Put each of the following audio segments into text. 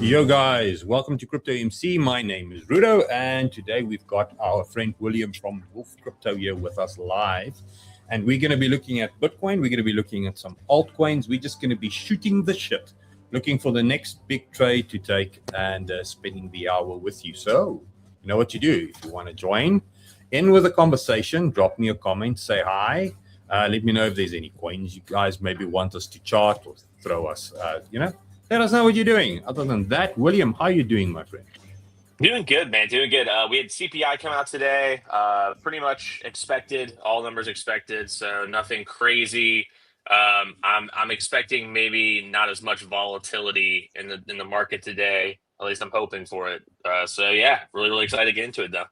Yo guys, welcome to Crypto MC. My name is Rudo, and today we've got our friend William from Wolf Crypto here with us live. And we're going to be looking at Bitcoin. We're going to be looking at some altcoins. We're just going to be shooting the shit, looking for the next big trade to take and spending the hour with you. So, you know what you do. If you want to join in with a conversation, drop me a comment, say hi. Let me know if there's any coins you guys maybe want us to chart or throw us, let us know what you're doing. Other than that, William, how are you doing, my friend? Doing good, man. Doing good. We had CPI come out today. Pretty much expected. All numbers expected. So nothing crazy. I'm expecting maybe not as much volatility in the market today. At least I'm hoping for it. So yeah, really excited to get into it though.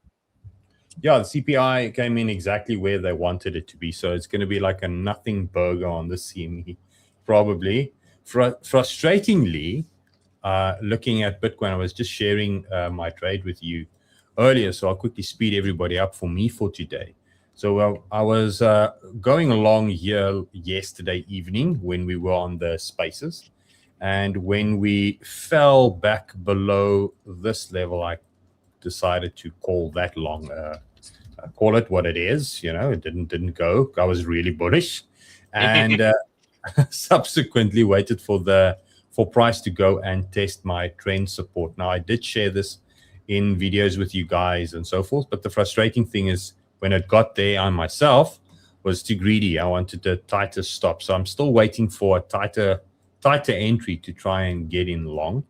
Yeah, the CPI came in exactly where they wanted it to be. So it's going to be like a nothing burger on the CME, probably. Frustratingly, looking at Bitcoin, I was just sharing my trade with you earlier, so I'll quickly speed everybody up for me for today. So I was going along here yesterday evening when we were on the spaces, and when we fell back below this level, I decided to call that long. Call it what it is. It didn't go. I was really bullish, and subsequently waited for price to go and test my trend support. Now, I did share this in videos with you guys and so forth, but the frustrating thing is when it got there, I myself was too greedy. I wanted a tighter stop. So I'm still waiting for a tighter entry to try and get in long.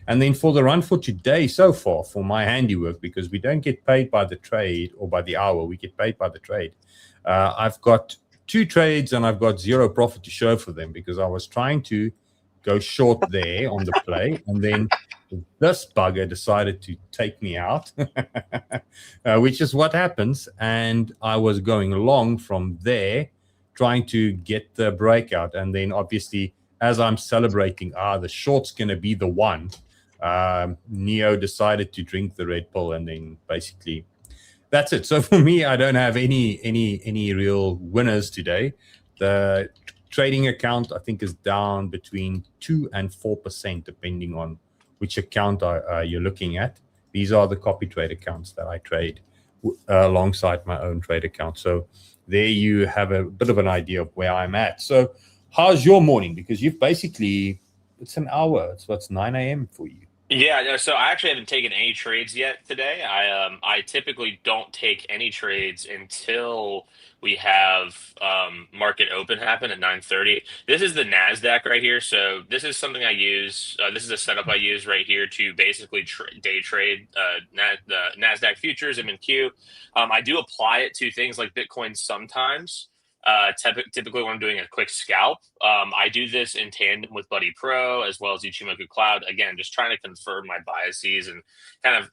And then for the run for today so far, for my handiwork, because we don't get paid by the trade or by the hour, we get paid by the trade. I've got 2 trades and I've got 0 profit to show for them because I was trying to go short there on the play, and then this bugger decided to take me out, which is what happens. And I was going long from there, trying to get the breakout. And then obviously, as I'm celebrating, the short's going to be the one, Neo decided to drink the red pill, and then basically that's it. So for me, I don't have any real winners today. The trading account, I think, is down between 2 and 4%, depending on which account you're looking at. These are the copy trade accounts that I trade alongside my own trade account. So there you have a bit of an idea of where I'm at. So how's your morning? Because you've basically, it's an hour. It's 9 a.m. for you. Yeah, no, so I actually haven't taken any trades yet today. I typically don't take any trades until we have market open happen at 9:30. This is the NASDAQ right here. So this is something I use. This is a setup I use right here to basically day trade the NASDAQ futures, M&Q. I do apply it to things like Bitcoin sometimes. Typically when I'm doing a quick scalp, I do this in tandem with Buddy Pro as well as Ichimoku Cloud. Again, just trying to confirm my biases and kind of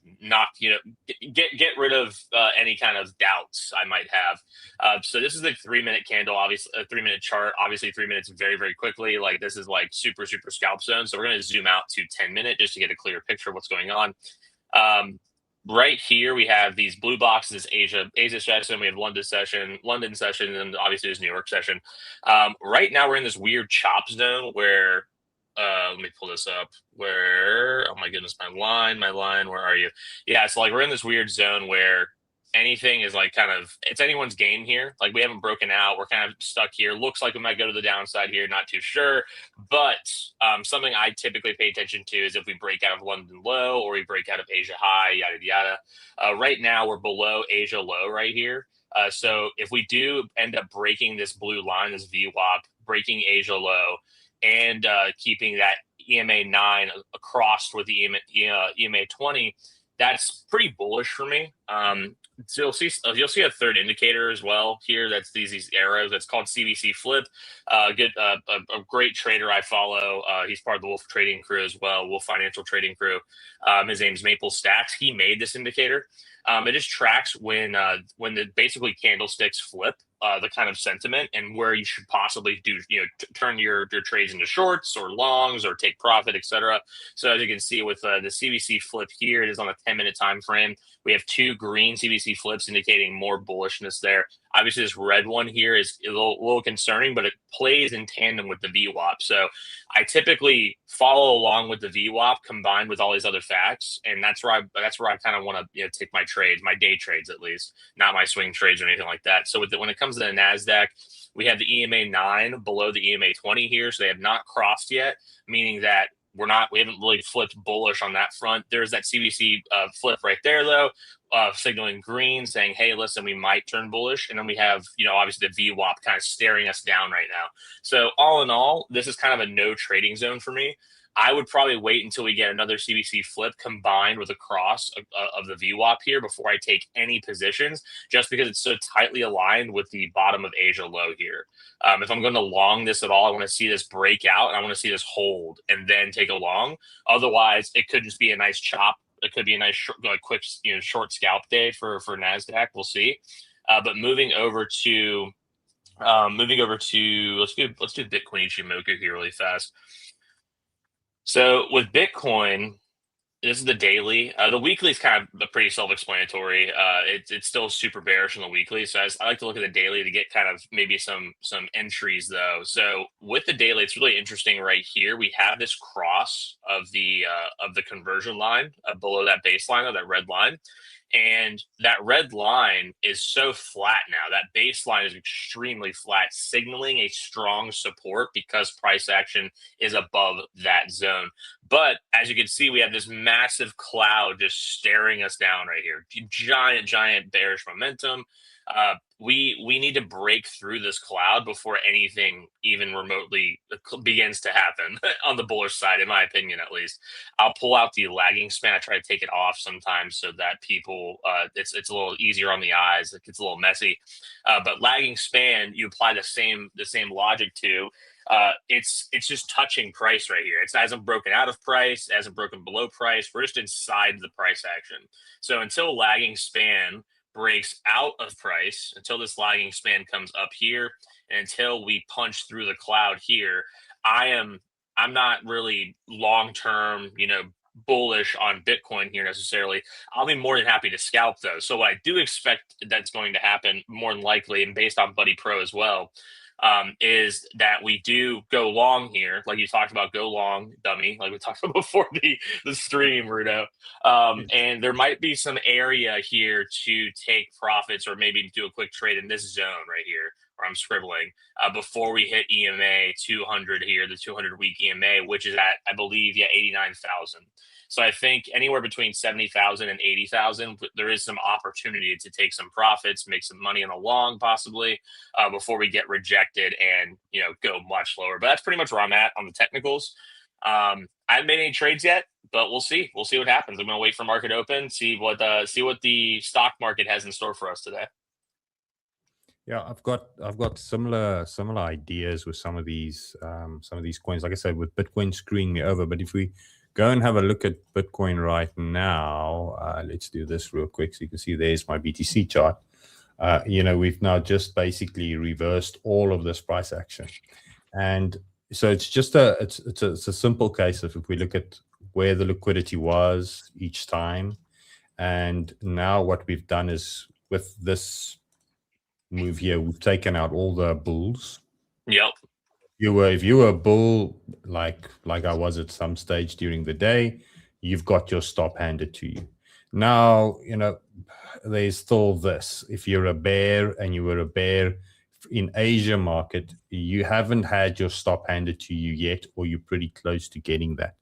get rid of any kind of doubts I might have. So this is the 3-minute candle, obviously a 3-minute chart, obviously 3 minutes very quickly. Like this is like super scalp zone. So we're going to zoom out to 10-minute just to get a clear picture of what's going on. Right here, we have these blue boxes, Asia session, we have London session, and obviously there's New York session. Right now, we're in this weird chop zone where, let me pull this up, where, oh my goodness, my line, where are you? Yeah, it's like we're in this weird zone where anything is like kind of, it's anyone's game here. Like we haven't broken out. We're kind of stuck here. Looks like we might go to the downside here. Not too sure. But something I typically pay attention to is if we break out of London low or we break out of Asia high, yada. Right now, we're below Asia low right here. So if we do end up breaking this blue line, this VWAP, breaking Asia low, and keeping that EMA 9 across with the EMA 20, that's pretty bullish for me. So you'll see a third indicator as well here. That's these arrows. That's called CBC Flip. A great trader I follow. He's part of the Wolf Trading Crew as well, Wolf Financial Trading Crew. His name's Maple Stacks. He made this indicator. It just tracks when the basically candlesticks flip, the kind of sentiment and where you should possibly do, turn your trades into shorts or longs or take profit, etc. So as you can see with the CBC flip here, it is on a 10-minute time frame. We have 2 green CBC flips indicating more bullishness there. Obviously, this red one here is a little concerning, but it plays in tandem with the VWAP. So I typically follow along with the VWAP combined with all these other facts, and that's where I kind of want to take my trades, my day trades at least, not my swing trades or anything like that. So when it comes to the NASDAQ, we have the EMA 9 below the EMA 20 here, so they have not crossed yet, meaning that we haven't really flipped bullish on that front. There's that CBC flip right there though, signaling green, saying, hey, listen, we might turn bullish. And then we have, obviously the VWAP kind of staring us down right now. So all in all, this is kind of a no trading zone for me. I would probably wait until we get another CBC flip combined with a cross of the VWAP here before I take any positions, just because it's so tightly aligned with the bottom of Asia low here. If I'm going to long this at all, I want to see this break out and I want to see this hold and then take a long. Otherwise, it could just be a nice chop. It could be a nice quick, short scalp day for NASDAQ. We'll see. But moving over to let's do Bitcoin Ichimoku here really fast. So with Bitcoin, this is the daily. The weekly is kind of pretty self-explanatory. It's still super bearish on the weekly, so I like to look at the daily to get kind of maybe some entries though. So with the daily, it's really interesting right here. We have this cross of the conversion line below that baseline of that red line. And that red line is so flat now. That baseline is extremely flat, signaling a strong support because price action is above that zone. But as you can see, we have this massive cloud just staring us down right here. Giant bearish momentum. We need to break through this cloud before anything even remotely begins to happen on the bullish side, in my opinion, at least. I'll pull out the lagging span. I try to take it off sometimes so that people, it's a little easier on the eyes. It gets a little messy, but lagging span, you apply the same logic to. It's just touching price right here. It hasn't broken out of price, it hasn't broken below price. We're just inside the price action. So until lagging span breaks out of price, until this lagging span comes up here, and until we punch through the cloud here, I'm not really long-term, bullish on Bitcoin here necessarily. I'll be more than happy to scalp though. So what I do expect that's going to happen more than likely, and based on Buddy Pro as well, is that we do go long here, like you talked about, go long, dummy, like we talked about before the stream, Rudo. And there might be some area here to take profits or maybe do a quick trade in this zone right here, where I'm scribbling, before we hit EMA 200 here, the 200-week EMA, which is at, I believe, 89,000. So I think anywhere between 70,000 and 80,000, there is some opportunity to take some profits, make some money in the long, possibly, before we get rejected and go much lower. But that's pretty much where I'm at on the technicals. I haven't made any trades yet, but we'll see. We'll see what happens. I'm going to wait for market open, see what the stock market has in store for us today. Yeah, I've got similar ideas with some of these coins. Like I said, with Bitcoin screwing me over, but if we go and have a look at Bitcoin right now, let's do this real quick so you can see there's my BTC chart. We've now just basically reversed all of this price action, and so it's just it's a simple case of, if we look at where the liquidity was each time, and now what we've done is with this move here, we've taken out all the bulls. Yep. If you were a bull, like I was at some stage during the day, you've got your stop handed to you. Now, there's still this. If you're a bear and you were a bear in Asia market, you haven't had your stop handed to you yet, or you're pretty close to getting that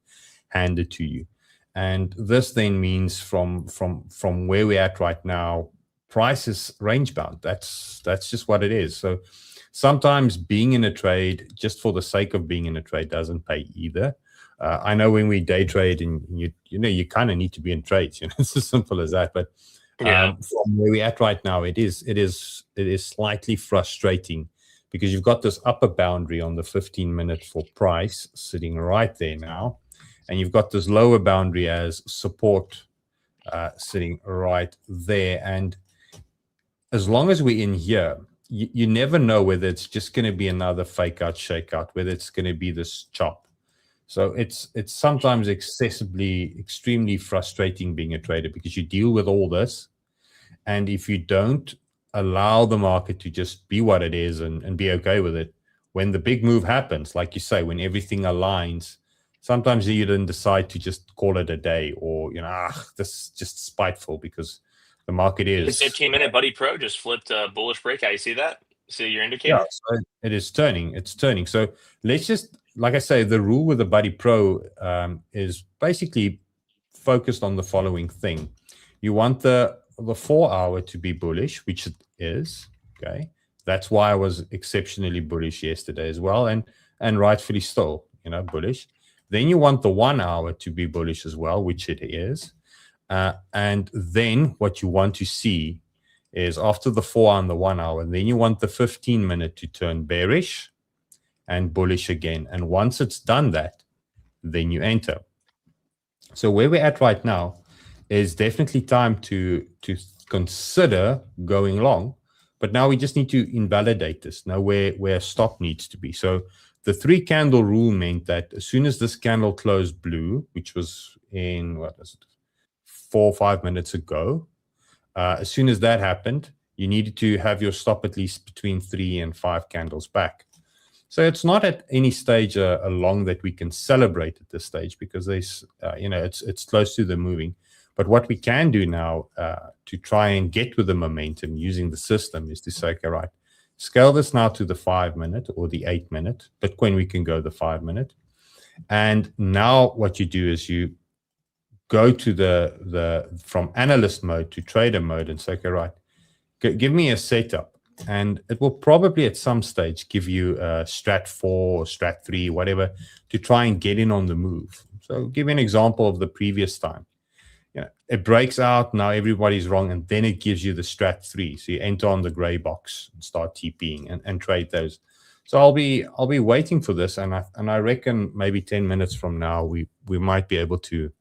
handed to you. And this then means from where we're at right now, price is range bound. That's just what it is. So sometimes being in a trade just for the sake of being in a trade doesn't pay either. I know when we day trade, and you kind of need to be in trades. It's as simple as that. But from where we're at right now, it is slightly frustrating, because you've got this upper boundary on the 15-minute for price sitting right there now, and you've got this lower boundary as support sitting right there. And as long as we're in here, you never know whether it's just going to be another fake out, shake out, whether it's going to be this chop. So it's sometimes extremely frustrating being a trader, because you deal with all this, and if you don't allow the market to just be what it is and be okay with it. When the big move happens, like you say, when everything aligns, sometimes you then decide to just call it a day, or, this is just spiteful because the market is. 15-minute Buddy Pro just flipped a bullish breakout. You see that? See your indicator? Yeah, so it is turning. It's turning. So let's just, like I say, the rule with the Buddy Pro is basically focused on the following thing. You want the 4 hour to be bullish, which it is. Okay, that's why I was exceptionally bullish yesterday as well, and rightfully so, bullish. Then you want the 1 hour to be bullish as well, which it is. And then what you want to see is after the 4 hour and the 1 hour, then you want the 15-minute to turn bearish and bullish again. And once it's done that, then you enter. So where we're at right now is definitely time to consider going long, but now we just need to invalidate this, know where stop needs to be. So the 3 candle rule meant that as soon as this candle closed blue, which was in, 4 or 5 minutes ago, as soon as that happened, you needed to have your stop at least between 3 and 5 candles back. So it's not at any stage a long that we can celebrate at this stage, because there's, it's close to the moving. But what we can do now to try and get with the momentum using the system is to say, okay, right, scale this now to the 5-minute or the 8-minute. Bitcoin, we can go the 5-minute. And now what you do is you go to the from analyst mode to trader mode and say, okay, right, give me a setup. And it will probably at some stage give you a strat 4 or strat 3, whatever, to try and get in on the move. So I'll give you an example of the previous time. It breaks out, now everybody's wrong, and then it gives you the strat 3. So you enter on the gray box and start TPing and trade those. So I'll be waiting for this, and I reckon maybe 10 minutes from now we might be able to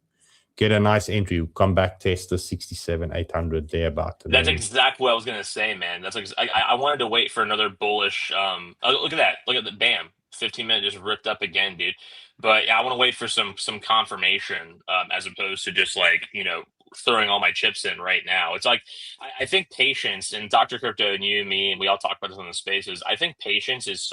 get a nice entry, come back, test the 67, 800 thereabout. That's exactly what I was gonna say, man. That's like I wanted to wait for another bullish. Look at that! Look at the bam, 15-minute just ripped up again, dude. But yeah, I want to wait for some confirmation, as opposed to just like throwing all my chips in right now. It's like I think patience, and Dr. Crypto and you and me, and we all talk about this on the spaces. I think patience is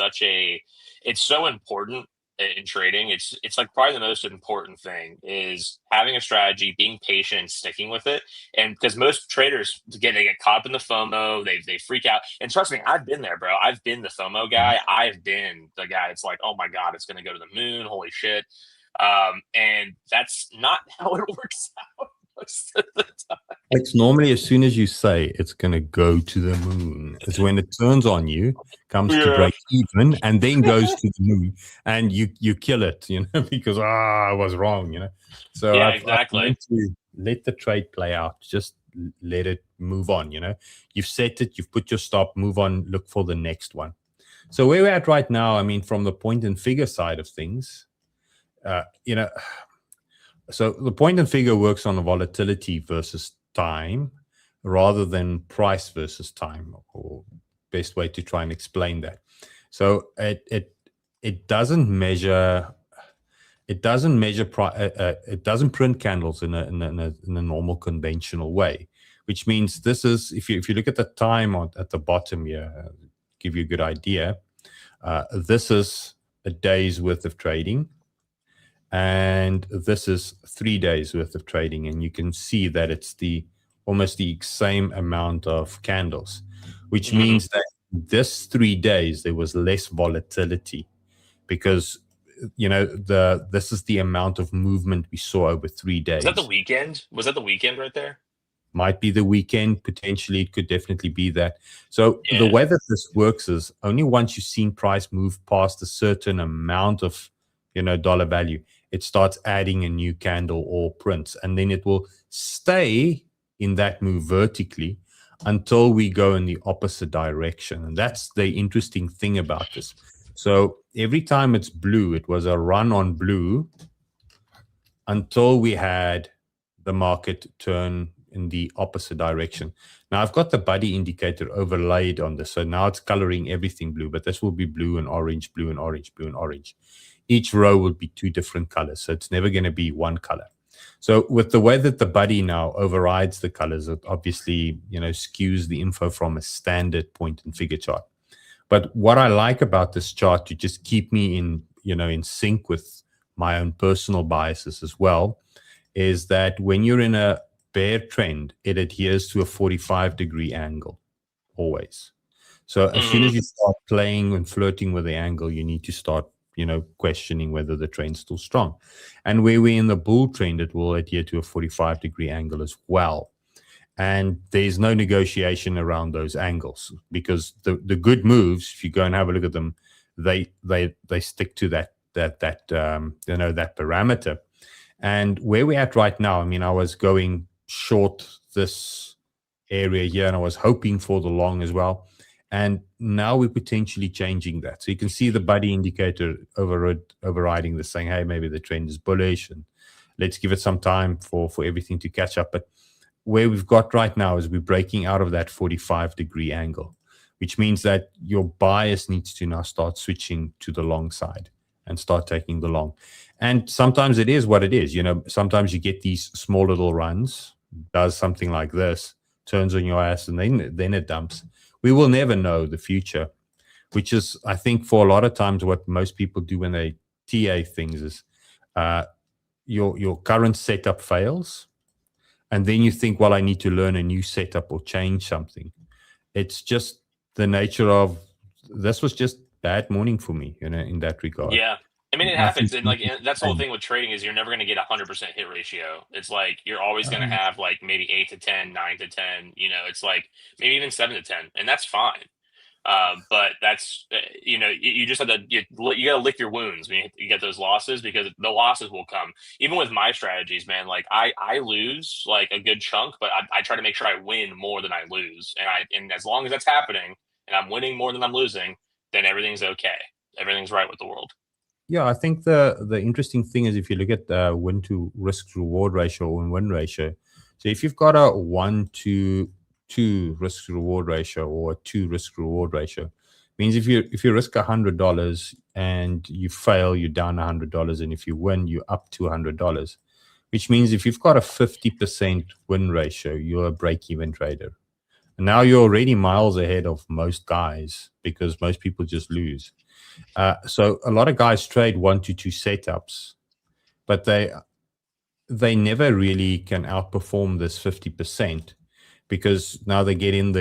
it's so important in trading. It's like probably the most important thing is having a strategy, being patient, sticking with it. And because most traders they get caught up in the FOMO, they freak out. And trust me, I've been there, bro. I've been the FOMO guy. I've been the guy that's like, oh my God, it's gonna go to the moon, holy shit. And that's not how it works out most of the time. It's normally as soon as you say it's going to go to the moon, it's when it turns on you, comes to break even, and then goes to the moon, and you kill it, because I was wrong, So yeah, exactly. I've to let the trade play out, just let it move on. You've set it, you've put your stop, move on, look for the next one. So where we're at right now, I mean, from the point and figure side of things, so the point and figure works on volatility versus time rather than price versus time, or best way to try and explain that. So it doesn't measure it doesn't print candles in a normal conventional way, which means this is, if you look at the time at the bottom here, give you a good idea. This is a day's worth of trading. And this is 3 days worth of trading, and you can see that it's almost the same amount of candles, which means that this 3 days there was less volatility, because this is the amount of movement we saw over 3 days. Is that the weekend? Was that the weekend right there? Might be the weekend, potentially. It could definitely be that. So the way that this works is only once you've seen price move past a certain amount of dollar value, it starts adding a new candle or print, and then it will stay in that move vertically until we go in the opposite direction. And that's the interesting thing about this. So every time it's blue, it was a run on blue until we had the market turn in the opposite direction. Now I've got the buddy indicator overlaid on this, so now it's coloring everything blue, but this will be blue and orange, blue and orange, blue and orange. Each row will be 2 different colors, so it's never going to be one color. So with the way that the buddy now overrides the colors, it obviously, skews the info from a standard point and figure chart. But what I like about this chart to just keep me in sync with my own personal biases as well, is that when you're in a bear trend, it adheres to a 45-degree angle always. So as soon as you start playing and flirting with the angle, you need to start, questioning whether the trend's still strong. And where we're in the bull trend, it will adhere to a 45-degree angle as well. And there's no negotiation around those angles, because the good moves, if you go and have a look at them, they stick to that parameter. And where we're at right now, I mean, I was going short this area here, and I was hoping for the long as well. And now we're potentially changing that. So you can see the buddy indicator overriding this, saying, hey, maybe the trend is bullish, and let's give it some time for everything to catch up. But where we've got right now is we're breaking out of that 45-degree angle, which means that your bias needs to now start switching to the long side and start taking the long. And sometimes it is what it is. Sometimes you get these small little runs, does something like this, turns on your ass, and then it dumps. We will never know the future, which is, I think, for a lot of times what most people do when they TA things is your current setup fails, and then you think, well, I need to learn a new setup or change something. It's just the nature of this was just bad morning for me, in that regard. Yeah. I mean, it happens. And that's the whole thing with trading is you're never going to get 100% hit ratio. It's like, you're always going to have like maybe 8 to 10, 9 to 10, it's like maybe even 7 to 10, and that's fine. But that's, you just have to, you got to lick your wounds when you get those losses, because the losses will come. Even with my strategies, man, like I lose like a good chunk, but I try to make sure I win more than I lose. And as long as that's happening and I'm winning more than I'm losing, then everything's okay. Everything's right with the world. Yeah, I think the interesting thing is if you look at the win to risk reward ratio or win ratio. So if you've got a 1 to 2 risk reward ratio or a 2 risk reward ratio, means if you risk $100 and you fail, you're down $100, and if you win, you're up to $100. Which means if you've got a 50% win ratio, you're a break-even trader. And now you're already miles ahead of most guys, because most people just lose. So a lot of guys trade 1 to 2 setups, but they never really can outperform this 50%, because now they get in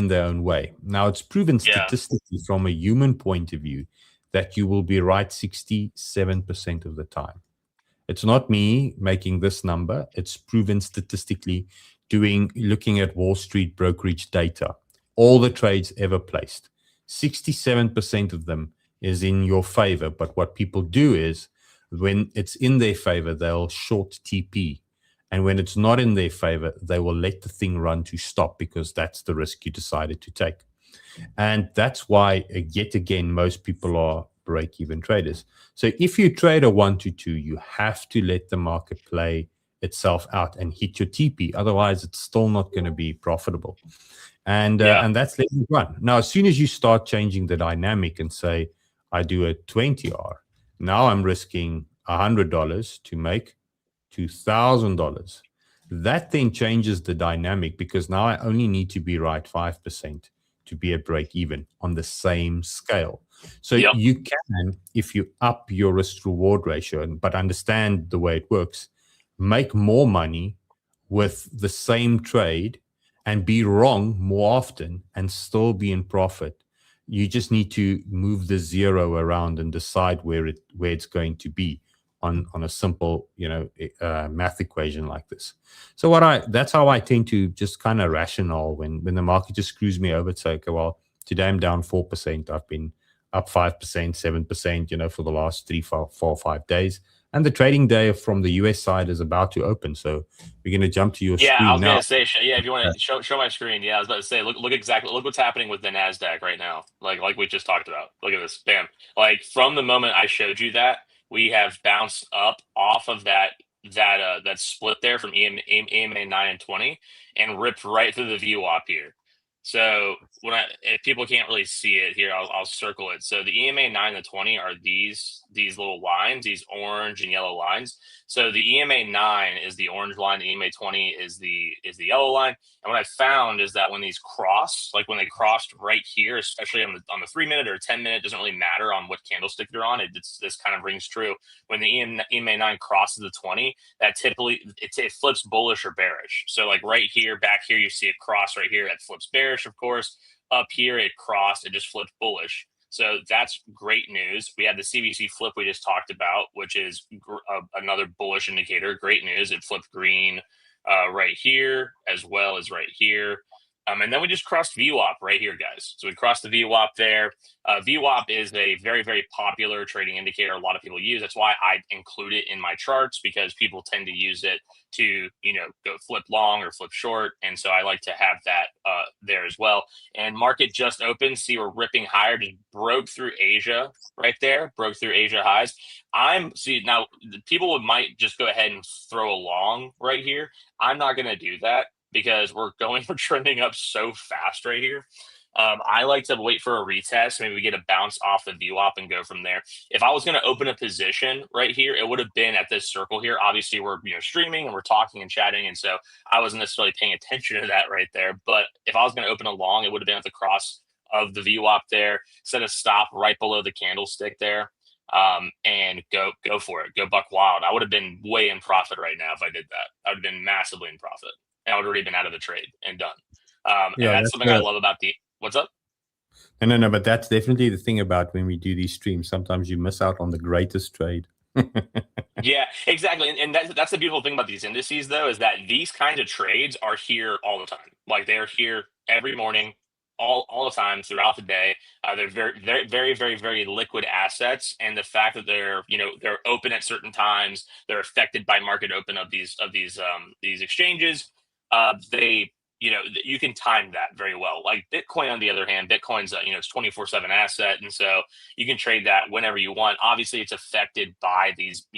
their own way. Now it's proven statistically from a human point of view that you will be right 67% of the time. It's not me making this number. It's proven statistically looking at Wall Street brokerage data, all the trades ever placed. 67% of them is in your favor. But what people do is when it's in their favor, they'll short TP. And when it's not in their favor, they will let the thing run to stop, because that's the risk you decided to take. And that's why, yet again, most people are break-even traders. So if you trade a 1 to 2, you have to let the market play itself out and hit your TP. Otherwise, it's still not going to be profitable. And that's letting it run. Now, as soon as you start changing the dynamic and say, I do a 20R, now I'm risking $100 to make $2,000. That then changes the dynamic, because now I only need to be right 5% to be a break even on the same scale. So you can, if you up your risk reward ratio, but understand the way it works, make more money with the same trade and be wrong more often and still be in profit. You just need to move the zero around and decide where it's going to be on a simple, math equation like this. So that's how I tend to just kind of rational when the market just screws me over. It's like, okay, well, today I'm down 4%. I've been up 5%, 7%, for the last 3, 4, 5 days. And the trading day from the US side is about to open. So we're going to jump to your screen now. I was going to say, if you want to show my screen. Yeah, I was about to say, look what's happening with the NASDAQ right now. Like we just talked about. Look at this. Bam. Like from the moment I showed you that, we have bounced up off of that split there from EMA 9 and 20 and ripped right through the VWAP here. So if people can't really see it here, I'll circle it. So the EMA 9 and 20 are these these little lines, these orange and yellow lines. So the EMA 9 is the orange line, the EMA 20 is the yellow line. And what I found is that when these cross, like when they crossed right here, especially on the 3-minute or 10-minute, doesn't really matter on what candlestick they're on. This kind of rings true. When the EMA 9 crosses the 20, that typically it flips bullish or bearish. So like right here, back here, you see it cross right here. That flips bearish, of course. Up here, it crossed. It just flipped bullish. So that's great news. We had the CBC flip we just talked about, which is another bullish indicator. Great news. It flipped green right here as well as right here. And then we just crossed VWAP right here, guys. So we crossed the VWAP there. VWAP is a very, very popular trading indicator a lot of people use. That's why I include it in my charts, because people tend to use it to, go flip long or flip short. And so I like to have that there as well. And market just opened. See, we're ripping higher, just broke through Asia right there, broke through Asia highs. Now people might just go ahead and throw a long right here. I'm not going to do that, because we're trending up so fast right here. I like to wait for a retest. Maybe we get a bounce off the VWAP and go from there. If I was going to open a position right here, it would have been at this circle here. Obviously, we're streaming and we're talking and chatting, and so I wasn't necessarily paying attention to that right there. But if I was going to open a long, it would have been at the cross of the VWAP there. Set a stop right below the candlestick there, and go for it. Go buck wild. I would have been way in profit right now if I did that. I would have been massively in profit. I would have already been out of the trade and done. And that's something I love about what's up? No, but that's definitely the thing about when we do these streams. Sometimes you miss out on the greatest trade. Yeah, exactly. And that's the beautiful thing about these indices, though, is that these kinds of trades are here all the time. Like, they're here every morning, all the time throughout the day. They're very, very, very, very, very liquid assets, and the fact that they're open at certain times, they're affected by market open of these exchanges. You can time that very well. Like Bitcoin, on the other hand, Bitcoin's it's 24/7 asset, and so you can trade that whenever you want. Obviously, it's affected by these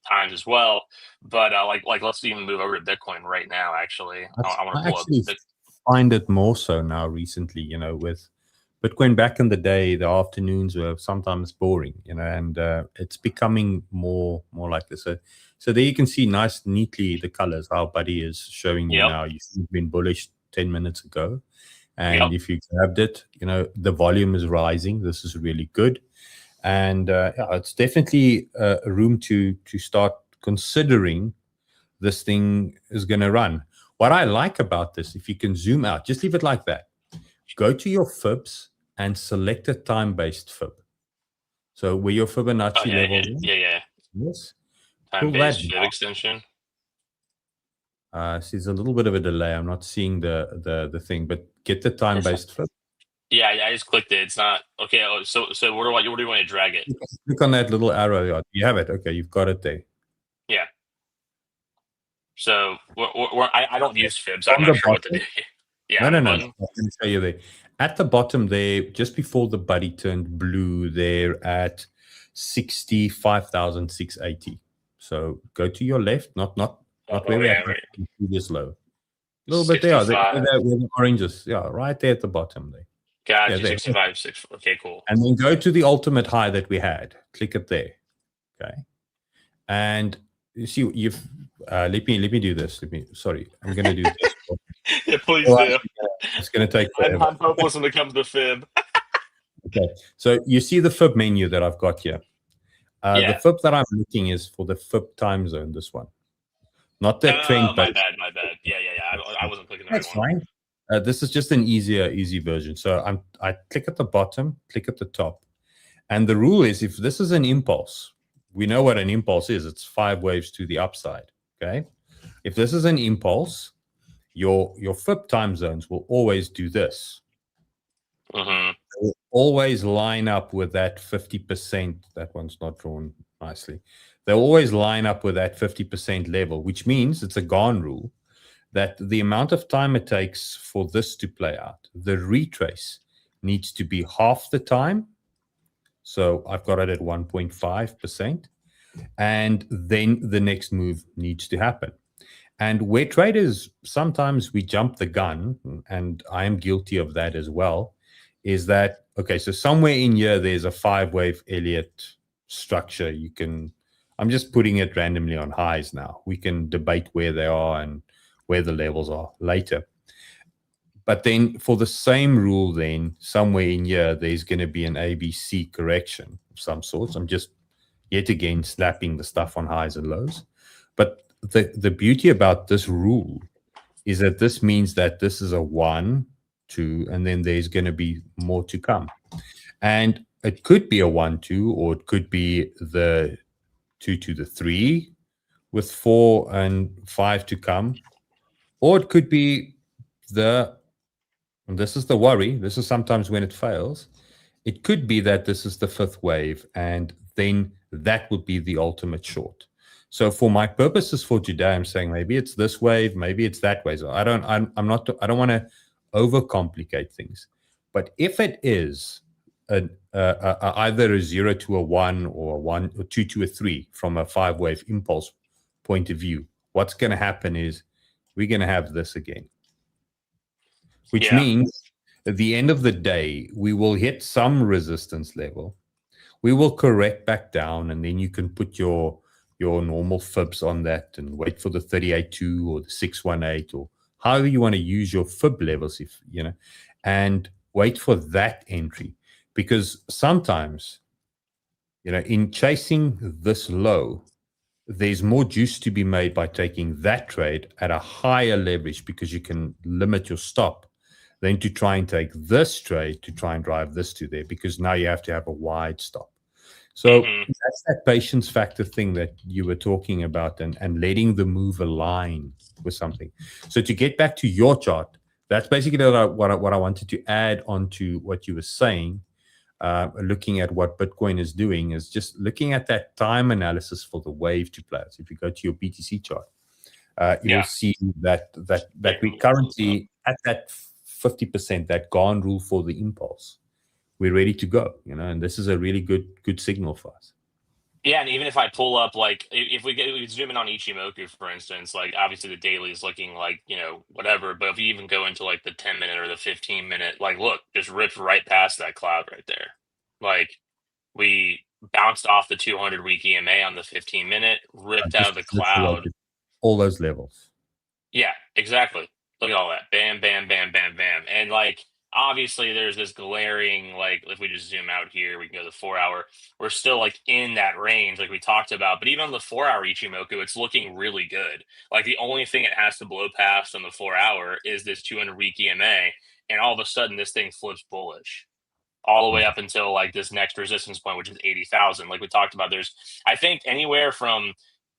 times as well. But let's even move over to Bitcoin right now. Actually, I want to pull up. Find it more so now recently. With Bitcoin back in the day, the afternoons were sometimes boring. And it's becoming more like this. So there you can see neatly the colors our buddy is showing you now. You've been bullish 10 minutes ago. And if you grabbed it, the volume is rising. This is really good. And it's definitely a room to start considering this thing is going to run. What I like about this, if you can zoom out, just leave it like that. Go to your Fibbs and select a time-based Fib. So where your Fibonacci level is. Yeah. Yes. Time-based Fib extension. See, there's a little bit of a delay. I'm not seeing the thing, but get the time-based Fib. Yeah, I just clicked it. It's not okay. So where do you want to drag it? Click on that little arrow. You have it. Okay, you've got it there. Yeah. So I don't use Fibs. I'm not sure what to do. Yeah. No. I'm going to show you there. At the bottom there, just before the buddy turned blue, they're at 65,680. So go to your left, not where we are, the previous low. A little bit there. They're the oranges. Yeah, right there at the bottom there. Gotcha. 65, 6. Okay, cool. And then go to the ultimate high that we had. Click it there. Okay. And you see, let me do this. Sorry, I'm going to do this. Yeah, please do. It's going to take forever. I'm hopeless when it comes to Fib. Okay, so you see the Fib menu that I've got here. The Fib that I'm looking is for the Fib time zone, this one. Not the trend. My bad. Yeah. I wasn't clicking the right one. That's fine. This is just an easy version. So I click at the bottom, click at the top. And the rule is, if this is an impulse, we know what an impulse is. It's 5 waves to the upside. Okay. If this is an impulse, your Fib time zones will always do this. Mm-hmm. They will always line up with that 50%. That one's not drawn nicely. They'll always line up with that 50% level, which means it's a Gann rule that the amount of time it takes for this to play out, the retrace needs to be half the time. So I've got it at 1.5%. And then the next move needs to happen. And where traders, sometimes we jump the gun, and I am guilty of that as well, is that, okay, so somewhere in here, there's a 5-wave Elliott structure. I'm just putting it randomly on highs now. We can debate where they are and where the levels are later. But then for the same rule, then somewhere in here, there's going to be an ABC correction of some sort. I'm just yet again slapping the stuff on highs and lows. But the beauty about this rule is that this means that this is a 1, 2, and then there's going to be more to come. And it could be a 1, 2, or it could be the 2 to the 3 with 4 and 5 to come. Or it could be and this is the worry, this is sometimes when it fails, it could be that this is the 5th wave, and then that would be the ultimate short. So for my purposes for today, I'm saying maybe it's this wave, maybe it's that wave. So I don't want to overcomplicate things. But if it is either a 0 to a 1 or a 1 or 2 to a 3 from a 5-wave impulse point of view, what's going to happen is we're going to have this again. Which means at the end of the day, we will hit some resistance level. We will correct back down, and then you can put your normal fibs on that and wait for the 38.2 or the 618 or however you want to use your fib levels, and wait for that entry. Because sometimes, in chasing this low, there's more juice to be made by taking that trade at a higher leverage because you can limit your stop than to try and take this trade to try and drive this to there, because now you have to have a wide stop. So that's that patience factor thing that you were talking about, and letting the move align with something. So to get back to your chart, that's basically what I wanted to add on to what you were saying. Looking at what Bitcoin is doing is just looking at that time analysis for the wave to play out. So if you go to your BTC chart, you will see that we currently at that 50%, that Garn rule for the impulse. We're ready to go, and this is a really good signal for us. Yeah, and even if I pull up, like, if we zoom in on Ichimoku, for instance, like, obviously the daily is looking like, whatever, but if you even go into, like, the 10-minute or the 15-minute, like, look, just ripped right past that cloud right there. Like, we bounced off the 200-week EMA on the 15-minute, ripped out of the cloud. All those levels. Yeah, exactly. Look at all that. Bam, bam, bam, bam, bam. And, like, obviously there's this glaring, like, if we just zoom out here, we can go to the 4-hour. We're still, like, in that range, like we talked about. But even on the 4-hour Ichimoku, it's looking really good. Like, the only thing it has to blow past on the 4-hour is this 200-week EMA. And all of a sudden, this thing flips bullish all the way up until, like, this next resistance point, which is 80,000. Like we talked about, there's, I think, anywhere from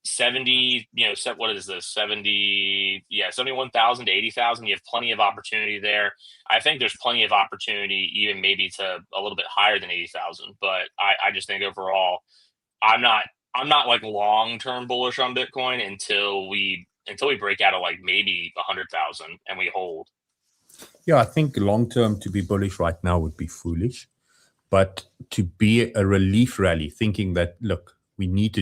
70, what is this? 71,000 to 80,000. You have plenty of opportunity there. I think there's plenty of opportunity, even maybe to a little bit higher than 80,000. But I just think overall, I'm not like long-term bullish on Bitcoin until we break out of, like, maybe 100,000 and we hold. Yeah, I think long-term to be bullish right now would be foolish, but to be a relief rally, thinking that, look, we need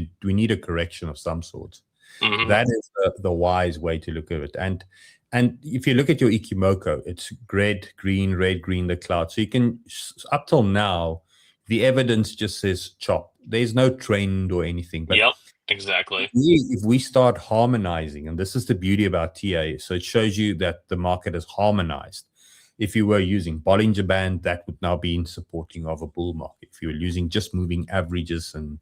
a correction of some sort. That is the wise way to look at it. And if you look at your Ichimoku, it's red, green, the cloud. So you can, up till now, the evidence just says chop. There's no trend or anything. But yep, exactly. If we start harmonizing, and this is the beauty about TA, so it shows you that the market is harmonized. If you were using Bollinger Band, that would now be in supporting of a bull market. If you were using just moving averages and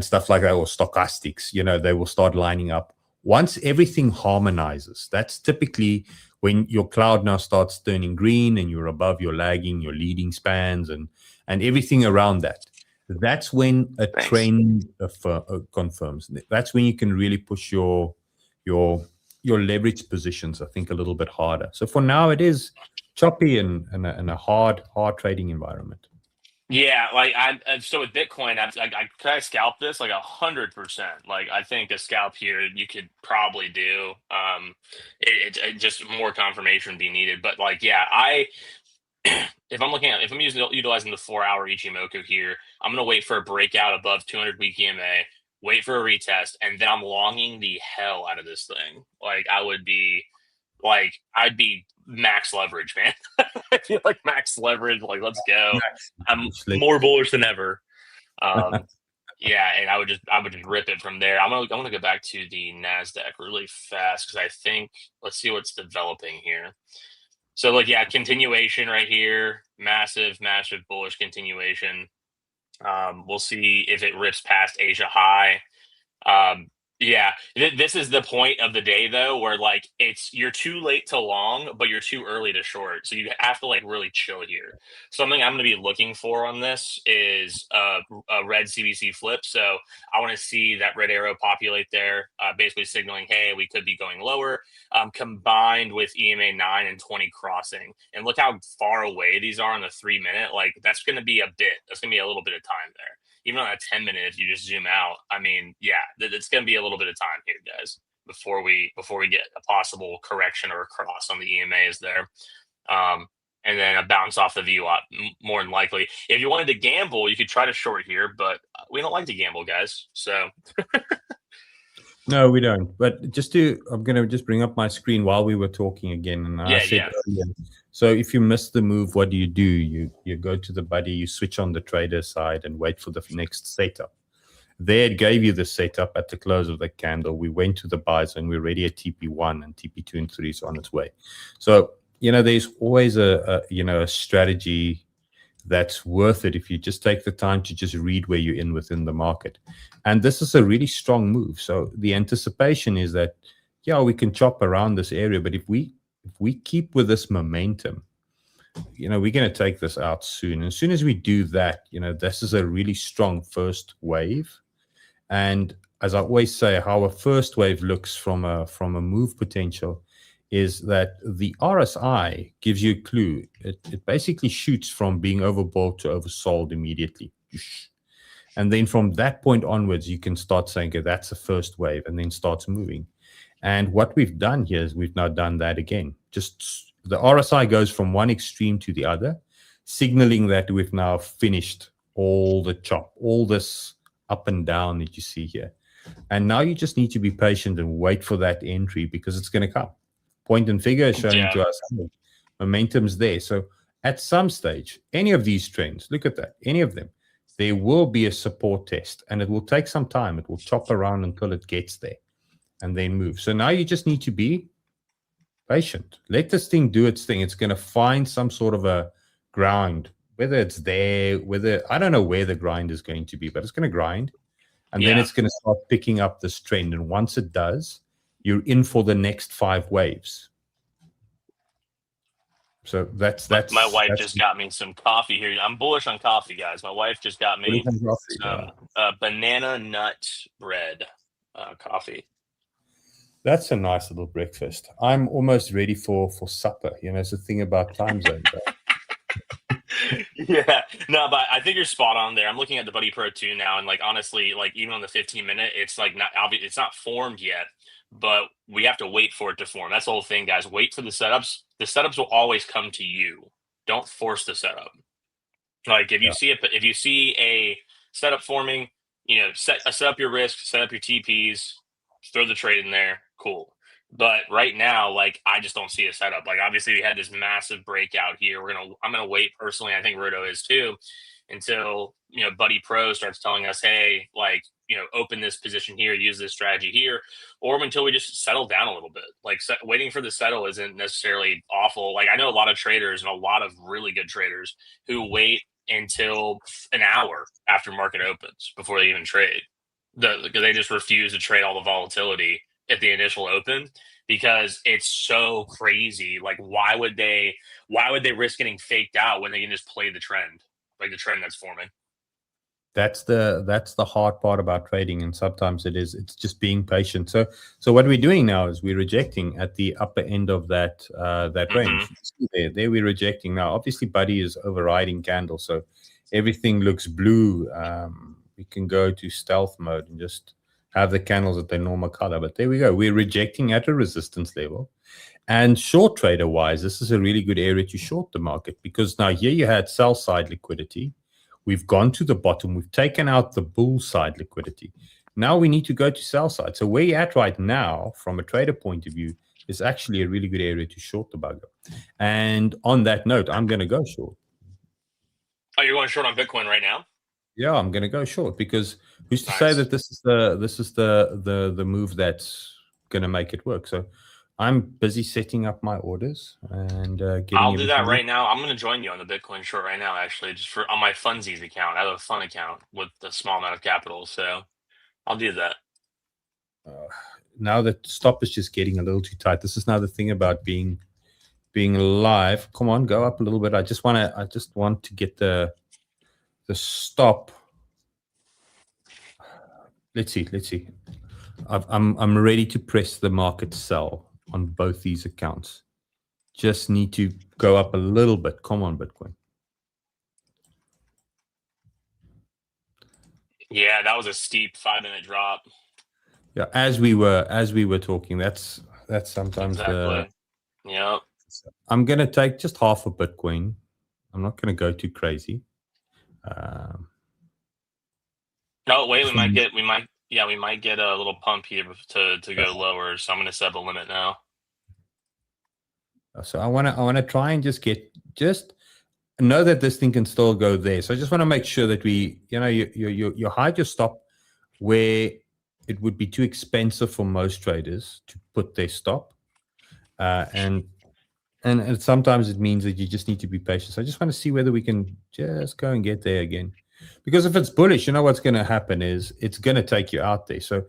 stuff like that, or stochastics, they will start lining up. Once everything harmonizes, that's typically when your cloud now starts turning green and you're above your lagging, your leading spans, and everything around that. That's when a trend confirms. That's when you can really push your leverage positions, I think, a little bit harder. So for now, it is choppy and a hard trading environment. Yeah, like so with Bitcoin, could I scalp this like 100%? Like, I think a scalp here you could probably do. It just more confirmation be needed, but, like, yeah, if I'm utilizing the 4-hour Ichimoku here, I'm gonna wait for a breakout above 200-week EMA, wait for a retest, and then I'm longing the hell out of this thing. Like, I'd be max leverage, man. I feel like max leverage. Like, let's go. I'm more bullish than ever. Yeah, and I would just rip it from there. I'm gonna go back to the NASDAQ really fast because I think let's see what's developing here. So like yeah, continuation right here, massive bullish continuation. We'll see if it rips past Asia high. Um, yeah, this is the point of the day though, where like you're too late to long, but you're too early to short. So you have to like really chill here. Something I'm going to be looking for on this is a red CBC flip. So I want to see that red arrow populate there, basically signaling, hey, we could be going lower. Combined with EMA 9 and 20 crossing, and look how far away these are on the 3-minute. Like that's going to be a bit. That's going to be a little bit of time there. Even on a 10-minute, if you just zoom out, I mean, yeah, it's going to be a little bit of time here, guys, before we get a possible correction or a cross on the EMAs there. And then a bounce off the VWAP, more than likely. If you wanted to gamble, you could try to short here, but we don't like to gamble, guys. So No, we don't. But I'm going to just bring up my screen while we were talking again. And I said earlier, so if you miss the move, what do? You go to the buddy, you switch on the trader side and wait for the next setup. There it gave you the setup at the close of the candle. We went to the buys and we're ready at TP1 and TP2 and 3 is on its way. So, there's always a strategy that's worth it if you just take the time to just read where you're in within the market. And this is a really strong move. So the anticipation is that, yeah, we can chop around this area, but if we keep with this momentum, we're going to take this out soon. And as soon as we do that, this is a really strong first wave. And as I always say, how a first wave looks from a move potential is that the RSI gives you a clue. It basically shoots from being overbought to oversold immediately. And then from that point onwards, you can start saying, okay, that's the first wave, and then starts moving. And what we've done here is we've now done that again. Just the RSI goes from one extreme to the other, signaling that we've now finished all the chop, all this up and down that you see here. And now you just need to be patient and wait for that entry because it's going to come. Point and figure is showing to us momentum's there. So at some stage, any of these trends, look at that, any of them, there will be a support test and it will take some time. It will chop around until it gets there and then move. So now you just need to be patient. Let this thing do its thing. It's going to find some sort of a ground, whether it's there, I don't know where the grind is going to be, but it's going to grind. And then it's going to start picking up this trend. And once it does, you're in for the next 5 waves. So that's my wife just got me some coffee here. I'm bullish on coffee, guys. My wife just got me some banana nut bread coffee. That's a nice little breakfast. I'm almost ready for supper. It's the thing about time zones. Yeah, no, but I think you're spot on there. I'm looking at the Buddy Pro 2 now, and like honestly, like even on the 15-minute, it's like not obvious, it's not formed yet, but we have to wait for it to form. That's the whole thing, guys. Wait for the setups. The setups will always come to you. Don't force the setup. Like if you see a setup forming, set up your risk, set up your TPs, throw the trade in there. Cool. But right now, like I just don't see a setup. Like obviously we had this massive breakout here. I'm gonna wait personally. I think Roto is too, until Buddy Pro starts telling us, hey, like open this position here, use this strategy here, or until we just settle down a little bit. Like waiting for the settle isn't necessarily awful. Like I know a lot of traders and a lot of really good traders who wait until an hour after market opens before they even trade. They just refuse to trade all the volatility at the initial open because it's so crazy. Like why would they risk getting faked out when they can just play the trend, like the trend that's forming? That's the hard part about trading, and sometimes it's just being patient. So what we're doing now is we're rejecting at the upper end of that range. There we're rejecting now. Obviously Buddy is overriding candle, so everything looks blue. We can go to stealth mode and just have the candles at their normal color. But there we go. We're rejecting at a resistance level. And short trader wise, this is a really good area to short the market because now here you had sell side liquidity. We've gone to the bottom. We've taken out the bull side liquidity. Now we need to go to sell side. So where you're at right now, from a trader point of view, is actually a really good area to short the bugger. And on that note, I'm going to go short. Oh, you're going short on Bitcoin right now? Yeah, I'm going to go short because who's to say Nice. that this is the move that's going to make it work? So I'm busy setting up my orders and getting I'll do that everything ready. right now. I'm going to join you on the Bitcoin short right now, actually, just for on my funsies account. I have a fun account with a small amount of capital, so I'll do that. Now that stop is just getting a little too tight. This is now the thing about being live. Come on, go up a little bit. I just want to get the stop. Let's see. I'm ready to press the market sell on both these accounts. Just need to go up a little bit. Come on, Bitcoin. Yeah, that was a steep 5-minute drop. Yeah, as we were talking, that's sometimes Exactly. Yep. I'm gonna take just half a Bitcoin. I'm not gonna go too crazy. No, wait, we might get a little pump here to go lower. So I'm going to set the limit now. So I wanna try and just know that this thing can still go there. So I just want to make sure that you hide your stop where it would be too expensive for most traders to put their stop, and sometimes it means that you just need to be patient. So I just want to see whether we can just go and get there again, because if it's bullish, you know what's going to happen is it's going to take you out there. So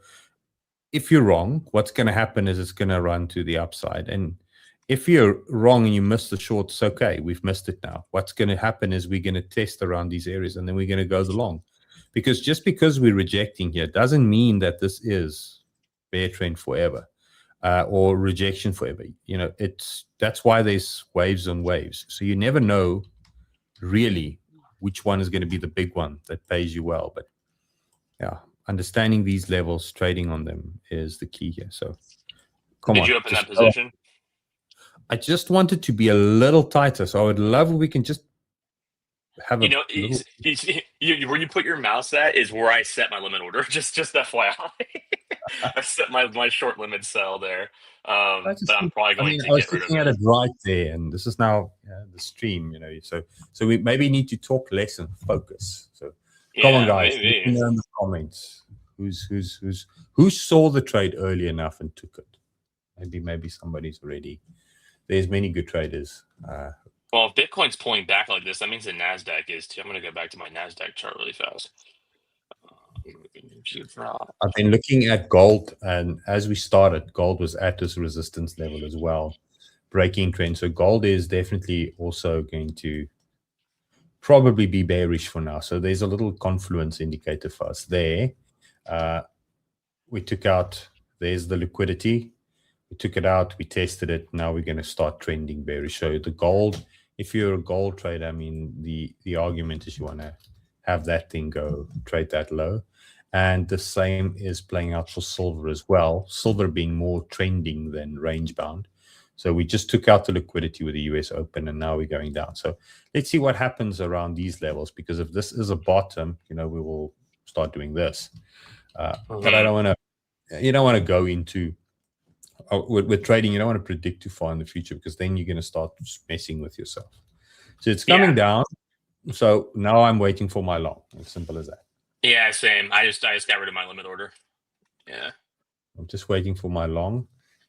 if you're wrong, what's going to happen is it's going to run to the upside. And if you're wrong and you miss the short, it's okay. We've missed it now. What's going to happen is we're going to test around these areas and then we're going to go the long. Because just because we're rejecting here doesn't mean that this is bear trend forever or rejection forever. That's why there's waves on waves. So you never know really which one is going to be the big one that pays you well. But yeah, understanding these levels, trading on them is the key here. So come on. Did you open that position? I just want it to be a little tighter. So I would love if we can just have where you put your mouse at is where I set my limit order. Just FYI. I set my short limit sell there. But I'm probably going to get rid of it. I was looking at it right there, and this is now the stream. So we maybe need to talk less and focus. So come on, guys, let me know in the comments who saw the trade early enough and took it. Maybe somebody's already. There's many good traders. Well, if Bitcoin's pulling back like this, that means the NASDAQ is too. I'm going to go back to my NASDAQ chart really fast. I've been looking at gold, and as we started, gold was at this resistance level as well, breaking trend. So gold is definitely also going to probably be bearish for now. So there's a little confluence indicator for us there. We took out, there's the liquidity. We took it out, we tested it. Now we're going to start trending bearish. So the gold, if you're a gold trader, I mean, the argument is you want to have that thing go trade that low. And the same is playing out for silver as well. Silver being more trending than range bound. So we just took out the liquidity with the US Open, and now we're going down. So let's see what happens around these levels, because if this is a bottom, we will start doing this. But I don't want to, you don't want to go into, with trading, you don't want to predict too far in the future, because then you're going to start messing with yourself. So it's coming down. So now I'm waiting for my long. As simple as that. Yeah, same. I just got rid of my limit order. Yeah. I'm just waiting for my long.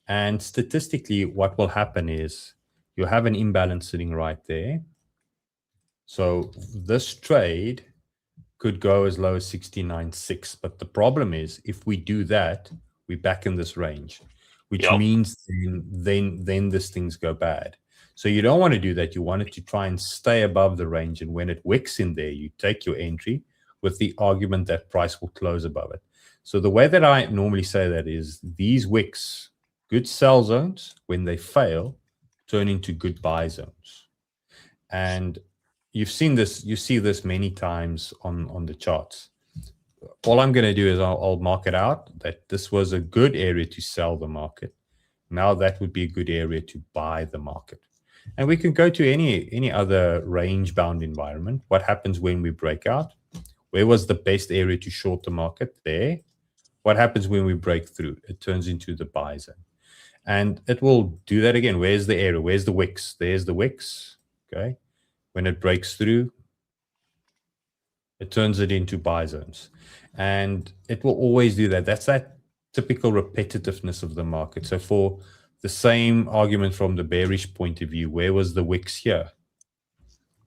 And statistically, what will happen is you have an imbalance sitting right there. So this trade could go as low as 69.6. But the problem is, if we do that, we're back in this range, which means then this things go bad. So you don't want to do that. You want it to try and stay above the range. And when it wicks in there, you take your entry with the argument that price will close above it. So the way that I normally say that is, these wicks, good sell zones, when they fail, turn into good buy zones. And you've seen this, you see this many times on the charts. All I'm going to do is I'll mark it out that this was a good area to sell the market. Now that would be a good area to buy the market. And we can go to any other range-bound environment. What happens when we break out? Where was the best area to short the market? There. What happens when we break through? It turns into the buy zone. And it will do that again. Where's the area? Where's the wicks? There's the wicks. Okay. When it breaks through, it turns it into buy zones, and it will always do that. That's that typical repetitiveness of the market. So for the same argument from the bearish point of view, where was the wicks here?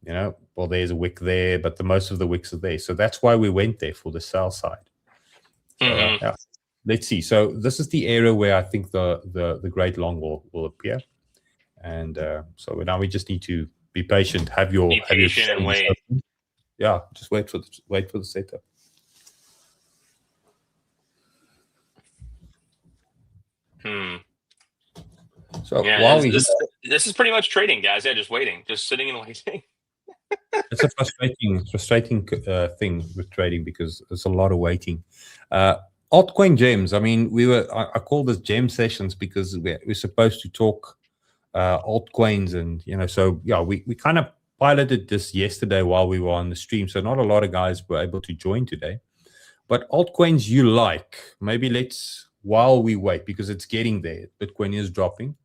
You know, well, there's a wick there, but the most of the wicks are there. So that's why we went there for the sell side. So yeah, let's see. So this is the area where I think the great long will appear, and so now we just need to be patient. Have your and wait. open. Yeah, just wait for the setup. So yeah, while this is pretty much trading, guys. Yeah, just waiting, just sitting and waiting. It's a frustrating thing with trading because there's a lot of waiting. Altcoin gems. I mean, I call this gem sessions because we're supposed to talk altcoins, and so yeah, we kind of piloted this yesterday while we were on the stream. So not a lot of guys were able to join today. But altcoins you like, maybe while we wait, because it's getting there. Bitcoin is dropping.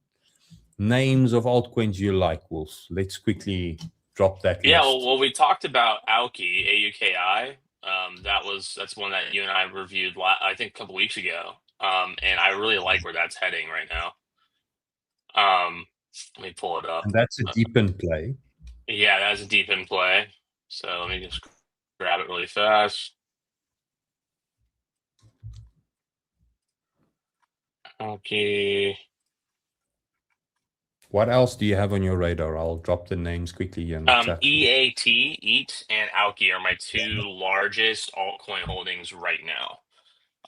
Names of altcoins you like, Wolf. Let's quickly drop that Yeah, list. well, we talked about AUKI, AUKI. That's one that you and I reviewed, I think, a couple weeks ago. And I really like where that's heading right now. Let me pull it up. And that's a deep in play. Yeah, that's a deep in play. So let me just grab it really fast. Okay. What else do you have on your radar? I'll drop the names quickly in the chat. EAT are my two largest altcoin holdings right now.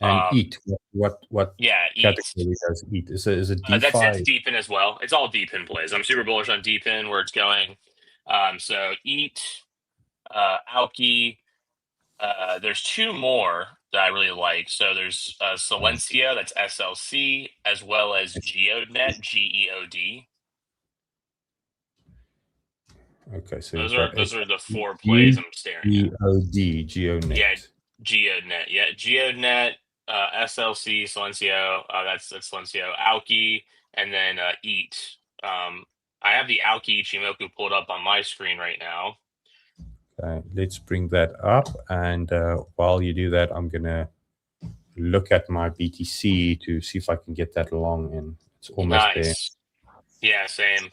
And EAT, what category does EAT? Is it DeFi? That's deep in as well. It's all deep in plays. I'm super bullish on deep in where it's going. So EAT, AUKI. There's two more that I really like. So there's Silencio, that's SLC, as well as GEODNet, GEOD. Okay, so those are the four plays I'm staring at. GEODNet. Yeah, GEODNet. Yeah, GEODNet, SLC, Silencio. That's Silencio, AUKI, and then EAT. I have the AUKI Ichimoku pulled up on my screen right now. Okay, let's bring that up. And while you do that, I'm gonna look at my BTC to see if I can get that long in. It's almost there. Yeah, same.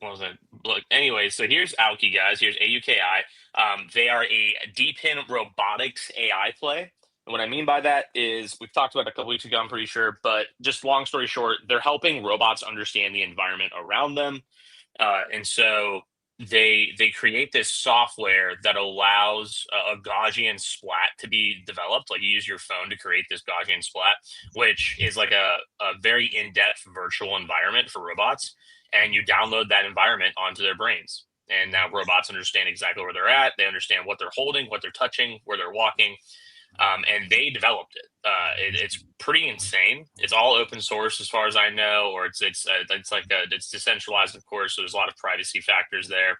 What was it? Look, anyway, so here's AUKI, guys. Here's AUKI. They are a deep-in robotics AI play. And what I mean by that is we've talked about it a couple weeks ago, I'm pretty sure, but just long story short, they're helping robots understand the environment around them. And so they create this software that allows a Gaussian splat to be developed. Like you use your phone to create this Gaussian splat, which is like a very in-depth virtual environment for robots. And you download that environment onto their brains. And now robots understand exactly where they're at. They understand what they're holding, what they're touching, where they're walking. And they developed it. It's pretty insane. It's all open source as far as I know, or it's decentralized, of course. So there's a lot of privacy factors there.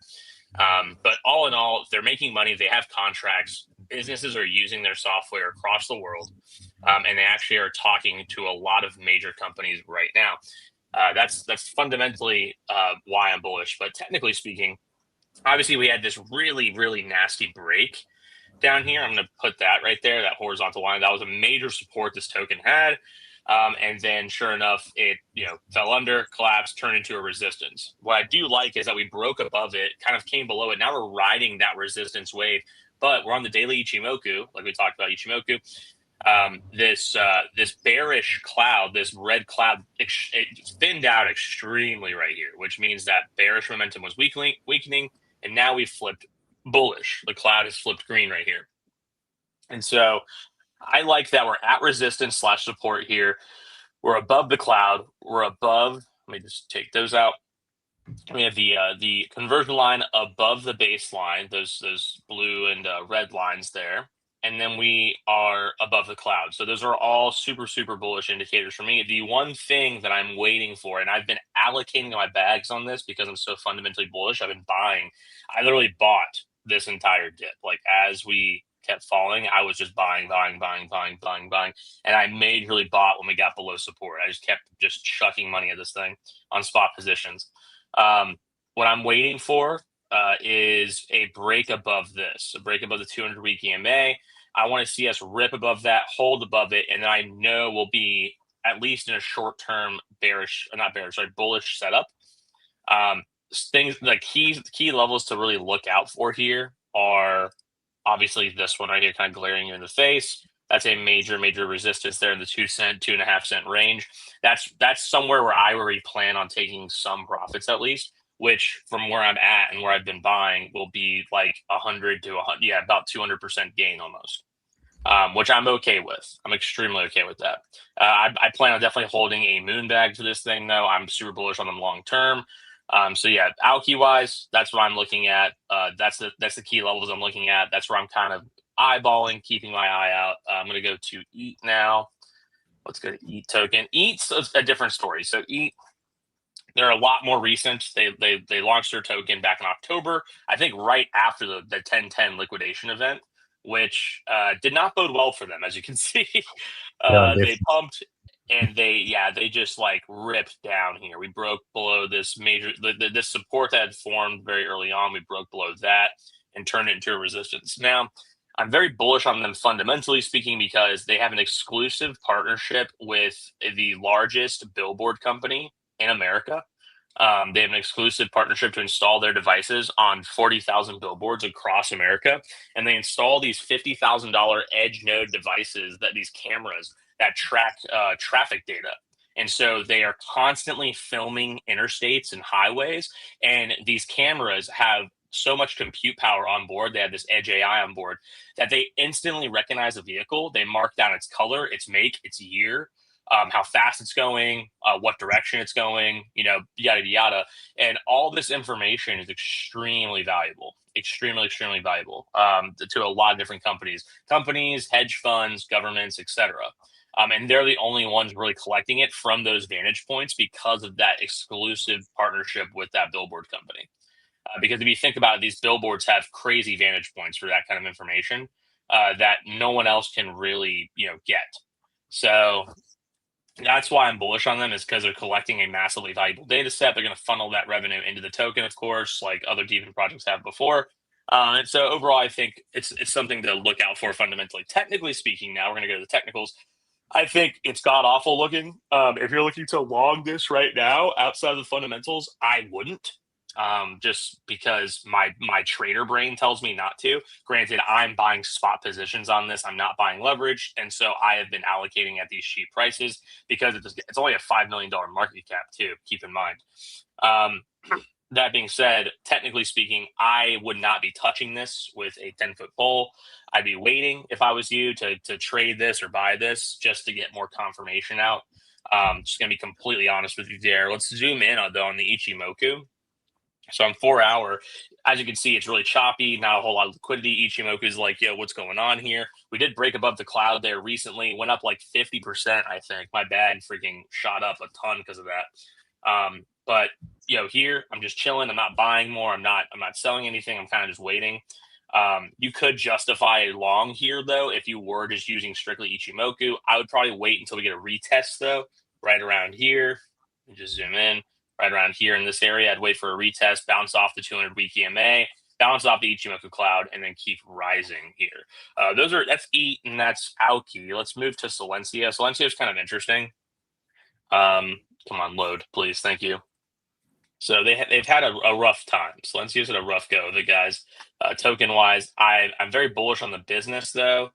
But all in all, they're making money. They have contracts. Businesses are using their software across the world. And they actually are talking to a lot of major companies right now. That's fundamentally why I'm bullish. But technically speaking, obviously we had this really, really nasty break down here. I'm going to put that right there, that horizontal line. That was a major support this token had. And then sure enough, it fell under, collapsed, turned into a resistance. What I do like is that we broke above it, kind of came below it. Now we're riding that resistance wave, but we're on the daily Ichimoku, like we talked about Ichimoku. This bearish cloud, this red cloud, it thinned out extremely right here, which means that bearish momentum was weakening, and now we've flipped bullish. The cloud has flipped green right here. And so I like that we're at resistance / support here. We're above the cloud. We're above, let me just take those out. We have the conversion line above the baseline, those blue and red lines there. And then we are above the cloud. So those are all super, super bullish indicators for me. The one thing that I'm waiting for, and I've been allocating my bags on this because I'm so fundamentally bullish, I've been buying. I literally bought this entire dip. Like as we kept falling, I was just buying. And I majorly bought when we got below support. I just kept chucking money at this thing on spot positions. What I'm waiting for is a break above this, a break above the 200-week EMA. I want to see us rip above that, hold above it, and then I know we'll be at least in a short-term bullish setup. Things like key levels to really look out for here are obviously this one right here, kind of glaring you in the face. That's a major resistance there in the 2-cent, 2.5-cent range. That's somewhere where I already plan on taking some profits at least, which from where I'm at and where I've been buying will be like 100 to 100, about 200% gain almost. Which I'm okay with. I'm extremely okay with that. I plan on definitely holding a moon bag for this thing, though. I'm super bullish on them long term. So yeah, AUKI wise, that's what I'm looking at. That's the key levels I'm looking at. That's where I'm kind of eyeballing, keeping my eye out. I'm going to go to EAT now. Let's go to EAT token. EAT's a different story. So EAT, they're a lot more recent. They launched their token back in October, I think right after the 10/10 liquidation event, which did not bode well for them, as you can see. They pumped and they just like ripped down here. We broke below this this support that had formed very early on. We broke below that and turned it into a resistance. Now, I'm very bullish on them fundamentally speaking because they have an exclusive partnership with the largest billboard company in America. They have an exclusive partnership to install their devices on 40,000 billboards across America. And they install these $50,000 edge node devices, these cameras that track traffic data. And so they are constantly filming interstates and highways. And these cameras have so much compute power on board. They have this edge AI on board that they instantly recognize a vehicle. They mark down its color, its make, its year, how fast it's going, what direction it's going, yada, yada. And all this information is extremely valuable, extremely valuable to a lot of different companies, hedge funds, governments, etc. And they're the only ones really collecting it from those vantage points because of that exclusive partnership with that billboard company. Because if you think about it, these billboards have crazy vantage points for that kind of information that no one else can really, get. So that's why I'm bullish on them, is because they're collecting a massively valuable data set. They're going to funnel that revenue into the token, of course, like other DeFi projects have before. And so overall, I think it's something to look out for fundamentally. Technically speaking, now we're going to go to the technicals. I think it's god awful looking. If you're looking to long this right now outside of the fundamentals, I wouldn't. Just because my trader brain tells me not to. Granted, I'm buying spot positions on this. I'm not buying leverage. And so I have been allocating at these cheap prices because it's only a $5 million market cap too, keep in mind. That being said, technically speaking, I would not be touching this with a 10-foot pole. I'd be waiting, if I was you, to trade this or buy this just to get more confirmation out. Just going to be completely honest with you there. Let's zoom in on the Ichimoku. So on 4 hour, as you can see, it's really choppy, not a whole lot of liquidity. Ichimoku is like, yo, what's going on here? We did break above the cloud there recently, went up like 50%, I think. My bag freaking shot up a ton because of that. But here I'm just chilling. I'm not buying more. I'm not selling anything. I'm kind of just waiting. You could justify a long here though if you were just using strictly Ichimoku. I would probably wait until we get a retest though, right around here. And just zoom in. Right around here in this area, I'd wait for a retest, bounce off the 200-week EMA, bounce off the Ichimoku cloud, and then keep rising here. That's EAT and that's AUKI. Let's move to Silencio. Silencio is kind of interesting. Come on, load, please. Thank you. So they've had a rough time. Silencio's had a rough go, the guys. Token wise, I'm very bullish on the business though.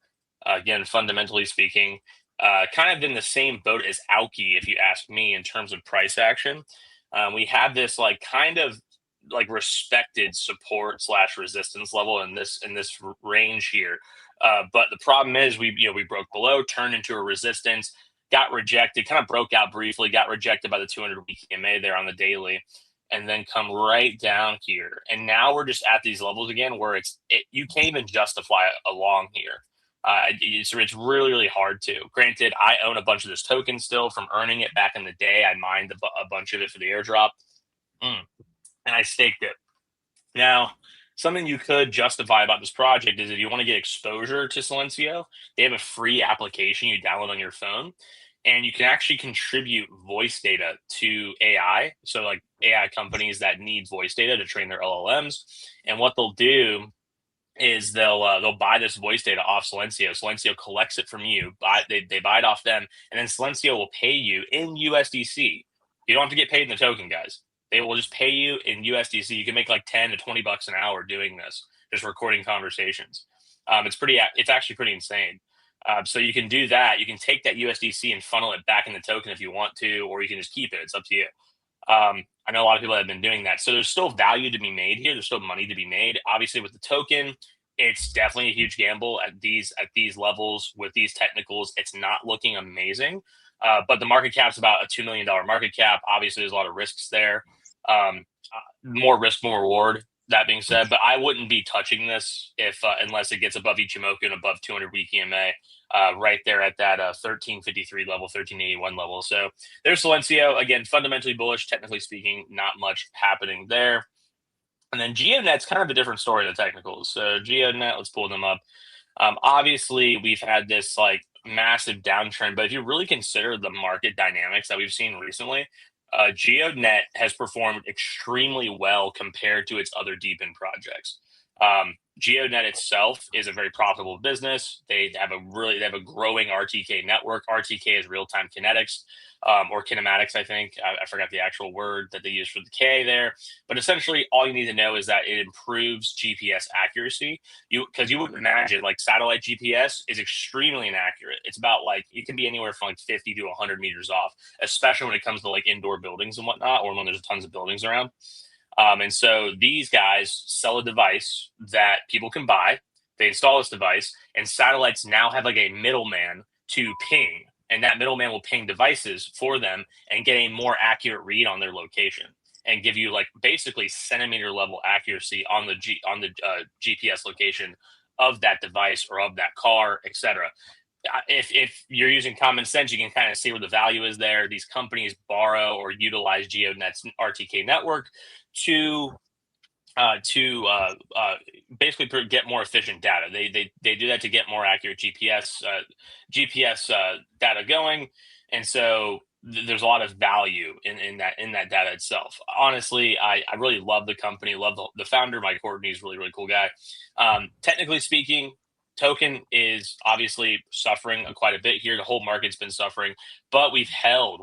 Again, fundamentally speaking, kind of in the same boat as AUKI, if you ask me, in terms of price action. We have this kind of respected support / resistance level in this range here. But the problem is we broke below, turned into a resistance, got rejected, kind of broke out briefly, got rejected by the 200-week EMA there on the daily, and then come right down here. And now we're just at these levels again where you can't even justify a long here. It's really hard to. Granted, I own a bunch of this token still from earning it back in the day. I mined a bunch of it for the airdrop, and I staked it. Now, something you could justify about this project is if you want to get exposure to Silencio, they have a free application you download on your phone, and you can actually contribute voice data to AI. So AI companies that need voice data to train their LLMs. And what they'll do is they'll buy this voice data off Silencio. Silencio collects it from you. They buy it off them, and then Silencio will pay you in USDC. You don't have to get paid in the token, guys. They will just pay you in USDC. You can make like 10 to 20 bucks an hour doing this, just recording conversations. It's actually pretty insane. So you can do that. You can take that USDC and funnel it back in the token if you want to, or you can just keep it. It's up to you. I know a lot of people have been doing that. So there's still value to be made here. There's still money to be made. Obviously, with the token, it's definitely a huge gamble at these levels with these technicals. It's not looking amazing, but the market cap's about a $2 million market cap. Obviously, there's a lot of risks there. More risk, more reward. That being said, but I wouldn't be touching this unless it gets above Ichimoku and above 200-week EMA, right there at that 1353 level, 1381 level. So there's Silencio. Again, fundamentally bullish, technically speaking, not much happening there. And then GeoDnet's kind of a different story than technicals. So GeoDnet, let's pull them up. Obviously, we've had this like massive downtrend, but if you really consider the market dynamics that we've seen recently, GeoDnet has performed extremely well compared to its other deep-in projects. GeoDnet itself is a very profitable business. They have a growing RTK network. RTK is real-time kinetics, or kinematics, I think. I forgot the actual word that they use for the K there. But essentially, all you need to know is that it improves GPS accuracy. Because you wouldn't imagine, like, satellite GPS is extremely inaccurate. It's about, like, it can be anywhere from, like, 50 to 100 meters off, especially when it comes to, like, indoor buildings and whatnot, or when there's tons of buildings around. And so these guys sell a device that people can buy. They install this device, and satellites now have like a middleman to ping, and that middleman will ping devices for them and get a more accurate read on their location and give you like basically centimeter level accuracy on the GPS location of that device or of that car, etc. If you're using common sense, you can kind of see where the value is there. These companies borrow or utilize GeoDnet's RTK network to basically get more efficient data. They do that to get more accurate GPS data going, and so there's a lot of value in that data itself. Honestly, I really love the company, love the founder, Mike Courtney. He's really cool guy. Technically speaking, token is obviously suffering quite a bit here. The whole market's been suffering, but we've held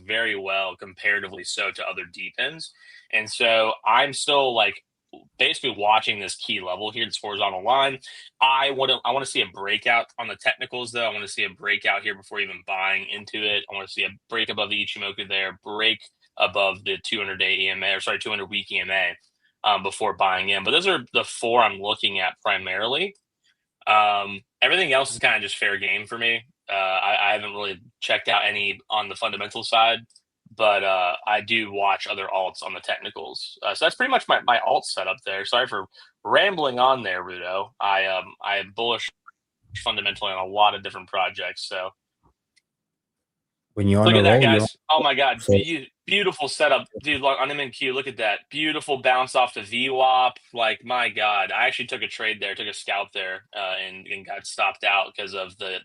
very well comparatively so to other deep-ins. And so I'm still like basically watching this key level here, this horizontal line. I want to see a breakout on the technicals though. I want to see a breakout here before even buying into it. I want to see a break above the Ichimoku there, break above the 200-day EMA, or sorry, 200-week EMA before buying in. But those are the four I'm looking at primarily. Everything else is kind of just fair game for me. I haven't really checked out any on the fundamental side, but I do watch other alts on the technicals. So that's pretty much my alt setup there. Sorry for rambling on there, Rudo. I am bullish fundamentally on a lot of different projects. So When you're look on at a that, roll, guys. Oh my God, beautiful setup, dude. On MNQ, look at that beautiful bounce off the VWAP. Like, my God, I actually took a trade there, took a scalp there, and got stopped out because of the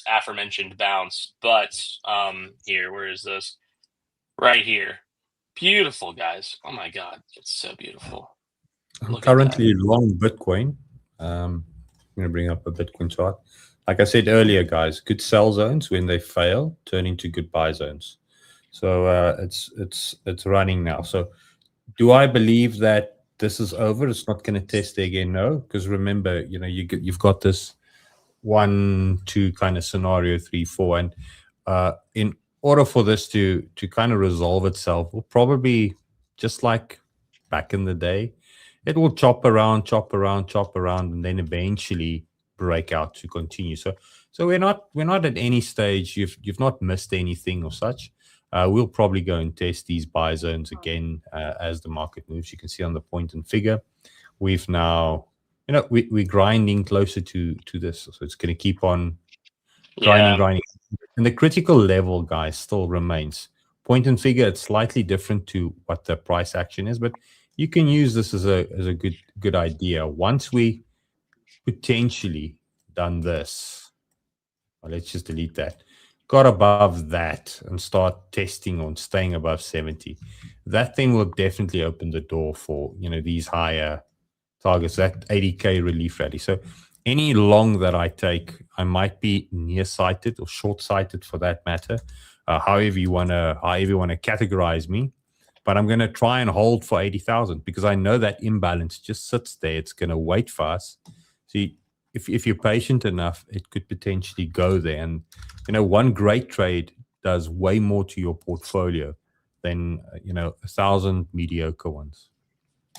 aforementioned bounce. But here, where is this? Right here. Beautiful, guys. Oh my God, it's so beautiful. I'm currently long Bitcoin. I'm going to bring up a Bitcoin chart. Like I said earlier, guys, good sell zones when they fail turn into good buy zones. So it's running now. So do I believe that this is over? It's not going to test again? No, because remember, you've got this 1, 2 kind of scenario, 3, 4, and in order for this to kind of resolve itself, will probably, just like back in the day, it will chop around, and then eventually break out to continue. So we're not at any stage. You've not missed anything or such. We'll probably go and test these buy zones again as the market moves. You can see on the point and figure, we've now, we're grinding closer to this. So it's going to keep on grinding. And the critical level, guys, still remains. Point and figure, it's slightly different to what the price action is, but you can use this as a good idea. Once we potentially done this, well, let's just delete that. got above that and start testing on staying above 70, that thing will definitely open the door for, these higher targets, that 80K relief rally. So any long that I take, I might be nearsighted or short-sighted for that matter, however you want to categorize me. But I'm going to try and hold for 80,000 because I know that imbalance just sits there. It's going to wait for us. See, if you're patient enough, it could potentially go there. And, one great trade does way more to your portfolio than, 1,000 mediocre ones.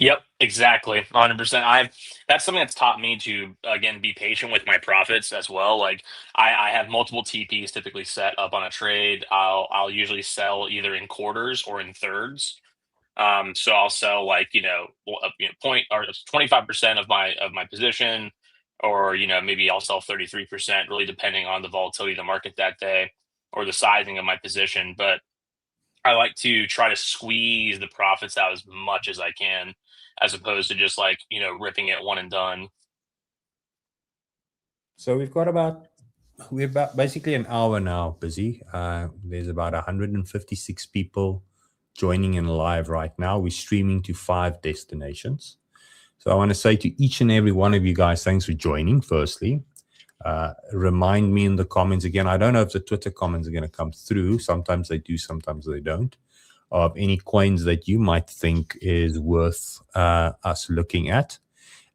Yep, exactly. 100%. That's something that's taught me to, again, be patient with my profits as well. Like I have multiple TPs typically set up on a trade. I'll usually sell either in quarters or in thirds. So I'll sell like, point or 25% of my position, or, maybe I'll sell 33%, really depending on the volatility of the market that day or the sizing of my position. But I like to try to squeeze the profits out as much as I can, as opposed to just like, ripping it one and done. So we're about basically an hour now busy. There's about 156 people joining in live right now. We're streaming to 5 destinations. So I want to say to each and every one of you guys, thanks for joining, firstly. Remind me in the comments again. I don't know if the Twitter comments are going to come through. Sometimes they do, sometimes they don't. Of any coins that you might think is worth us looking at.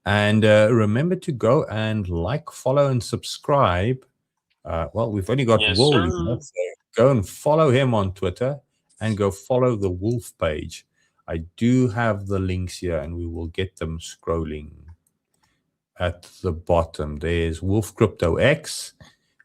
And remember to go and like, follow, and subscribe. Well, we've only got Yes, Will. sir. So go and follow him on Twitter and go follow the Wolf page. I do have the links here, and we will get them scrolling at the bottom. There's Wolf Crypto X,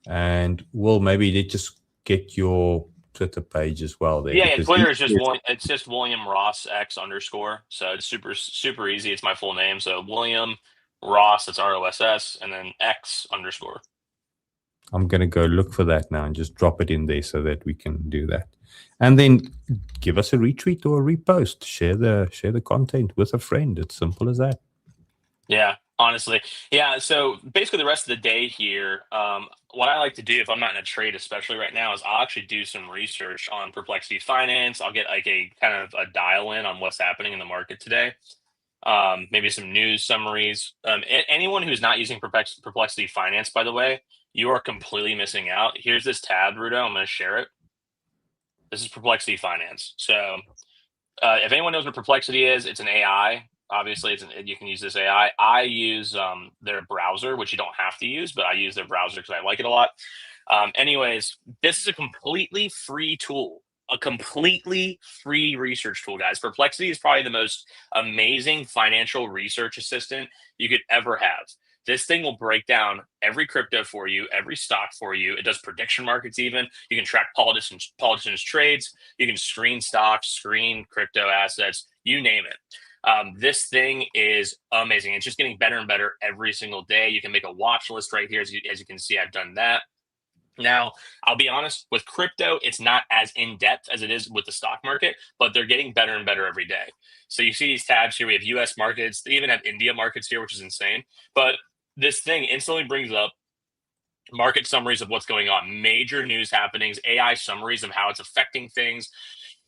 and Will, maybe they just get your Twitter page as well there. Yeah, Because Twitter is just one. It's just William Ross X _. So it's super easy. It's my full name. So William Ross, that's ROSS, and then X _. I'm going to go look for that now and just drop it in there so that we can do that. And then give us a retweet or a repost. Share the content with a friend. It's simple as that. Yeah, honestly. Yeah, so basically the rest of the day here, what I like to do if I'm not in a trade, especially right now, is I'll actually do some research on Perplexity Finance. I'll get like a kind of a dial in on what's happening in the market today. Maybe some news summaries. Anyone who's not using Perplexity Finance, by the way, you are completely missing out. Here's this tab, Rudo. I'm going to share it. This is Perplexity Finance. So if anyone knows what Perplexity is, it's an AI. Obviously, you can use this AI. I use their browser, which you don't have to use, but I use their browser because I like it a lot. Anyways, this is a completely free tool, a completely free research tool, guys. Perplexity is probably the most amazing financial research assistant you could ever have. This thing will break down every crypto for you, every stock for you. It does prediction markets even. You can track politicians' trades. You can screen stocks, screen crypto assets, you name it. This thing is amazing. It's just getting better and better every single day. You can make a watch list right here. As you can see, I've done that. Now, I'll be honest, with crypto, it's not as in-depth as it is with the stock market, but they're getting better and better every day. So you see these tabs here. We have US markets. They even have India markets here, which is insane. But this thing instantly brings up market summaries of what's going on, major news happenings, AI summaries of how it's affecting things.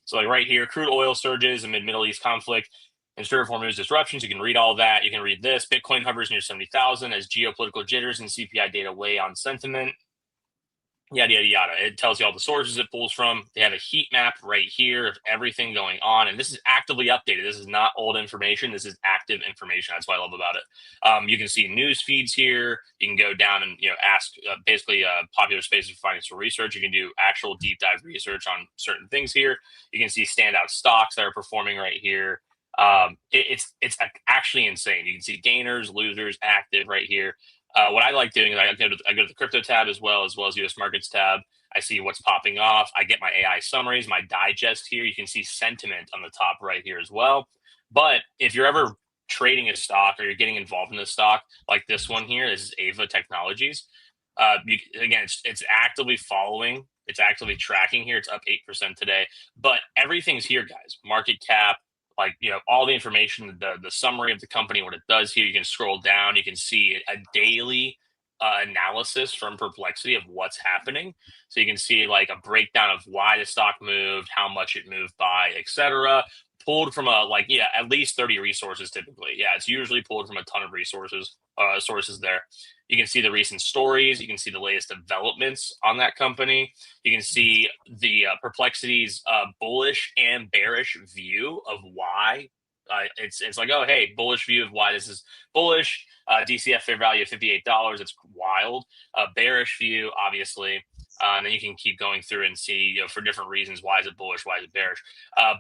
So like right here, crude oil surges amid Middle East conflict and Strait of Hormuz disruptions. You can read all that. You can read this. Bitcoin hovers near 70,000 as geopolitical jitters and CPI data weigh on sentiment. Yada, yada, yada. It tells you all the sources it pulls from. They have a heat map right here of everything going on. And this is actively updated. This is not old information. This is active information. That's what I love about it. You can see news feeds here. You can go down and ask basically popular spaces for financial research. You can do actual deep dive research on certain things here. You can see standout stocks that are performing right here. It's actually insane. You can see gainers, losers, active right here. What I like doing is I go to the crypto tab as well as US markets tab. I see what's popping off. I get my AI summaries, my digest here. You can see sentiment on the top right here as well. But if you're ever trading a stock or you're getting involved in a stock like this one here, this is Ava Technologies. Again, it's actively following. It's actively tracking here. It's up 8% today. But everything's here, guys. Market cap, all the information, the summary of the company, what it does here. You can scroll down. You can see a daily analysis from Perplexity of what's happening. So you can see like a breakdown of why the stock moved, how much it moved by, etc. Pulled from at least 30 resources typically. Yeah, it's usually pulled from a ton of sources there. You can see the recent stories. You can see the latest developments on that company. You can see the Perplexity's bullish and bearish view of why. It's like, oh, hey, bullish view of why this is bullish. DCF fair value of $58. It's wild. Bearish view, obviously. And then you can keep going through and see, for different reasons, why is it bullish, why is it bearish?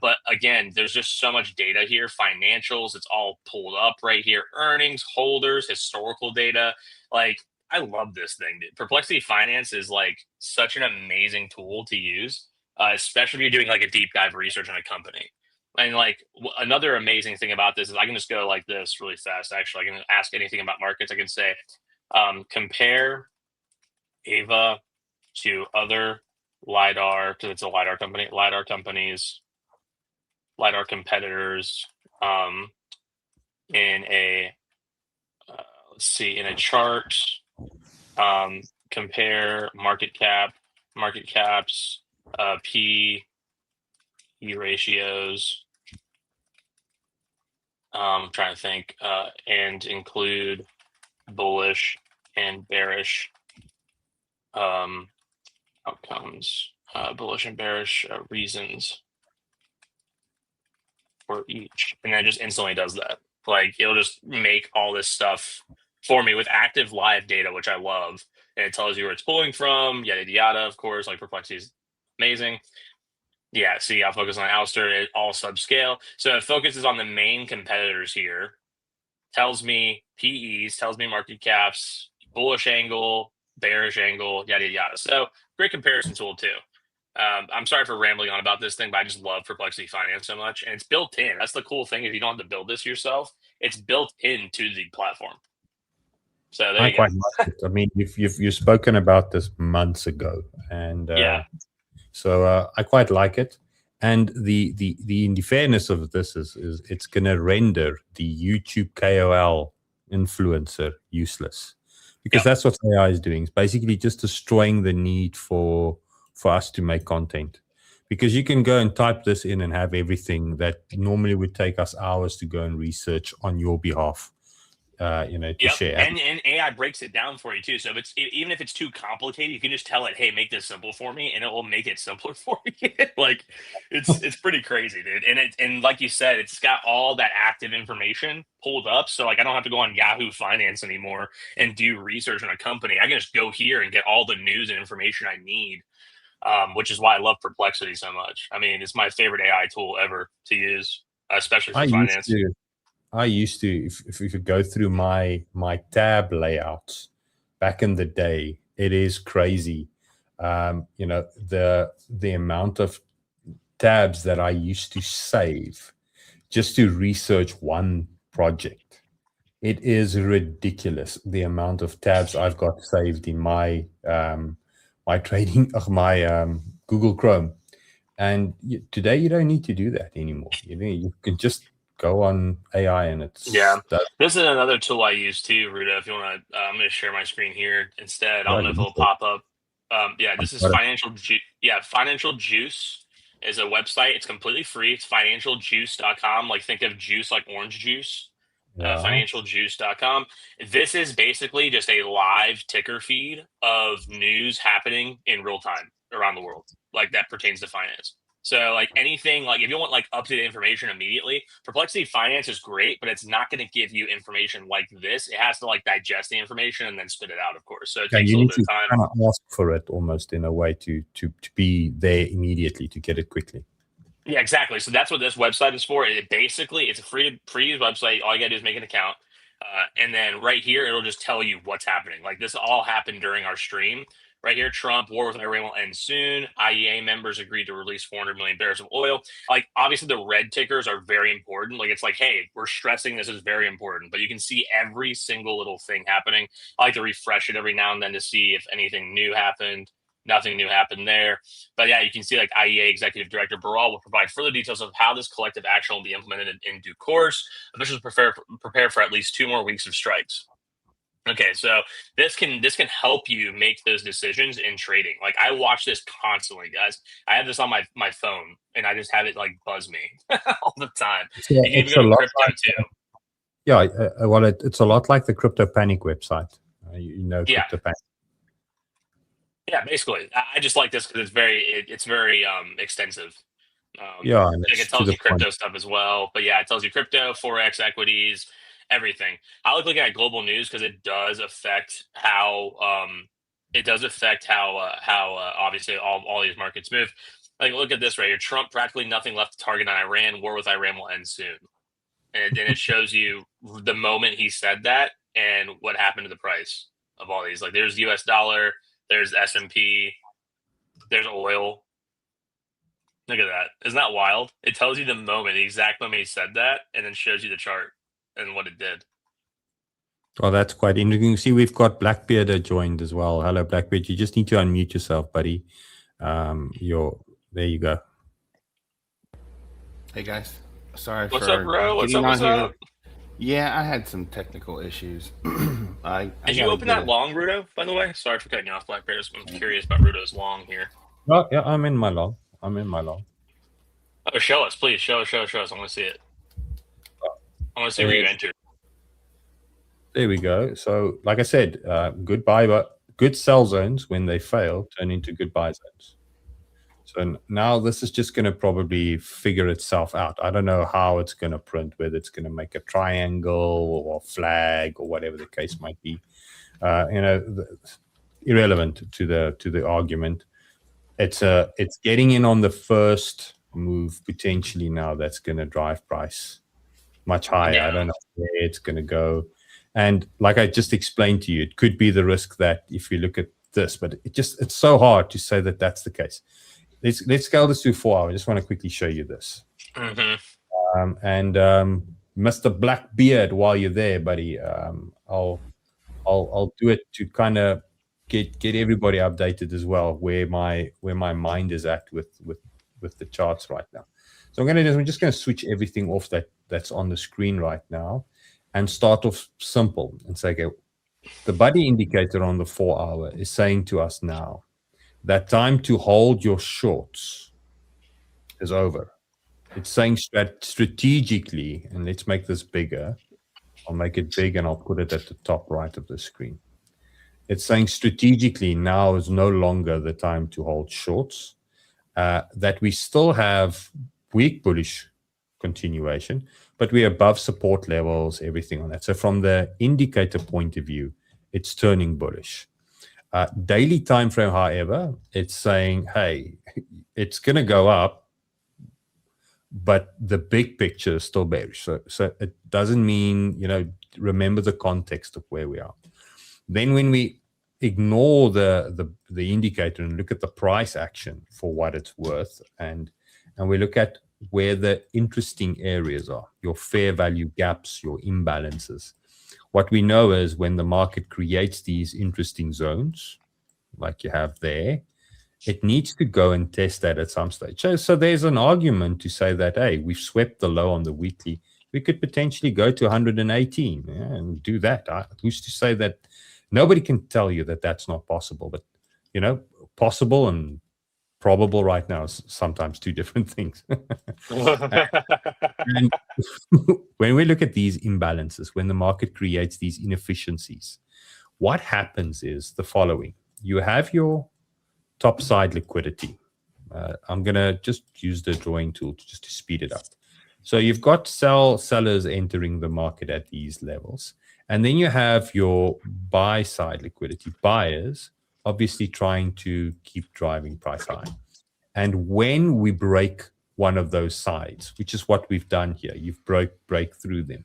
But again, there's just so much data here. Financials, it's all pulled up right here. Earnings, holders, historical data. Like, I love this thing, dude. Perplexity Finance is like such an amazing tool to use, especially if you're doing like a deep dive research on a company. And like another amazing thing about this is I can just go like this really fast. Actually, I can ask anything about markets. I can say, compare Ava to other LiDAR, because it's a LiDAR company, LiDAR companies, LiDAR competitors, in a, let's see, in a chart, compare market caps, P ratios. I'm trying to think, and include bullish and bearish outcomes, bullish and bearish reasons for each. And then it just instantly does that. Like, it'll just make all this stuff for me with active live data, which I love. And it tells you where it's pulling from, yada, yada, of course. Like, Perplexity is amazing. Yeah, see, I'll focus on HODLer, all subscale. So it focuses on the main competitors here. Tells me PEs, tells me market caps, bullish angle, bearish angle, yada, yada. So great comparison tool too. I'm sorry for rambling on about this thing, but I just love Perplexity Finance so much. And it's built in. That's the cool thing. If you don't have to build this yourself, it's built into the platform. So there I you quite go. like it. I mean, you've spoken about this months ago, and Yeah. so I quite like it. And the fairness of this is it's going to render the YouTube KOL influencer useless, because that's what AI is doing. It's basically just destroying the need for us to make content, because you can go and type this in and have everything that normally would take us hours to go and research on your behalf. To share. And AI breaks it down for you too. So even if it's too complicated, you can just tell it, "Hey, make this simple for me," and it will make it simpler for you. Like, it's pretty crazy, dude. And like you said, it's got all that active information pulled up. So like, I don't have to go on Yahoo Finance anymore and do research on a company. I can just go here and get all the news and information I need. Which is why I love Perplexity so much. I mean, it's my favorite AI tool ever to use, especially for finance. I used to, if you go through my tab layouts back in the day, it is crazy. The amount of tabs that I used to save just to research one project. It is ridiculous, the amount of tabs I've got saved in my Google Chrome. And today you don't need to do that anymore. You can just go on AI and it's This is another tool I use too, Ruda. If you want to, I'm going to share my screen here instead. I don't know if it'll pop up. This is Financial Juice. Yeah, Financial Juice is a website. It's completely free. It's financialjuice.com. Like, think of juice like orange juice. Financialjuice.com. This is basically just a live ticker feed of news happening in real time around the world, like that pertains to finance. So like anything, like if you want like up-to-date information immediately, Perplexity Finance is great, but it's not going to give you information like this. It has to like digest the information and then spit it out, of course. So it takes a little bit of time. Kind of ask for it almost in a way to be there immediately, to get it quickly. Yeah, exactly. So that's what this website is for. It's a free website. All you gotta do is make an account. And then right here, it'll just tell you what's happening. Like, this all happened during our stream. Right here, Trump, war with Iran will end soon. IEA members agreed to release 400 million barrels of oil. Like, obviously, the red tickers are very important. Like, it's like, hey, we're stressing this is very important. But you can see every single little thing happening. I like to refresh it every now and then to see if anything new happened. Nothing new happened there. But yeah, you can see like IEA Executive Director Baral will provide further details of how this collective action will be implemented in due course. Officials prepare for at least 2 more weeks of strikes. Okay, so this can help you make those decisions in trading. Like I watch this constantly, guys. I have this on my phone, and I just have it like buzz me all the time. You can even It's go a to lot crypto like, too. yeah, well, it's a lot like the Crypto Panic website. You know, Yeah, Crypto Panic. yeah. Basically, I just like this because it's very extensive. Yeah, and Like it's it to tells the you point. crypto stuff as well. But yeah, it tells you crypto, forex, equities, everything. I like looking at global news because it does affect how obviously all these markets move. Like look at this right here. Trump practically nothing left to target on Iran. War with Iran will end soon. And it shows you the moment he said that and what happened to the price of all these. Like there's US dollar, there's S&P, there's oil. Look at that. Isn't that wild? It tells you the moment, the exact moment he said that, and then shows you the chart and what it did. Oh, that's quite interesting. See, we've got Blackbeard joined as well. Hello, Blackbeard. You just need to unmute yourself, buddy. There you go. Hey guys, sorry What's for up, bro? What's getting up? on What's here. up? Yeah, I had some technical issues. I Did you gotta open get that it. long, Rudo, by the way? Sorry for cutting you off, Black Bears. I'm curious about Rudo's long here. Oh, yeah, I'm in my long. Oh, show us, please. Show us. I want to see it. I want to see where you entered. There we go. So, like I said, good buy, but good sell zones when they fail turn into good buy zones. So now this is just going to probably figure itself out. I don't know how it's going to print, whether it's going to make a triangle or flag or whatever the case might be. Irrelevant to the argument. It's getting in on the first move potentially now that's going to drive price much higher. Yeah. I don't know where it's going to go. And like I just explained to you, it could be the risk that if you look at this, but it's so hard to say that that's the case. Let's scale this to 4 hours. I just want to quickly show you this. Mm-hmm. Mr. Blackbeard, while you're there, buddy, I'll do it to kind of get everybody updated as well, where my mind is at with the charts right now. So I'm just going to switch everything off that's on the screen right now and start off simple and say, okay, the buddy indicator on the 4 hour is saying to us now that time to hold your shorts is over. It's saying strategically, and let's make this bigger. I'll make it big and I'll put it at the top right of the screen. It's saying strategically now is no longer the time to hold shorts, that we still have weak bullish continuation, but we're above support levels, everything on that. So from the indicator point of view, it's turning bullish. Daily time frame, however, it's saying, hey, it's going to go up, but the big picture is still bearish. So it doesn't mean, remember the context of where we are. Then when we ignore the indicator and look at the price action for what it's worth, and we look at where the interesting areas are, your fair value gaps, your imbalances. What we know is when the market creates these interesting zones, like you have there, it needs to go and test that at some stage. So there's an argument to say that, hey, we've swept the low on the weekly. We could potentially go to 118 and do that. Who's to say that? Nobody can tell you that that's not possible. But, possible and probable right now is sometimes two different things. And when we look at these imbalances, when the market creates these inefficiencies, what happens is the following. You have your top side liquidity. I'm going to just use the drawing tool just to speed it up. So you've got sellers entering the market at these levels. And then you have your buy side liquidity. Buyers obviously trying to keep driving price high. And when we break one of those sides, which is what we've done here, you've break through them.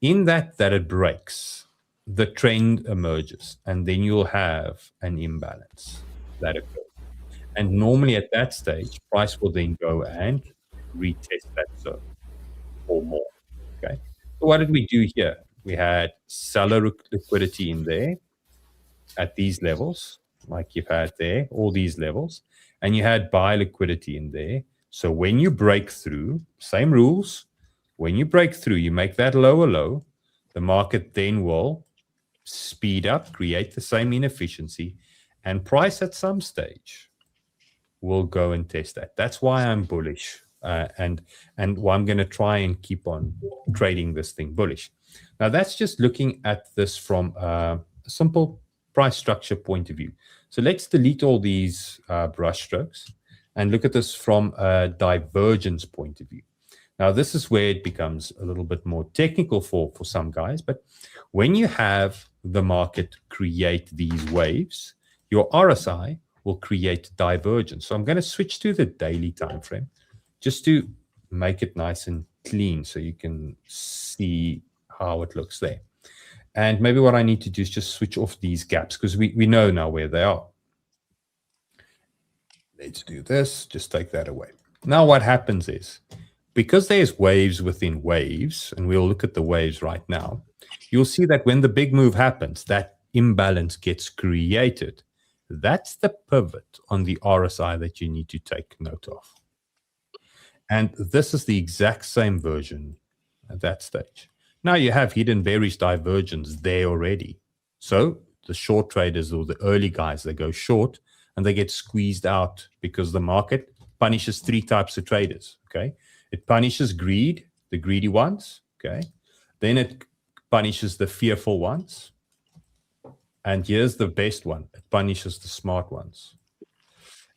In that it breaks, the trend emerges, and then you'll have an imbalance that occurs. And normally at that stage, price will then go and retest that zone or more. Okay. So what did we do here? We had seller liquidity in there at these levels, like you've had there, all these levels, and you had buy liquidity in there. So when you break through, same rules, when you break through, you make that lower low, the market then will speed up, create the same inefficiency, and price at some stage will go and test that. That's why I'm bullish, and why I'm going to try and keep on trading this thing bullish. Now, that's just looking at this from a simple price structure point of view. So let's delete all these brush strokes and look at this from a divergence point of view. Now, this is where it becomes a little bit more technical for some guys, but when you have the market create these waves, your RSI will create divergence. So I'm going to switch to the daily time frame just to make it nice and clean so you can see how it looks there. And maybe what I need to do is just switch off these gaps because we know now where they are. Let's do this, just take that away. Now what happens is, because there's waves within waves, and we'll look at the waves right now, you'll see that when the big move happens, that imbalance gets created. That's the pivot on the RSI that you need to take note of. And this is the exact same version at that stage. Now you have hidden bearish divergence there already. So the short traders or the early guys, they go short and they get squeezed out because the market punishes three types of traders, okay? It punishes greed, the greedy ones, okay? Then it punishes the fearful ones. And here's the best one. It punishes the smart ones.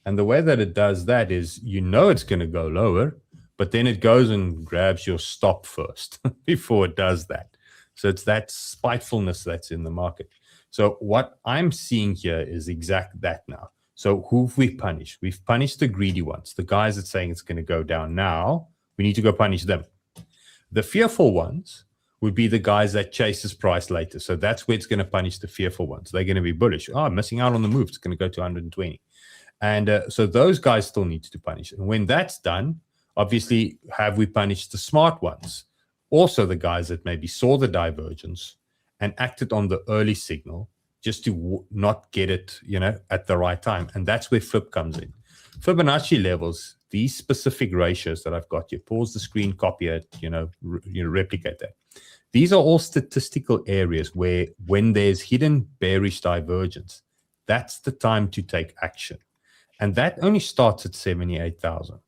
And the way that it does that is, you know it's going to go lower, but then it goes and grabs your stop first before it does that. So it's that spitefulness that's in the market. So what I'm seeing here is exact that now. So who've we punished? We've punished the greedy ones, the guys that saying it's going to go down now. We need to go punish them. The fearful ones would be the guys that chases price later. So that's where it's going to punish the fearful ones. They're going to be bullish. Oh, I'm missing out on the move. It's going to go to 120. And so those guys still need to punish. And when that's done, obviously, have we punished the smart ones? Also the guys that maybe saw the divergence and acted on the early signal just to not get it, at the right time. And that's where Fibb comes in. Fibonacci levels, these specific ratios that I've got here, pause the screen, copy it, replicate that. These are all statistical areas where when there's hidden bearish divergence, that's the time to take action. And that only starts at 78,000.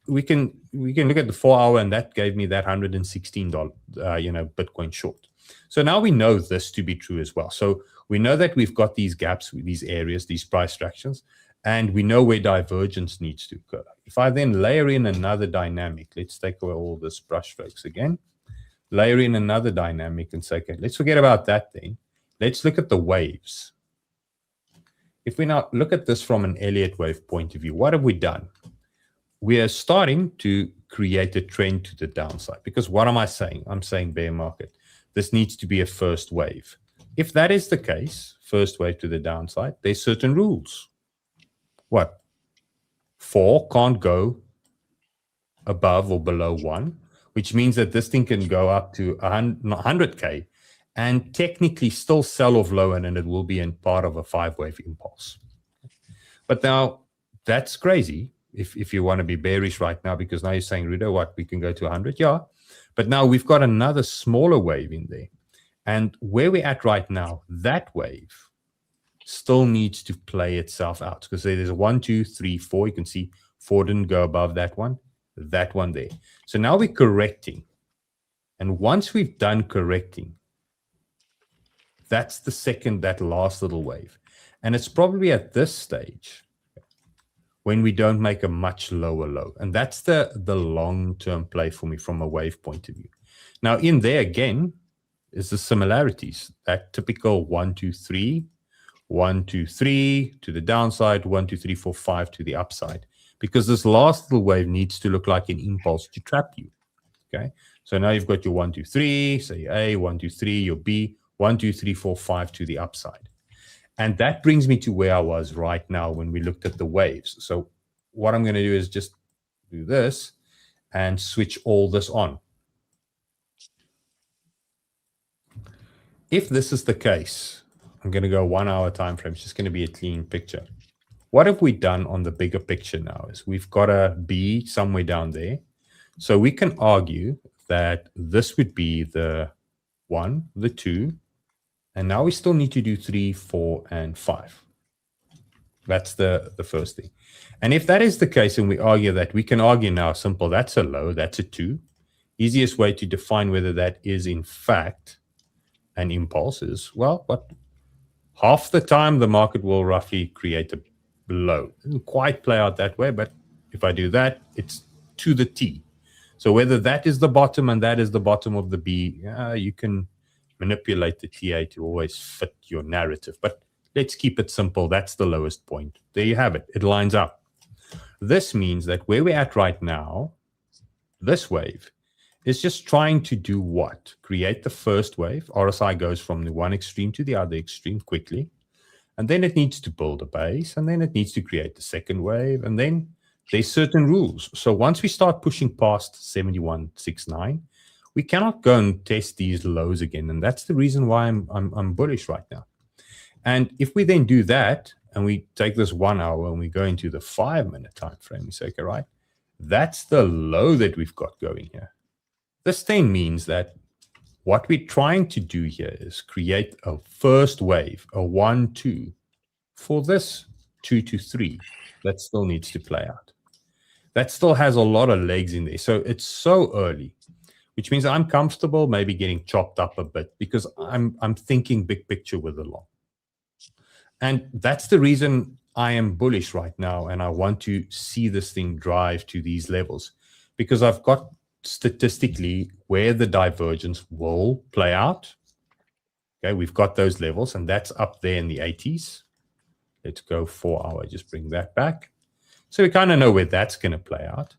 We can look at the 4 hour, and that gave me that $116, Bitcoin short. So now we know this to be true as well. So we know that we've got these gaps, these areas, these price fractions, and we know where divergence needs to occur. If I then layer in another dynamic, let's take away all this brush strokes again, layer in another dynamic and say, okay, let's forget about that thing. Let's look at the waves. If we now look at this from an Elliott wave point of view, what have we done? We are starting to create a trend to the downside. Because what am I saying? I'm saying bear market. This needs to be a first wave. If that is the case, first wave to the downside, there's certain rules. What? 4 can't go above or below 1, which means that this thing can go up to 100K and technically still sell off low, and it will be in part of a 5-wave impulse. But now that's crazy. If you want to be bearish right now, because now you're saying, Rudo, what, we can go to 100? Yeah. But now we've got another smaller wave in there. And where we're at right now, that wave still needs to play itself out. Because there's 1, 2, 3, 4. You can see 4 didn't go above that one there. So now we're correcting. And once we've done correcting, that's the second, that last little wave. And it's probably at this stage when we don't make a much lower low. And that's the long-term play for me from a wave point of view. Now, in there, again, is the similarities. That typical 1, 2, 3, 1, 2, 3 to the downside, 1, 2, 3, 4, 5 to the upside. Because this last little wave needs to look like an impulse to trap you. Okay? So now you've got your 1, 2, 3, so your A, 1, 2, 3, your B, 1, 2, 3, 4, 5 to the upside. And that brings me to where I was right now when we looked at the waves. So what I'm going to do is just do this and switch all this on. If this is the case, I'm going to go 1 hour time frame. It's just going to be a clean picture. What have we done on the bigger picture now is we've got a B somewhere down there. So we can argue that this would be the 1, the 2, And now we still need to do 3, 4, and 5. That's the first thing. And if that is the case, and we argue that, we can argue now simple, that's a low, that's a 2. Easiest way to define whether that is in fact an impulse is, well, but half the time the market will roughly create a low. It doesn't quite play out that way, but if I do that, it's to the T. So whether that is the bottom and that is the bottom of the B, you can manipulate the TA to always fit your narrative. But let's keep it simple. That's the lowest point. There you have it. It lines up. This means that where we're at right now, this wave is just trying to do what? Create the first wave. RSI goes from the one extreme to the other extreme quickly. And then it needs to build a base. And then it needs to create the second wave. And then there's certain rules. So once we start pushing past 71.69, we cannot go and test these lows again. And that's the reason why I'm bullish right now. And if we then do that, and we take this 1 hour and we go into the 5-minute time frame, we say, okay, right, that's the low that we've got going here. This then means that what we're trying to do here is create a first wave, a 1, 2, for this 2 to 3 that still needs to play out. That still has a lot of legs in there. So it's so early, which means I'm comfortable maybe getting chopped up a bit because I'm thinking big picture with the long. And that's the reason I am bullish right now, and I want to see this thing drive to these levels because I've got statistically where the divergence will play out. Okay, we've got those levels, and that's up there in the 80s. Let's go 4 hour, just bring that back. So we kind of know where that's going to play out.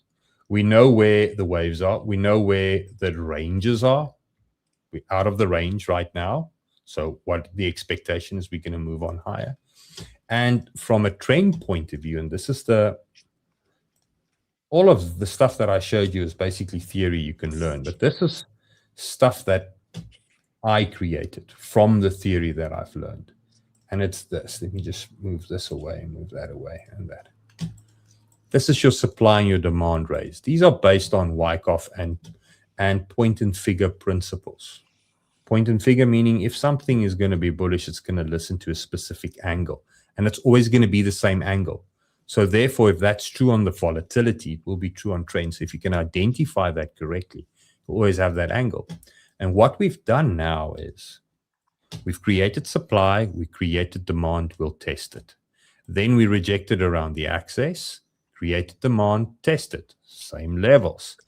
We know where the waves are. We know where the ranges are. We're out of the range right now. So what the expectation is, we're going to move on higher. And from a trend point of view, and this is all of the stuff that I showed you is basically theory you can learn. But this is stuff that I created from the theory that I've learned. And it's this. Let me just move this away, move that away, and that. This is your supply and your demand raise. These are based on Wyckoff and point and figure principles. Point and figure meaning if something is going to be bullish, it's going to listen to a specific angle. And it's always going to be the same angle. So therefore, if that's true on the volatility, it will be true on trends. So if you can identify that correctly, you always have that angle. And what we've done now is we've created supply, we created demand, we'll test it. Then we rejected around the axis, created demand, tested, same levels.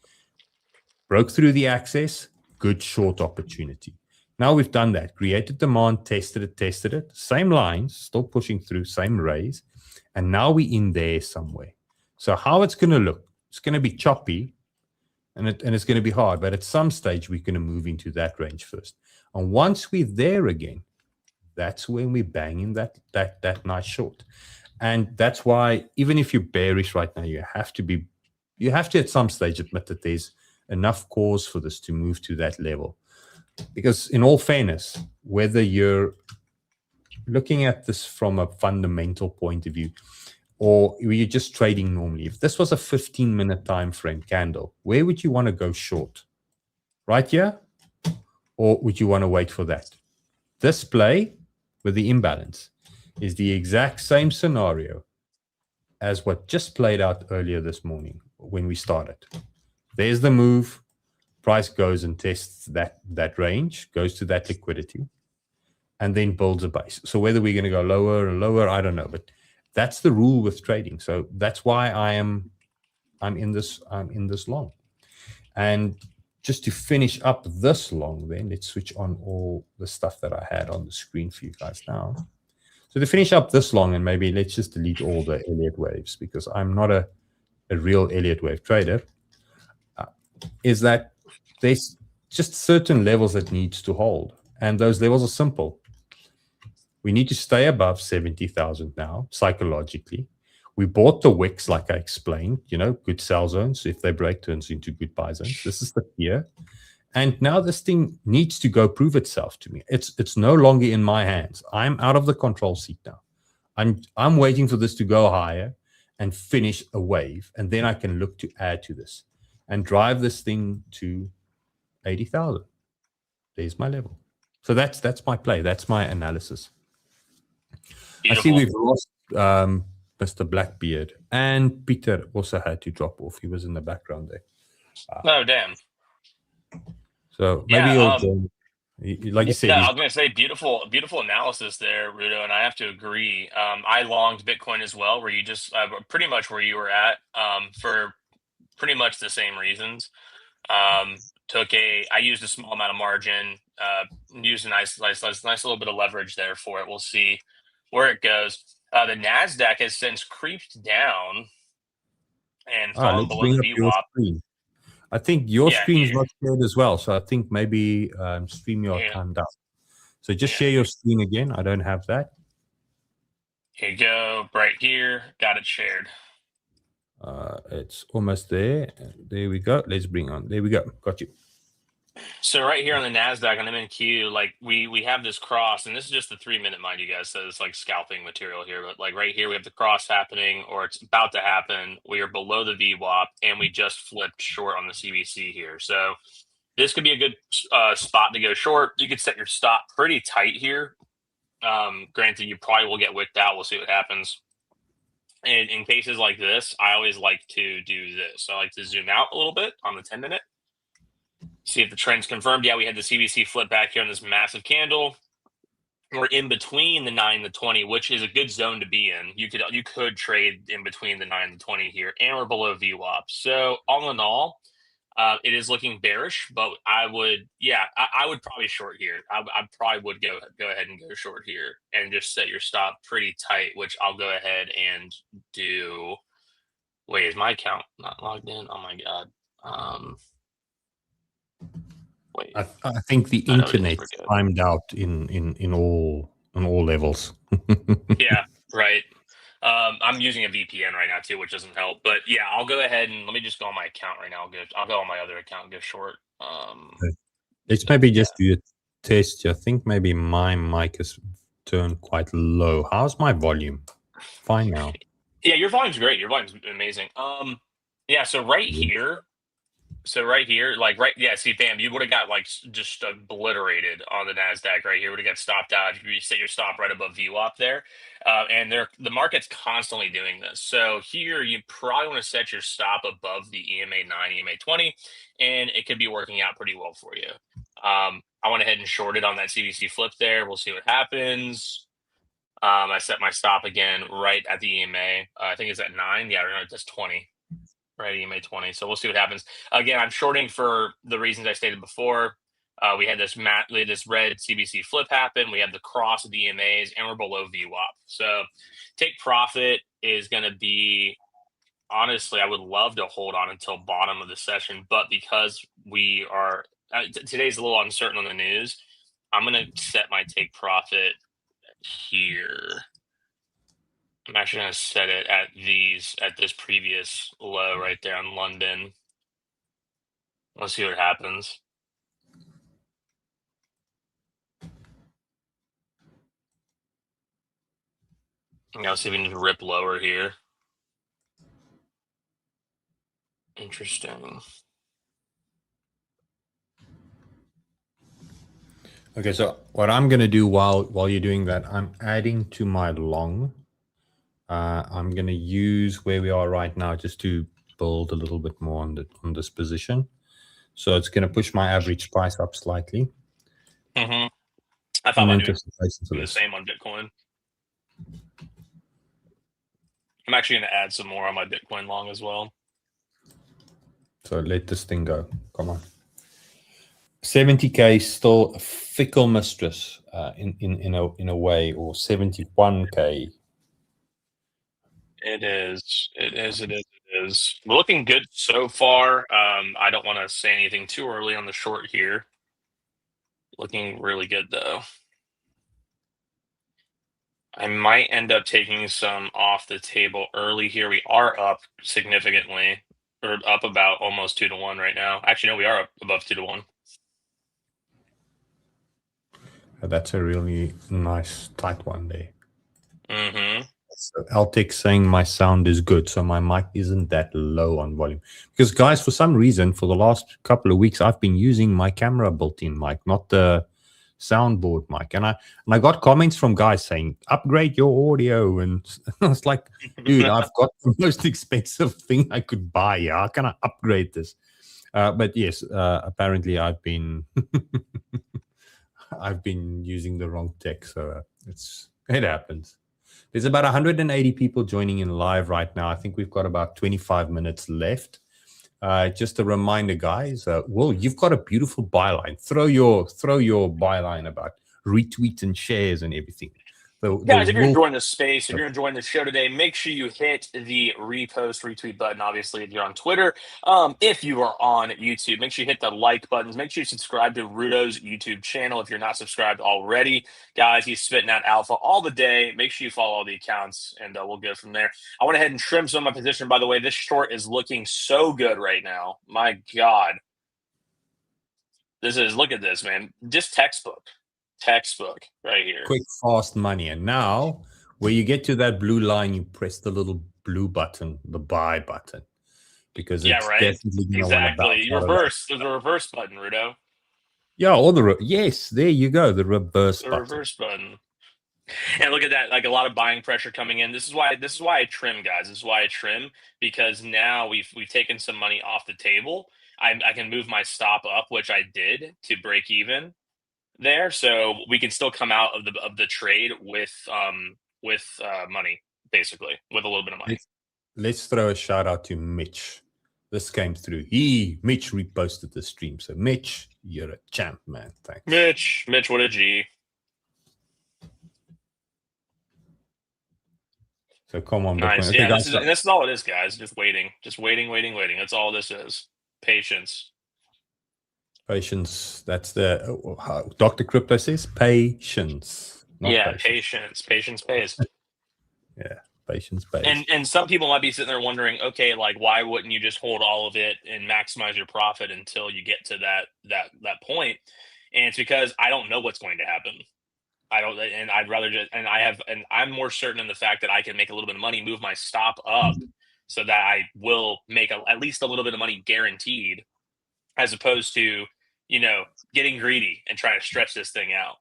Broke through the axis, good short opportunity. Now we've done that, created demand, tested it, same lines, still pushing through, same raise, and now we're in there somewhere. So how it's going to look, it's going to be choppy, and it's going to be hard, but at some stage we're going to move into that range first. And once we're there again, that's when we bang in that nice short. And that's why even if you're bearish right now, you have to at some stage admit that there's enough cause for this to move to that level. Because in all fairness, whether you're looking at this from a fundamental point of view or you're just trading normally, if this was a 15-minute time frame candle, where would you want to go short? Right here? Or would you want to wait for that? This play with the imbalance is the exact same scenario as what just played out earlier this morning when we started. There's the move. Price goes and tests that range, goes to that liquidity, and then builds a base. So whether we're going to go lower or lower, I don't know. But that's the rule with trading. So that's why I'm in this long. And just to finish up this long, then let's switch on all the stuff that I had on the screen for you guys now. So to finish up this long, and maybe let's just delete all the Elliott waves because I'm not a real Elliott wave trader, is that there's just certain levels that needs to hold. And those levels are simple. We need to stay above 70,000 now, psychologically. We bought the wicks, like I explained, good sell zones. If they break, turns into good buy zones. This is the fear. And now this thing needs to go prove itself to me. It's no longer in my hands. I'm out of the control seat now. I'm waiting for this to go higher and finish a wave. And then I can look to add to this and drive this thing to 80,000. There's my level. So that's my play. That's my analysis. Beautiful. I see we've lost Mr. Blackbeard, and Peter also had to drop off. He was in the background there. Oh, damn. So maybe Yeah, he'll join. Like you said, yeah, I was going to say beautiful analysis there, Rudo, and I have to agree. I longed Bitcoin as well, where you just pretty much where you were at for pretty much the same reasons. I used a small amount of margin, used a nice little bit of leverage there for it. We'll see where it goes. The NASDAQ has since creeped down and fallen below the VWAP. Screen. I think your screen is not shared as well, so I think maybe StreamYard timed out. So just share your screen again. I don't have that. Here you go, right here. Got it shared. It's almost there. There we go. Let's bring on. There we go. Got you. So right here on the NASDAQ on MNQ, like we have this cross, and this is just the 3-minute, mind you guys, so it's like scalping material here. But like right here, we have the cross happening, or it's about to happen. We are below the VWAP, and we just flipped short on the CBC here. So this could be a good spot to go short. You could set your stop pretty tight here. Granted, you probably will get wicked out. We'll see what happens. And in cases like this, I always like to do this. I like to zoom out a little bit on the 10-minute. See if the trend's confirmed. Yeah, we had the CBC flip back here on this massive candle. We're in between the 9 and the 20, which is a good zone to be in. You could trade in between the 9 and the 20 here, and we're below VWAP. So all in all, it is looking bearish, but I would probably short here. I probably would go ahead and go short here and just set your stop pretty tight, which I'll go ahead and do. Wait, is my account not logged in? Oh my God. Wait. I think the internet timed out in all levels. Yeah, right. I'm using a VPN right now too, which doesn't help. But yeah, I'll go ahead and let me just go on my account right now. I'll go on my other account and go short. Let's maybe just do a test. I think maybe my mic is turned quite low. How's my volume? Fine now. Yeah, your volume's great. Your volume's amazing. Yeah. So right here. See, bam, you would have got like just obliterated on the NASDAQ right here. Would have got stopped out. You set your stop right above VWAP there. And the market's constantly doing this. So here, you probably want to set your stop above the EMA 9, EMA 20, and it could be working out pretty well for you. I went ahead and shorted on that CBC flip there. We'll see what happens. I set my stop again right at the EMA. I think it's at 9. Yeah, no, it's 20. Right, EMA 20. So we'll see what happens. Again, I'm shorting for the reasons I stated before. We had this red CBC flip happen. We had the cross of the EMAs, and we're below VWAP. So take profit is going to be, honestly, I would love to hold on until bottom of the session. But because we are, today's a little uncertain on the news, I'm going to set my take profit here. I'm actually going to set it at this previous low right there on London. Let's see what happens. I'll see if we can rip lower here. Interesting. Okay, so what I'm going to do while you're doing that, I'm adding to my long. I'm going to use where we are right now just to build a little bit more on this position. So it's going to push my average price up slightly. Mm-hmm. I thought I'd do the same on Bitcoin. I'm actually going to add some more on my Bitcoin long as well. So let this thing go. Come on. 70K is still a fickle mistress in a way, or 71K. It is. We're looking good so far. I don't want to say anything too early on the short here. Looking really good though. I might end up taking some off the table early here. We are up significantly. We're up about almost 2 to 1 right now. Actually, no, we are up above 2 to 1. That's a really nice tight one there. Mm-hmm. So Altec saying my sound is good, so my mic isn't that low on volume. Because guys, for some reason, for the last couple of weeks, I've been using my camera built-in mic, not the soundboard mic. And I got comments from guys saying, upgrade your audio. And I was like, dude, I've got the most expensive thing I could buy. How can I upgrade this? But yes, apparently I've been I've been using the wrong tech, so it happens. There's about 180 people joining in live right now. I think we've got about 25 minutes left. Just a reminder, guys. Will, you've got a beautiful byline. Throw your byline about retweets and shares and everything. Guys, if you're enjoying the space, if you're enjoying the show today, make sure you hit the repost, retweet button. Obviously, if you're on Twitter, if you are on YouTube, make sure you hit the like buttons. Make sure you subscribe to Rudo's YouTube channel if you're not subscribed already. Guys, he's spitting out alpha all the day. Make sure you follow all the accounts, and we'll go from there. I went ahead and trimmed some of my position. By the way, this short is looking so good right now. My God. Look at this, man. Just textbook right here. Quick, fast money. And now, where you get to that blue line, you press the little blue button, the buy button, because it's definitely going to want to bounce. Reverse. There's a reverse button, Rudo. Yeah, or yes, there you go, the reverse button. Reverse button. And look at that, like a lot of buying pressure coming in. This is why I trim, guys. This is why I trim, because now we've taken some money off the table. I can move my stop up, which I did, to break even there, so we can still come out of the trade with money, basically, with a little bit of money. Let's throw a shout out to Mitch. This came through. Mitch reposted the stream. So Mitch, you're a champ, man. Thanks. Mitch, what a G. So come on, nice. Okay, yeah, this is all it is, guys. Just waiting. That's all this is. Patience. That's the Dr. Crypto says patience. Patience. Patience pays. Yeah, patience pays. And some people might be sitting there wondering, okay, like, why wouldn't you just hold all of it and maximize your profit until you get to that point? And it's because I don't know what's going to happen. I don't, and I'd rather just, and I'm more certain in the fact that I can make a little bit of money, move my stop up, so that I will make at least a little bit of money guaranteed, as opposed to, getting greedy and trying to stretch this thing out.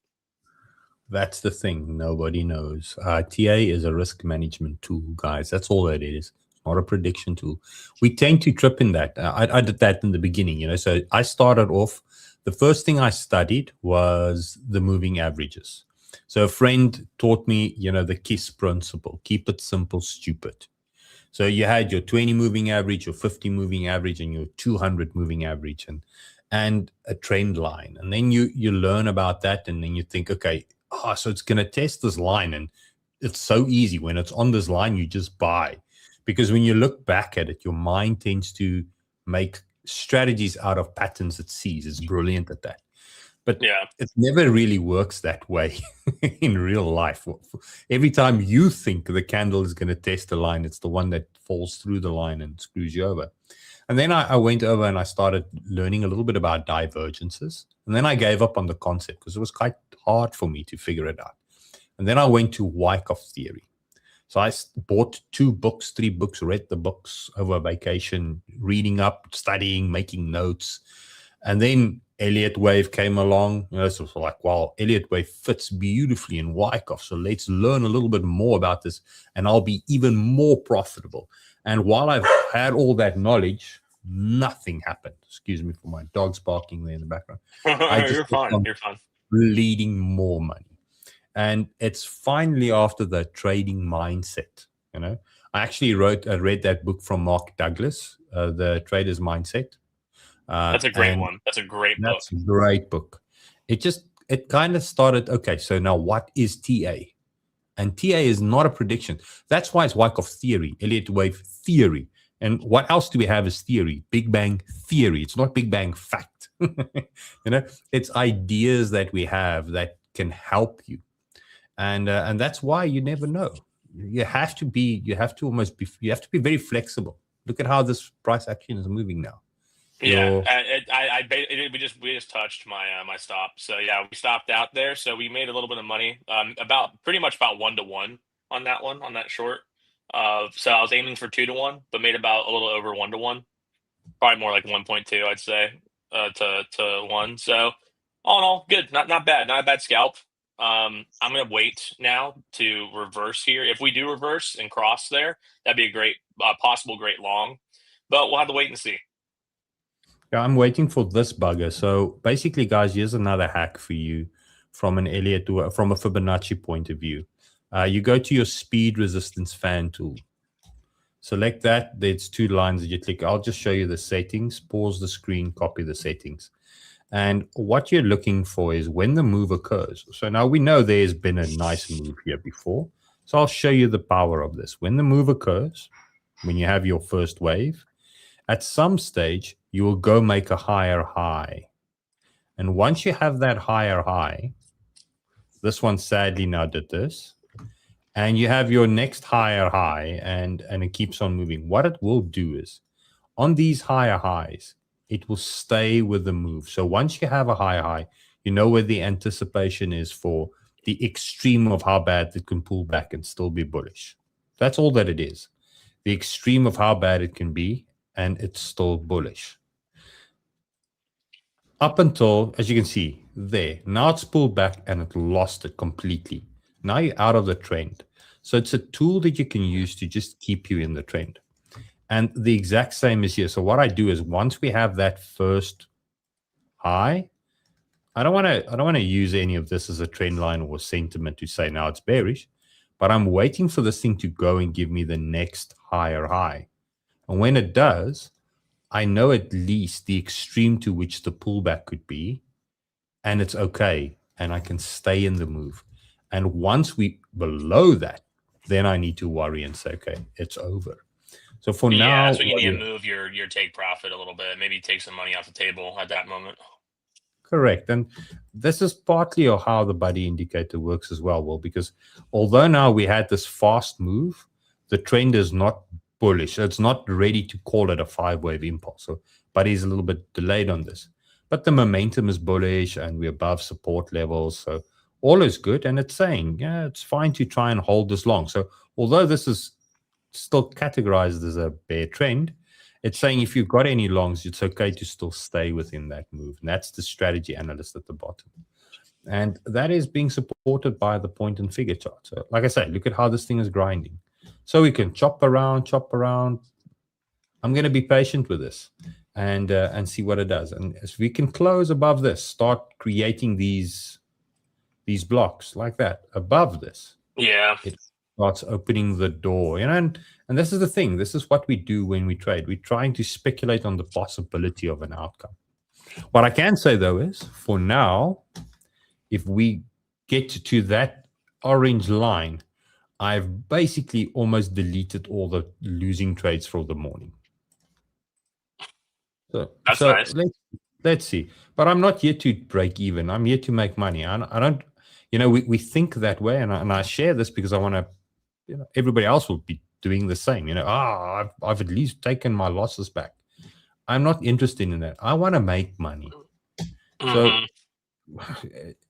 That's the thing. Nobody knows. TA is a risk management tool, guys. That's all it is. Not a prediction tool. We tend to trip in that. I did that in the beginning, So I started off, the first thing I studied was the moving averages. So a friend taught me, the KISS principle. Keep it simple, stupid. So you had your 20 moving average, your 50 moving average, and your 200 moving average, and a trend line. And then you learn about that, and then you think, okay, so it's going to test this line. And it's so easy. When it's on this line, you just buy. Because when you look back at it, your mind tends to make strategies out of patterns it sees. It's brilliant at that. But it never really works that way in real life. Every time you think the candle is going to test the line, it's the one that falls through the line and screws you over. And then I went over and I started learning a little bit about divergences. And then I gave up on the concept because it was quite hard for me to figure it out. And then I went to Wyckoff theory. So I bought 2 books, 3 books, read the books over vacation, reading up, studying, making notes. And then Elliott Wave came along. So it was like, wow, Elliott Wave fits beautifully in Wyckoff. So let's learn a little bit more about this, and I'll be even more profitable. And while I've had all that knowledge, nothing happened. Excuse me for my dogs barking there in the background. You're fine. You're fine. Bleeding more money. And it's finally after the trading mindset. I actually read that book from Mark Douglas, The Trader's Mindset. That's a great one. That's a great book. That's a great book. It kind of started, okay, so now what is TA? And TA is not a prediction. That's why it's Wyckoff theory, Elliott Wave theory. And what else do we have as theory? Big Bang theory. It's not Big Bang fact. It's ideas that we have that can help you. And that's why you never know. You have to be very flexible. Look at how this price action is moving now. Yeah, we just touched my stop. So yeah, we stopped out there. So we made a little bit of money, pretty much about 1-to-1 on that short. So I was aiming for 2-to-1, but made about a little over 1-to-1, probably more like 1.2, I'd say, to 1. So All in all, good. Not bad. Not a bad scalp. I'm gonna wait now to reverse here. If we do reverse and cross there, that'd be a great, possible great long. But we'll have to wait and see. Yeah, I'm waiting for this bugger. So basically, guys, here's another hack for you from an Elliott or from a Fibonacci point of view. You go to your speed resistance fan tool. Select that. There's 2 lines that you click. I'll just show you the settings. Pause the screen, copy the settings. And what you're looking for is when the move occurs. So now we know there's been a nice move here before. So I'll show you the power of this. When the move occurs, when you have your first wave, at some stage, you will go make a higher high. And once you have that higher high, this one sadly now did this, and you have your next higher high, and it keeps on moving. What it will do is, on these higher highs, it will stay with the move. So once you have a higher high, you know where the anticipation is for the extreme of how bad it can pull back and still be bullish. That's all that it is. The extreme of how bad it can be, and it's still bullish. Up until, as you can see, there. Now it's pulled back and it lost it completely. Now you're out of the trend. So it's a tool that you can use to just keep you in the trend. And the exact same is here. So what I do is once we have that first high, I don't want to use any of this as a trend line or sentiment to say now it's bearish, but I'm waiting for this thing to go and give me the next higher high. And when it does, I know at least the extreme to which the pullback could be, and it's okay, and I can stay in the move. And once we below that, then I need to worry and say, okay, it's over. So for now, that's when you need to move your take profit a little bit. Maybe take some money off the table at that moment. Correct. And this is partly of how the buddy indicator works as well, Will, because although now we had this fast move, the trend is not bullish. It's not ready to call it a 5-wave impulse. So buddy's a little bit delayed on this. But the momentum is bullish and we're above support levels. So all is good. And it's saying, yeah, it's fine to try and hold this long. So although this is still categorized as a bear trend, it's saying if you've got any longs, it's okay to still stay within that move. And that's the strategy analyst at the bottom. And that is being supported by the point and figure chart. So like I said, look at how this thing is grinding. So we can chop around. I'm going to be patient with this and see what it does. And as we can close above this, start creating these blocks like that above this. Yeah. It starts opening the door, you know, and this is the thing. This is what we do when we trade. We're trying to speculate on the possibility of an outcome. What I can say, though, is for now, if we get to that orange line, I've basically almost deleted all the losing trades for the morning. So that's nice. Let's see. But I'm not here to break even. I'm here to make money. I don't, you know, we think that way, and I share this because I want to, you know, everybody else will be doing the same. You know, I've at least taken my losses back. I'm not interested in that. I want to make money. So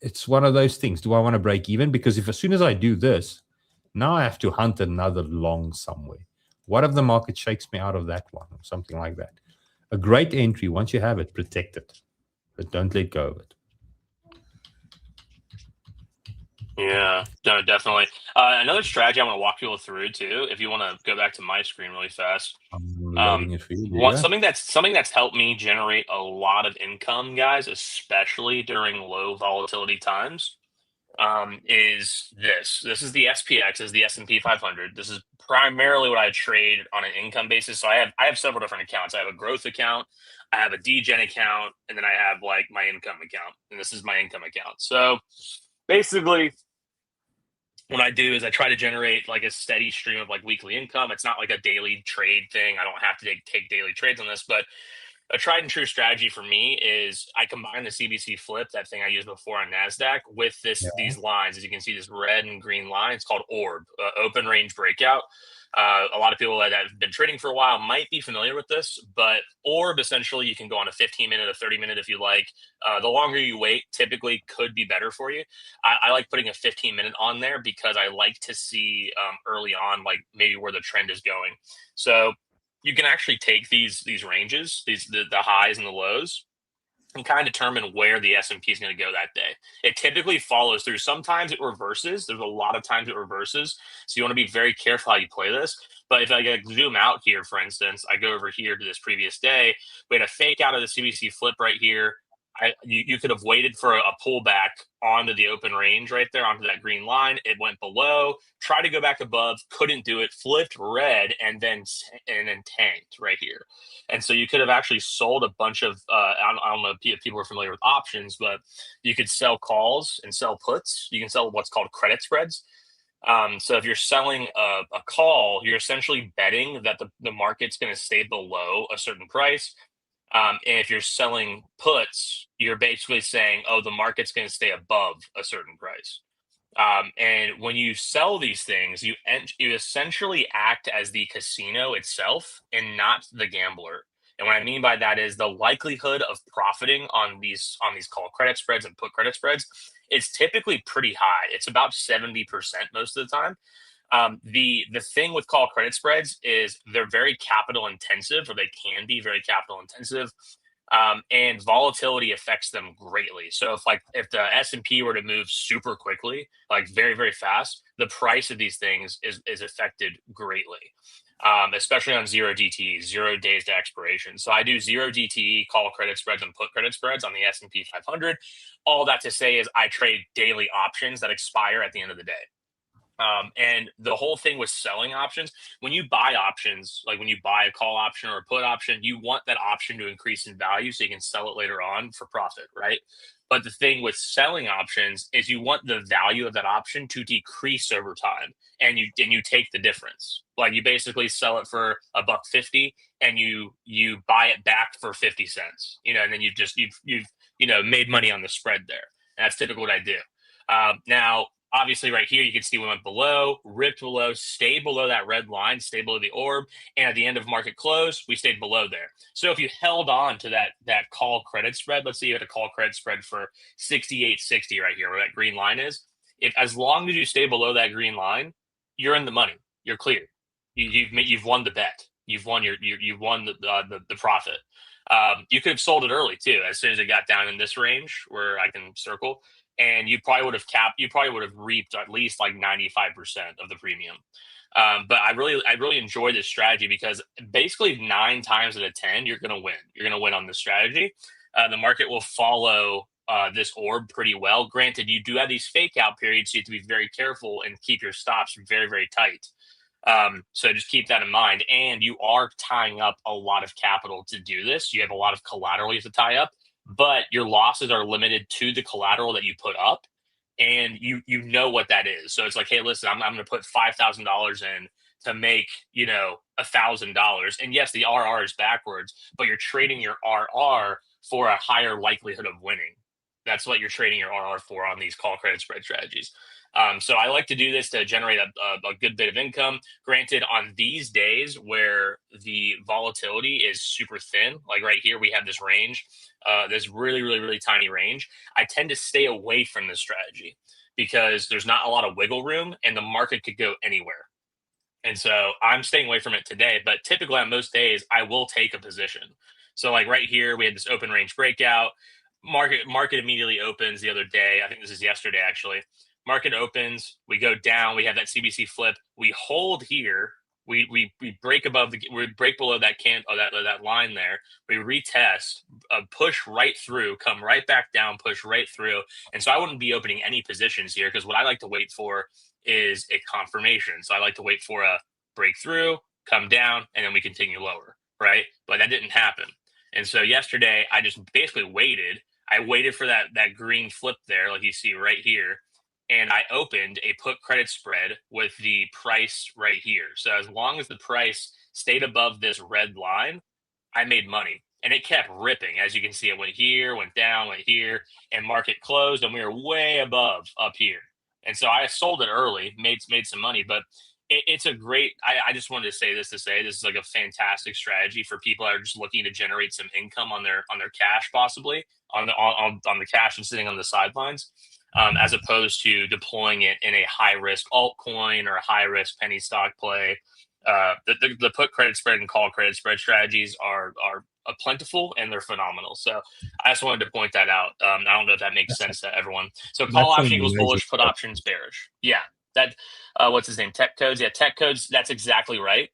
it's one of those things. Do I want to break even? Because if as soon as I do this, now I have to hunt another long somewhere. What if the market shakes me out of that one or something like that? A great entry, once you have it, protect it. But don't let go of it. Yeah, no, definitely. Another strategy I want to walk people through too, if you want to go back to my screen really fast. I'm loading it for you. Something that's helped me generate a lot of income, guys, especially during low volatility times, is this. This is the SPX, is the S&P 500. This is primarily what I trade on an income basis. So I have several different accounts. I have a growth account, I have a DGen account, and then I have like my income account. And this is my income account. So basically, what I do is I try to generate like a steady stream of like weekly income. It's not like a daily trade thing. I don't have to take daily trades on this, but a tried and true strategy for me is I combine the CBC flip, that thing I used before on NASDAQ, with these lines. As you can see, this red and green line, it's called ORB, open range breakout. A lot of people that have been trading for a while might be familiar with this, but ORB, essentially, you can go on a 15-minute, a 30-minute if you like. The longer you wait, typically could be better for you. I like putting a 15-minute on there because I like to see early on, like maybe where the trend is going. So you can actually take these ranges, the highs and the lows, and kind of determine where the S&P is going to go that day. It typically follows through. Sometimes it reverses. There's a lot of times it reverses. So you want to be very careful how you play this. But if I zoom out here, for instance, I go over here to this previous day, we had a fake out of the CBC flip right here. You could have waited for a pullback onto the open range right there, onto that green line. It went below, tried to go back above, couldn't do it, flipped red, and then tanked right here. And so you could have actually sold a bunch of, I don't know if people are familiar with options, but you could sell calls and sell puts. You can sell what's called credit spreads. So if you're selling a call, you're essentially betting that the market's going to stay below a certain price. And if you're selling puts, you're basically saying, oh, the market's going to stay above a certain price. And when you sell these things, you essentially act as the casino itself and not the gambler. And what I mean by that is the likelihood of profiting on these call credit spreads and put credit spreads is typically pretty high. It's about 70% most of the time. The thing with call credit spreads is they're very capital intensive, or they can be very capital intensive, and volatility affects them greatly. So if the S&P were to move super quickly, like very, very fast, the price of these things is affected greatly, especially on 0 DTE, 0 days to expiration. So I do 0 DTE call credit spreads and put credit spreads on the S&P 500. All that to say is I trade daily options that expire at the end of the day. And the whole thing with selling options, when you buy options, like when you buy a call option or a put option, you want that option to increase in value so you can sell it later on for profit, right? But the thing with selling options is you want the value of that option to decrease over time, and you take the difference. Like you basically sell it for $1.50 and you buy it back for 50 cents, and then you've made money on the spread there. And that's typically what I do. Now, obviously, right here, you can see we went below, ripped below, stayed below that red line, stayed below the orb. And at the end of market close, we stayed below there. So if you held on to that call credit spread, let's say you had a call credit spread for 68.60 right here, where that green line is. As long as you stay below that green line, you're in the money. You're clear. You've won the bet. You've won the profit. You could have sold it early too, as soon as it got down in this range where I can circle. And you probably would have reaped at least like 95% of the premium. But I really enjoy this strategy because basically 9 times out of 10, you're going to win. You're going to win on this strategy. The market will follow this orb pretty well. Granted, you do have these fake out periods, so you have to be very careful and keep your stops very, very tight. So just keep that in mind. And you are tying up a lot of capital to do this. You have a lot of collateral you have to tie up, but your losses are limited to the collateral that you put up, and you know what that is. So it's like, hey, listen, I'm going to put $5,000 in to make $1,000, and yes, the RR is backwards, but you're trading your RR for a higher likelihood of winning. That's what you're trading your RR for on these call credit spread strategies. So I like to do this to generate a good bit of income. Granted, on these days where the volatility is super thin, like right here, we have this range, this really, really, really tiny range. I tend to stay away from this strategy because there's not a lot of wiggle room and the market could go anywhere. And so I'm staying away from it today, but typically on most days, I will take a position. So like right here, we had this open range breakout. Market immediately opens the other day. I think this is yesterday, actually. Market opens, we go down, we have that CBC flip, we hold here, we break below that that line there, we retest, push right through, come right back down, push right through. And so I wouldn't be opening any positions here because what I like to wait for is a confirmation. So I like to wait for a breakthrough, come down, and then we continue lower, right? But that didn't happen. And so yesterday I just basically waited. I waited for that green flip there, like you see right here. And I opened a put credit spread with the price right here. So as long as the price stayed above this red line, I made money. And it kept ripping. As you can see, it went here, went down, went here, and market closed, and we were way above up here. And so I sold it early, made some money. But it's a great, I just wanted to say this is like a fantastic strategy for people that are just looking to generate some income on their cash, possibly on the cash and sitting on the sidelines. As opposed to deploying it in a high risk altcoin or a high risk penny stock play. The put credit spread and call credit spread strategies are plentiful, and they're phenomenal. So I just wanted to point that out. I don't know if that makes sense to everyone. So call That's an option equals amazing bullish, put options bearish. Yeah, that what's his name? Tech codes. Yeah, tech codes. That's exactly right.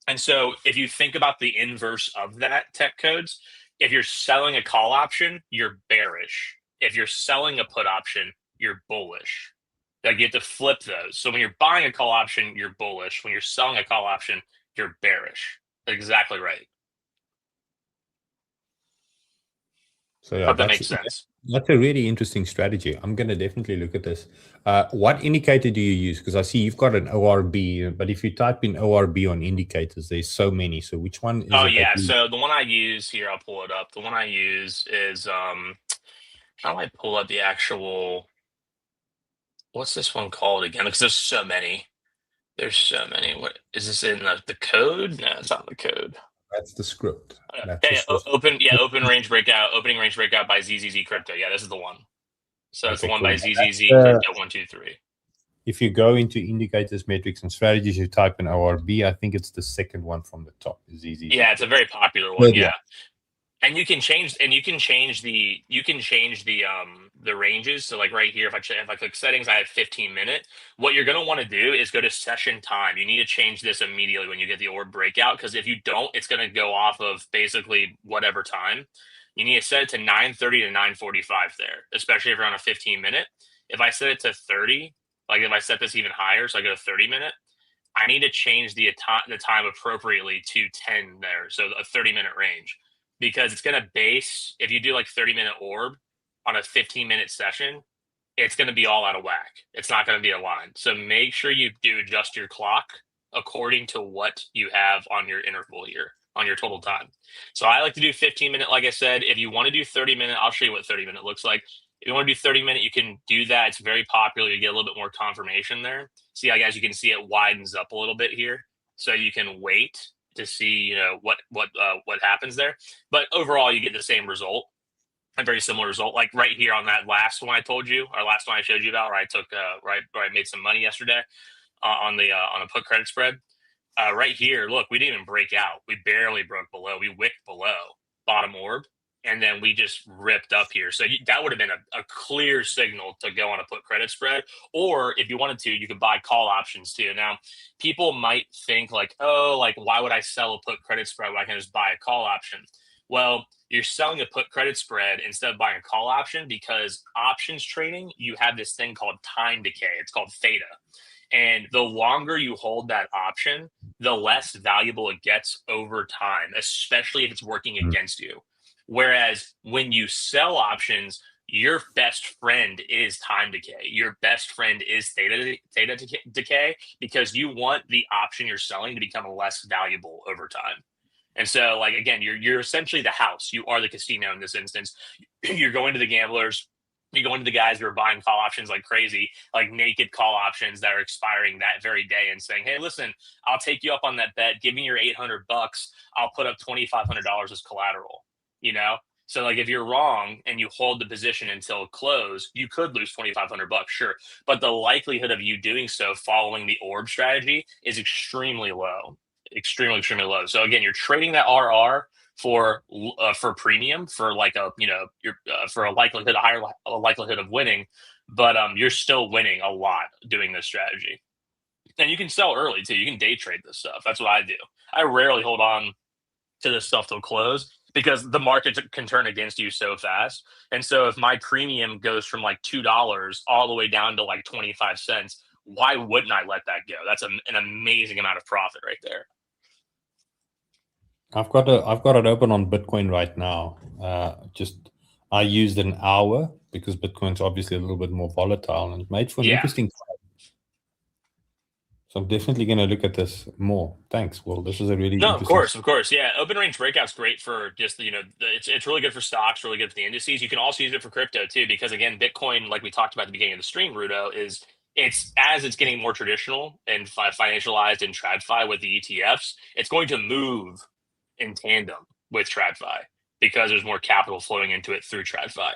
And so if you think about the inverse of that, tech codes, if you're selling a call option, you're bearish. If you're selling a put option, you're bullish. Like you have to flip those. So when you're buying a call option, you're bullish. When you're selling a call option, you're bearish. Exactly right. So yeah, Hope that makes sense. that's a really interesting strategy. I'm going to definitely look at this. What indicator do you use? Because I see you've got an ORB, but if you type in ORB on indicators, there's so many. So which one is Oh it? yeah. So the one I use here, I'll pull it up. The one I use is how do I pull up the actual, what's this one called again? Because there's so many. There's so many. What is this in the code? No, it's not the code. That's the script. Open range breakout, opening range breakout by ZZZ Crypto. Yeah, this is the one. So it's the one cool. by ZZZ Crypto 123. If you go into indicators, metrics, and strategies, you type in ORB. I think it's the second one from the top. ZZZ. Yeah, it's a very popular one. Yeah. And you can change the ranges. So like right here, if I click settings, I have 15-minute. What you're going to want to do is go to session time. You need to change this immediately when you get the orb breakout, because if you don't, it's going to go off of basically whatever time. You need to set it to 9:30 to 9:45 there, especially if you're on a 15-minute. If I set it to 30, like if I set this even higher, so I go to 30-minute, I need to change the time appropriately to 10 there, so a 30-minute range. Because it's going to base, if you do like 30-minute orb on a 15-minute session, it's going to be all out of whack. It's not going to be aligned. So make sure you do adjust your clock according to what you have on your interval here, on your total time. So I like to do 15-minute, like I said. If you want to do 30-minute, I'll show you what 30-minute looks like. If you want to do 30-minute, you can do that. It's very popular. You get a little bit more confirmation there. See, like, as you can see, it widens up a little bit here. So you can wait to see, what happens there. But overall, you get the same result, a very similar result. Like right here on that last one I told you, or last one I showed you about, where I took where I made some money yesterday on a put credit spread. Right here, look, we didn't even break out. We barely broke below. We wicked below bottom orb, and then we just ripped up here. So that would have been a clear signal to go on a put credit spread. Or if you wanted to, you could buy call options too. Now, people might think like, oh, like, why would I sell a put credit spread when I can just buy a call option? Well, you're selling a put credit spread instead of buying a call option, because options trading, you have this thing called time decay. It's called theta. And the longer you hold that option, the less valuable it gets over time, especially if it's working against you. Whereas when you sell options, your best friend is time decay. Your best friend is theta decay, because you want the option you're selling to become less valuable over time. And so, like, again, you're essentially the house. You are the casino in this instance. You're going to the gamblers. You go into the guys who are buying call options like crazy, like naked call options that are expiring that very day, and saying, hey, listen, I'll take you up on that bet. Give me your $800. I'll put up $2,500 as collateral, So like, if you're wrong and you hold the position until close, you could lose $2,500, sure. But the likelihood of you doing so following the orb strategy is extremely low, extremely low. So again, you're trading that RR for premium, for like for a higher likelihood of winning, but you're still winning a lot doing this strategy. And you can sell early too. You can day trade this stuff. That's what I do. I rarely hold on to this stuff till close, because the market can turn against you so fast. And so if my premium goes from like $2 all the way down to like 25 cents, why wouldn't I let that go? That's an amazing amount of profit right there. I've got it open on Bitcoin right now. I used an hour because Bitcoin's obviously a little bit more volatile, and it made for an interesting trade. So I'm definitely going to look at this more. Thanks, Will. This is a really interesting. Of course. Yeah, open range breakout's great for just it's really good for stocks, really good for the indices. You can also use it for crypto too, because again, Bitcoin, like we talked about at the beginning of the stream, Rudo, is it's getting more traditional and financialized in TradFi with the ETFs. It's going to move in tandem with TradFi, because there's more capital flowing into it through TradFi.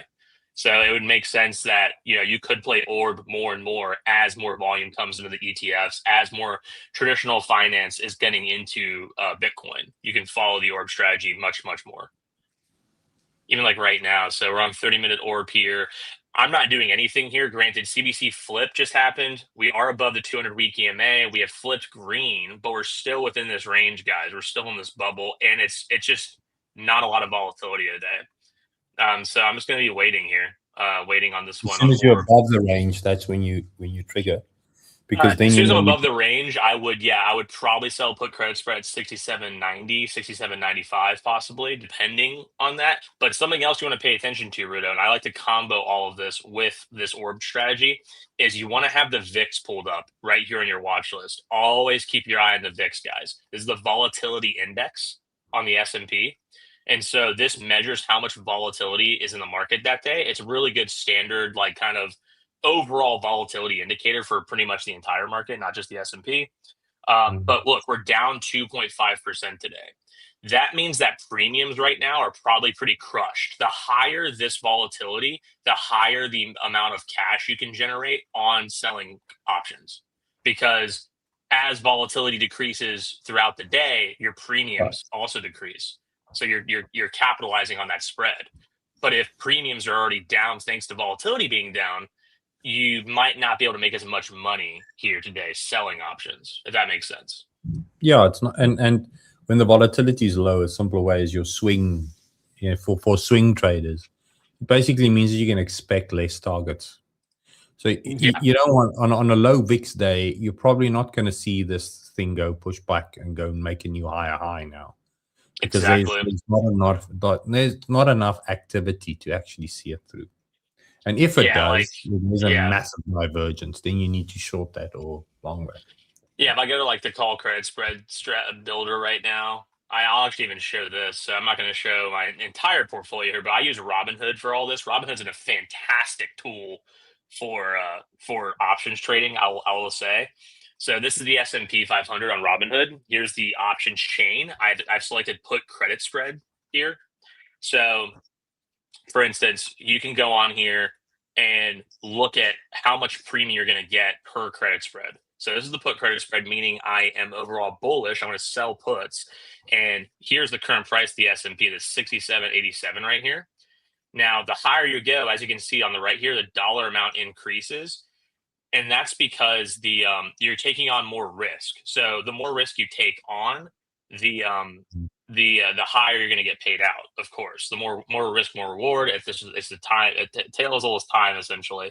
So it would make sense that, you could play orb more and more as more volume comes into the ETFs, as more traditional finance is getting into Bitcoin. You can follow the orb strategy much, much more. Even like right now. So we're on 30-minute orb here. I'm not doing anything here. Granted, CBC flip just happened. We are above the 200-week EMA. We have flipped green, but we're still within this range, guys. We're still in this bubble, and it's just not a lot of volatility today. So I'm just going to be waiting here, waiting on this As one soon on as you're orb. above the range, that's when you trigger. Because then As soon you as I'm know above the range, I would probably sell put credit spread at 67.90, 67.95 possibly, depending on that. But something else you want to pay attention to, Rudo, and I like to combo all of this with this orb strategy, is you want to have the VIX pulled up right here on your watch list. Always keep your eye on the VIX, guys. This is the volatility index on the S&P. And so this measures how much volatility is in the market that day. It's a really good standard, like kind of overall volatility indicator for pretty much the entire market, not just the S&P. But look, we're down 2.5% today. That means that premiums right now are probably pretty crushed. The higher this volatility, the higher the amount of cash you can generate on selling options. Because as volatility decreases throughout the day, your premiums also decrease. So you're capitalizing on that spread. But if premiums are already down thanks to volatility being down, you might not be able to make as much money here today selling options, if that makes sense. Yeah, it's not, and when the volatility is low, a simple way is your swing, for swing traders, it basically means that you can expect less targets. So you don't want on a low VIX day, you're probably not going to see this thing go push back and go and make a new higher high now, because there's not enough activity to actually see it through. And if it does, there's a massive divergence. Then you need to short that or long way. Yeah, if I go to like the call credit spread builder right now, I'll actually even show this. So I'm not going to show my entire portfolio here, but I use Robinhood for all this. Robinhood's a fantastic tool for options trading, I will say. So this is the S&P 500 on Robinhood. Here's the options chain. I've selected put credit spread here. So for instance, you can go on here and look at how much premium you're going to get per credit spread. So this is the put credit spread, meaning I am overall bullish. I'm going to sell puts. And here's the current price of the S&P, the 67.87 right here. Now, the higher you go, as you can see on the right here, the dollar amount increases. And that's because you're taking on more risk. So the more risk you take on, the higher you're going to get paid out. Of course, the more risk, more reward. It's the time. Tail as old as time, essentially.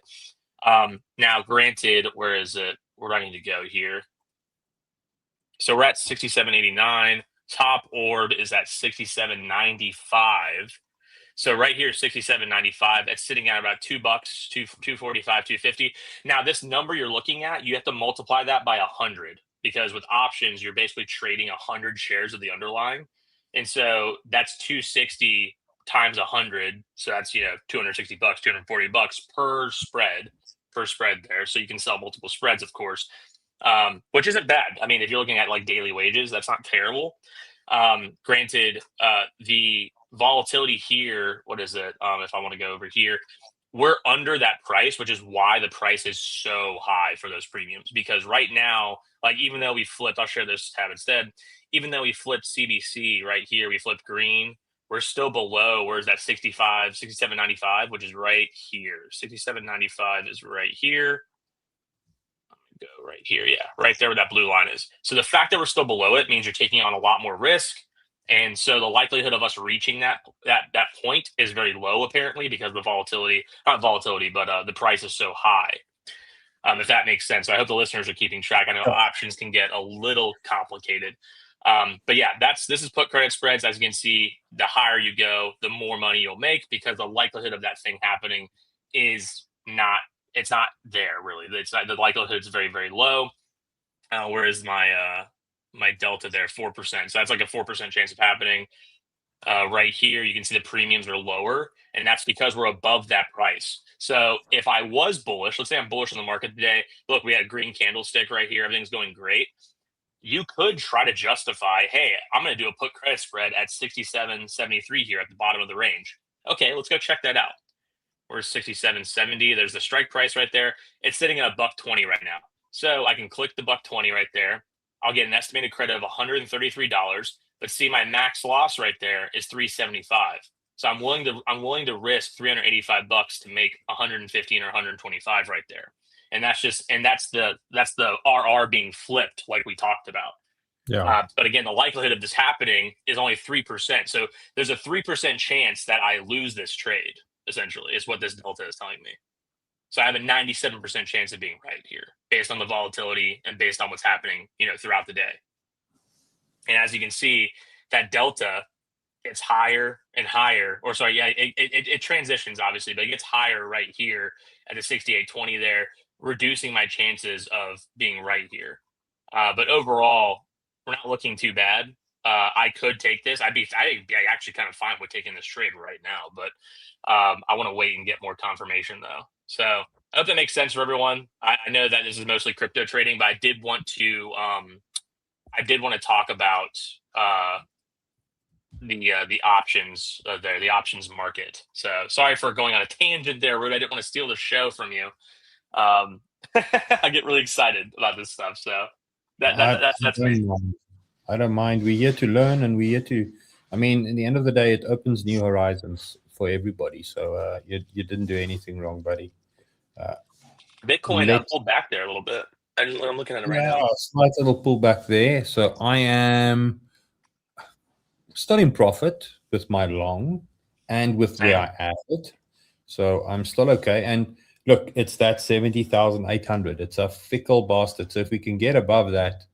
Now, granted, where is it? Where do I need to go here? So we're at 67.89. Top orb is at 67.95. So right here, 67.95. That's sitting at about $2, 245, 250. Now, this number you're looking at, you have to multiply that by 100, because with options, you're basically trading 100 shares of the underlying. And so that's 260 times 100. So that's, $260, $240 per spread there. So you can sell multiple spreads, of course, which isn't bad. I mean, if you're looking at like daily wages, that's not terrible. Granted, the volatility here, what is it? If I want to go over here, we're under that price, which is why the price is so high for those premiums. Because right now, like, even though we flipped, I'll share this tab instead. Even though we flipped CBC right here, we flipped green, we're still below. Where's that 67.95, which is right here. 67.95 is right here. Go right here. Yeah, right there where that blue line is. So the fact that we're still below it means you're taking on a lot more risk. And so the likelihood of us reaching that point is very low, apparently, because the the price is so high. If that makes sense. So I hope the listeners are keeping track. I know options can get a little complicated. But yeah, this is put credit spreads. As you can see, the higher you go, the more money you'll make, because the likelihood of that thing happening is not there, really. It's not, the likelihood is very, very low. Whereas my delta there, 4%. So that's like a 4% chance of happening. Right here, you can see the premiums are lower, and that's because we're above that price. So if I was bullish, let's say I'm bullish on the market today, look, we had a green candlestick right here, everything's going great. You could try to justify, hey, I'm going to do a put credit spread at 67.73 here at the bottom of the range. Okay, let's go check that out. We're 67.70. There's the strike price right there. It's sitting at $1.20 right now. So I can click the $1.20 right there. I'll get an estimated credit of $133, but see my max loss right there is $375. So I'm willing to risk $385 to make 115 or 125 right there. And that's the RR being flipped like we talked about. Yeah. But again, the likelihood of this happening is only 3%. So there's a 3% chance that I lose this trade, essentially, is what this delta is telling me. So I have a 97% chance of being right here based on the volatility and based on what's happening, throughout the day. And as you can see, that delta, it's higher and higher, or sorry, yeah, it transitions obviously, but it gets higher right here at the 68.20 there, reducing my chances of being right here. But overall, we're not looking too bad. I could take this. I'd actually kind of fine with taking this trade right now, but I want to wait and get more confirmation though. So I hope that makes sense for everyone. I know that this is mostly crypto trading, but I did want to talk about the options there, the options market. So sorry for going on a tangent there, Rude. I didn't want to steal the show from you. I get really excited about this stuff. So that's me. I don't mind. We're here to learn, and we're here to. I mean, in the end of the day, it opens new horizons for everybody. So you didn't do anything wrong, buddy. Bitcoin pulled back there a little bit. I'm looking at it right now. Slight little pullback there. So I am still in profit with my long and with where I add it. So I'm still okay. And look, it's that 70,800. It's a fickle bastard. So if we can get above that,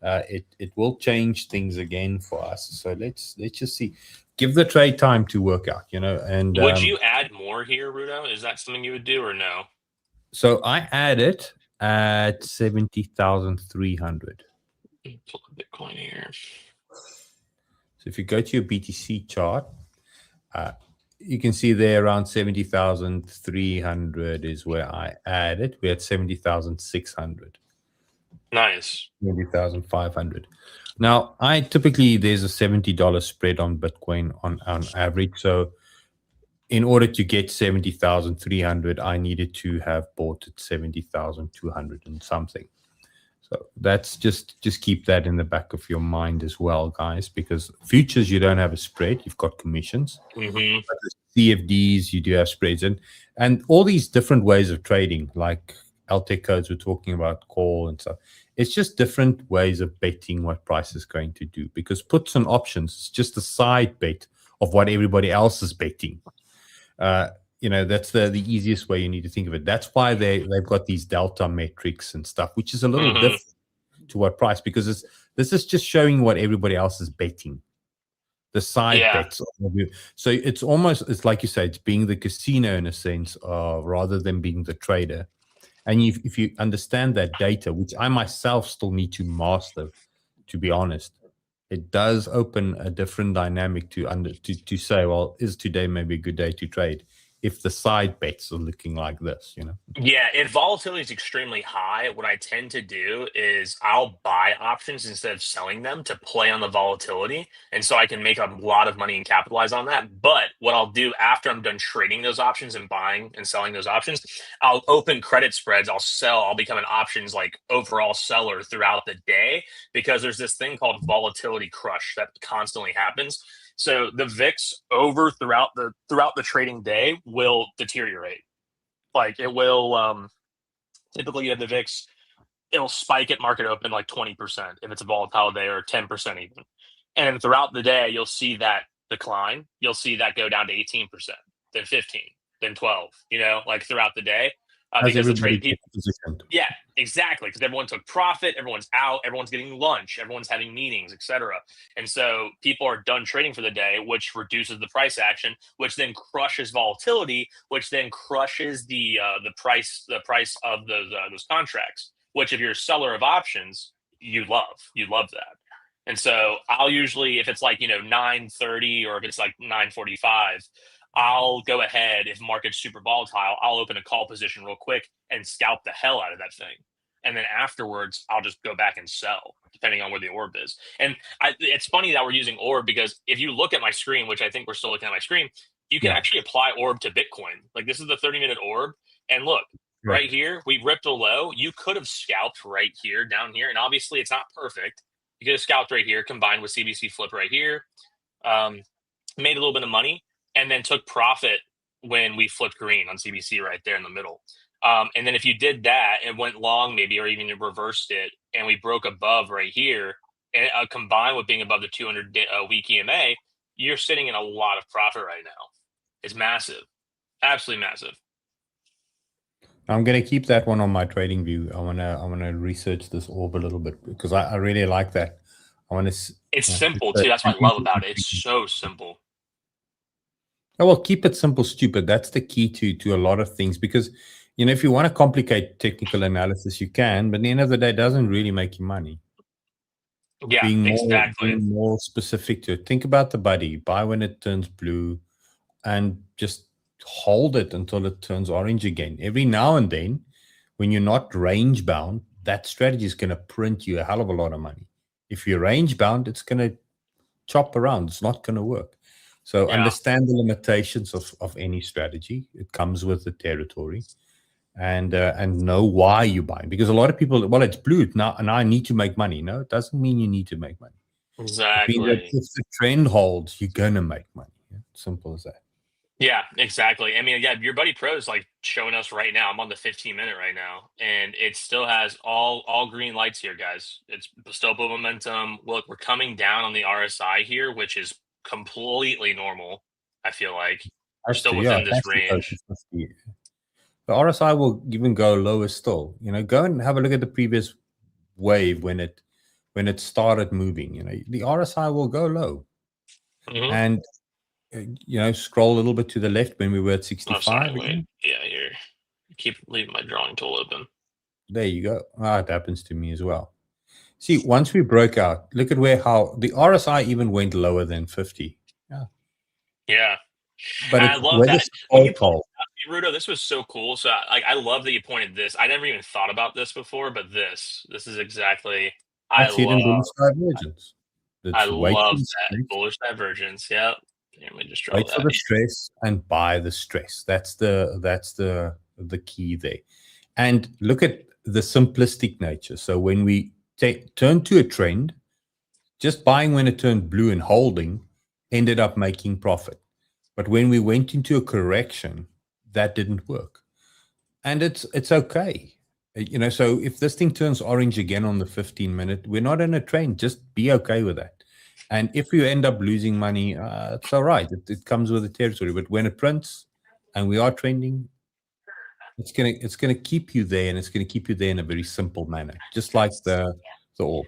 it will change things again for us. So let's just see. Give the trade time to work out, And would you add more here, Rudo? Is that something you would do or no? So I added at 70,300. Pull the Bitcoin here. So if you go to your BTC chart, you can see there around 70,300 is where I added. We're at 70,600. Nice. 70,500. Now, there's a $70 spread on Bitcoin on average. So in order to get 70,300, I needed to have bought at 70,200 and something. So that's just keep that in the back of your mind as well, guys, because futures, you don't have a spread. You've got commissions. Mm-hmm. But the CFDs, you do have spreads. And all these different ways of trading, like LTEC codes we're talking about, call and stuff. It's just different ways of betting what price is going to do, because puts and options is just a side bet of what everybody else is betting. That's the easiest way you need to think of it. That's why they've got these delta metrics and stuff, which is a little different to what price, because this is just showing what everybody else is betting. The side bets. So it's like you say, it's being the casino in a sense, rather than being the trader. And if you understand that data, which I myself still need to master, to be honest, it does open a different dynamic to say, well, is today maybe a good day to trade if the side bets are looking like this, Yeah, if volatility is extremely high, what I tend to do is I'll buy options instead of selling them to play on the volatility. And so I can make a lot of money and capitalize on that. But what I'll do after I'm done trading those options and buying and selling those options, I'll open credit spreads. I'll become an options overall seller throughout the day, because there's this thing called volatility crush that constantly happens. So the VIX throughout the trading day will deteriorate. Like it will, typically you have the VIX, it'll spike at market open like 20% if it's a volatile day, or 10% even. And throughout the day, you'll see that decline. You'll see that go down to 18%, then 15, then 12, throughout the day. Because the trade people, yeah, exactly. Because everyone took profit, everyone's out, everyone's getting lunch, everyone's having meetings, etc. And so people are done trading for the day, which reduces the price action, which then crushes volatility, which then crushes the price of those contracts. Which, if you're a seller of options, you love that. And so I'll usually, if it's 9:30 or if it's 9:45. I'll go ahead, if market's super volatile, I'll open a call position real quick and scalp the hell out of that thing. And then afterwards, I'll just go back and sell, depending on where the orb is. And it's funny that we're using orb, because if you look at my screen, which I think we're still looking at my screen, you can Yeah. actually apply orb to Bitcoin. Like this is the 30-minute orb. And look, right here, we ripped a low. You could have scalped right here, down here. And obviously it's not perfect. You could have scalped right here, combined with CBC flip right here. Made a little bit of money, and then took profit when we flipped green on CBC right there in the middle. And then if you did that and went long maybe, or even reversed it, and we broke above right here, and combined with being above the 200 week EMA, you're sitting in a lot of profit right now. It's massive, absolutely massive. I'm going to keep that one on my trading view. I want to research this orb a little bit because I really like that. I want to. It's simple too. That's what I love about it. It's so simple. Oh, well, keep it simple, stupid. That's the key to a lot of things because, if you want to complicate technical analysis, you can, but at the end of the day, it doesn't really make you money. Yeah, exactly. Being more specific to it. Think about the buddy. Buy when it turns blue and just hold it until it turns orange again. Every now and then, when you're not range bound, that strategy is going to print you a hell of a lot of money. If you're range bound, it's going to chop around. It's not going to work. So understand the limitations of any strategy. It comes with the territory, and know why you're buying. Because a lot of people, well, it's blue now, and I need to make money. No, it doesn't mean you need to make money. Exactly. If the trend holds, you're gonna make money. Simple as that. Yeah, exactly. I mean, yeah, your buddy Pro is like showing us right now. I'm on the 15-minute right now, and it still has all green lights here, guys. It's still momentum. Look, we're coming down on the RSI here, which is completely normal. I feel like we're still within this range. The RSI will even go lower still. Go and have a look at the previous wave when it started moving. The RSI will go low, and scroll a little bit to the left when we were at 65. Oh, sorry, wait. Yeah, here. Keep leaving my drawing tool open. There you go. It happens to me as well. See, once we broke out, look at how the RSI even went lower than 50. Yeah. But I love that. When you pointed out, Rudo, this was so cool. So I love that you pointed this. I never even thought about this before, but this is exactly that's hidden bullish divergence. I love that bullish divergence. Yep. Let me just draw wait for the stress and buy the stress. That's the key there. And look at the simplistic nature. So when we turn to a trend, just buying when it turned blue and holding ended up making profit. But when we went into a correction, that didn't work. And it's okay. So if this thing turns orange again on the 15-minute, we're not in a trend. Just be okay with that. And if you end up losing money, it's all right. It comes with the territory. But when it prints and we are trending, it's gonna keep you there, and it's gonna keep you there in a very simple manner, just like the orb.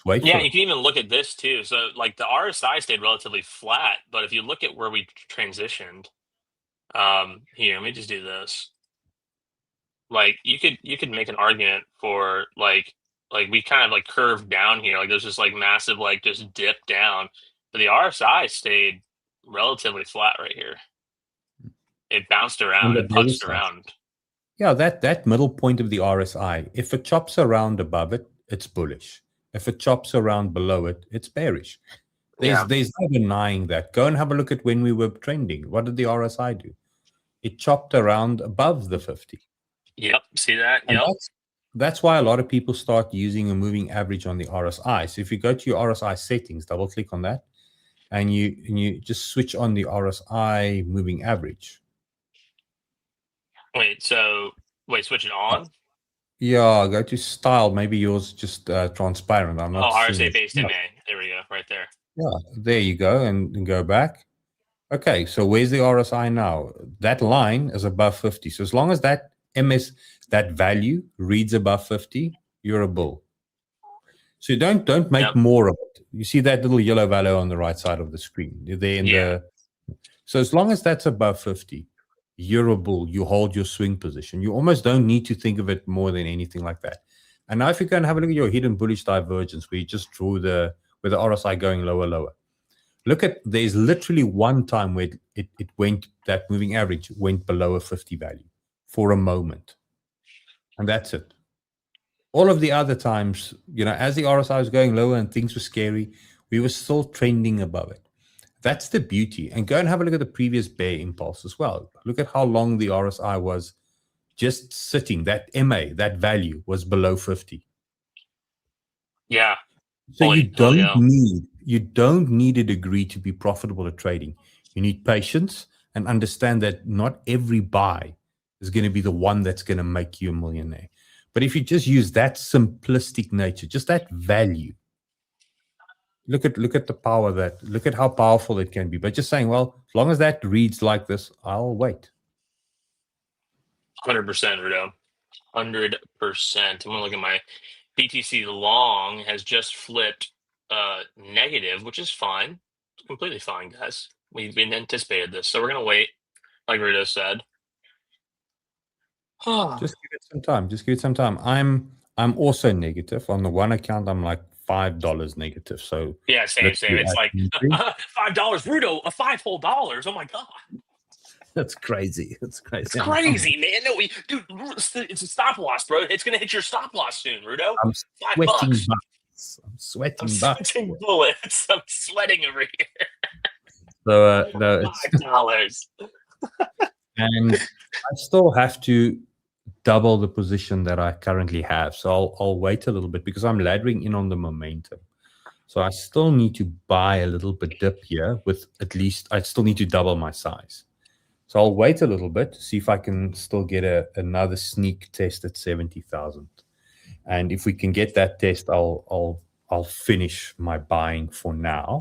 Wait. Yeah, you can even look at this too. So like the RSI stayed relatively flat, but if you look at where we transitioned, here, let me just do this. Like you could make an argument for like we kind of like curved down here. Like there's just like massive like just dip down, but the RSI stayed relatively flat right here. It bounced around. It punched around. Yeah, that middle point of the RSI, if it chops around above it, it's bullish. If it chops around below it, it's bearish. There's no denying that. Go and have a look at when we were trending. What did the RSI do? It chopped around above the 50. Yep. See that? And that's why a lot of people start using a moving average on the RSI. So if you go to your RSI settings, double click on that, and you just switch on the RSI moving average. Switch it on? Yeah, go to style. Maybe yours just transparent. I'm not. RSA based MA. There we go, right there. Yeah, there you go, and go back. Okay, so where's the RSI now? That line is above 50. So as long as that that value reads above 50, you're a bull. So don't make more of it. You see that little yellow value on the right side of the screen. You're there in the. So as long as that's above 50, you're a bull. You hold your swing position. You almost don't need to think of it more than anything like that. And now if you go and have a look at your hidden bullish divergence, where you just drew with the RSI going lower. Look at, there's literally one time where it went, that moving average went below a 50 value for a moment. And that's it. All of the other times, as the RSI was going lower and things were scary, we were still trending above it. That's the beauty. And go and have a look at the previous bear impulse as well. Look at how long the RSI was just sitting. That MA, that value was below 50. Yeah. So Holy hell yeah. you don't need a degree to be profitable at trading. You need patience and understand that not every buy is going to be the one that's going to make you a millionaire. But if you just use that simplistic nature, just that value, look at the power look at how powerful it can be. But just saying, well, as long as that reads like this, I'll wait. 100%, Rudo. 100%. I'm going to look at my BTC long has just flipped negative, which is fine. It's completely fine, guys. We've anticipated this. So we're going to wait, like Rudo said. Just give it some time. Just give it some time. I'm also negative. On the one account, I'm like $5 negative. So yeah, same. It's like $5, Rudo, $5 whole dollars. Oh my god. That's crazy. That's crazy. It's crazy, man. No, dude, it's a stop loss, bro. It's gonna hit your stop loss soon, Rudo. I'm sweating $5. I'm sweating bullets. I'm sweating over here. So no, it's $5. And I still have to double the position that I currently have. So I'll wait a little bit because I'm laddering in on the momentum. So I still need to buy a little bit dip here with at least, I still need to double my size. So I'll wait a little bit to see if I can still get another sneak test at 70,000. And if we can get that test, I'll finish my buying for now.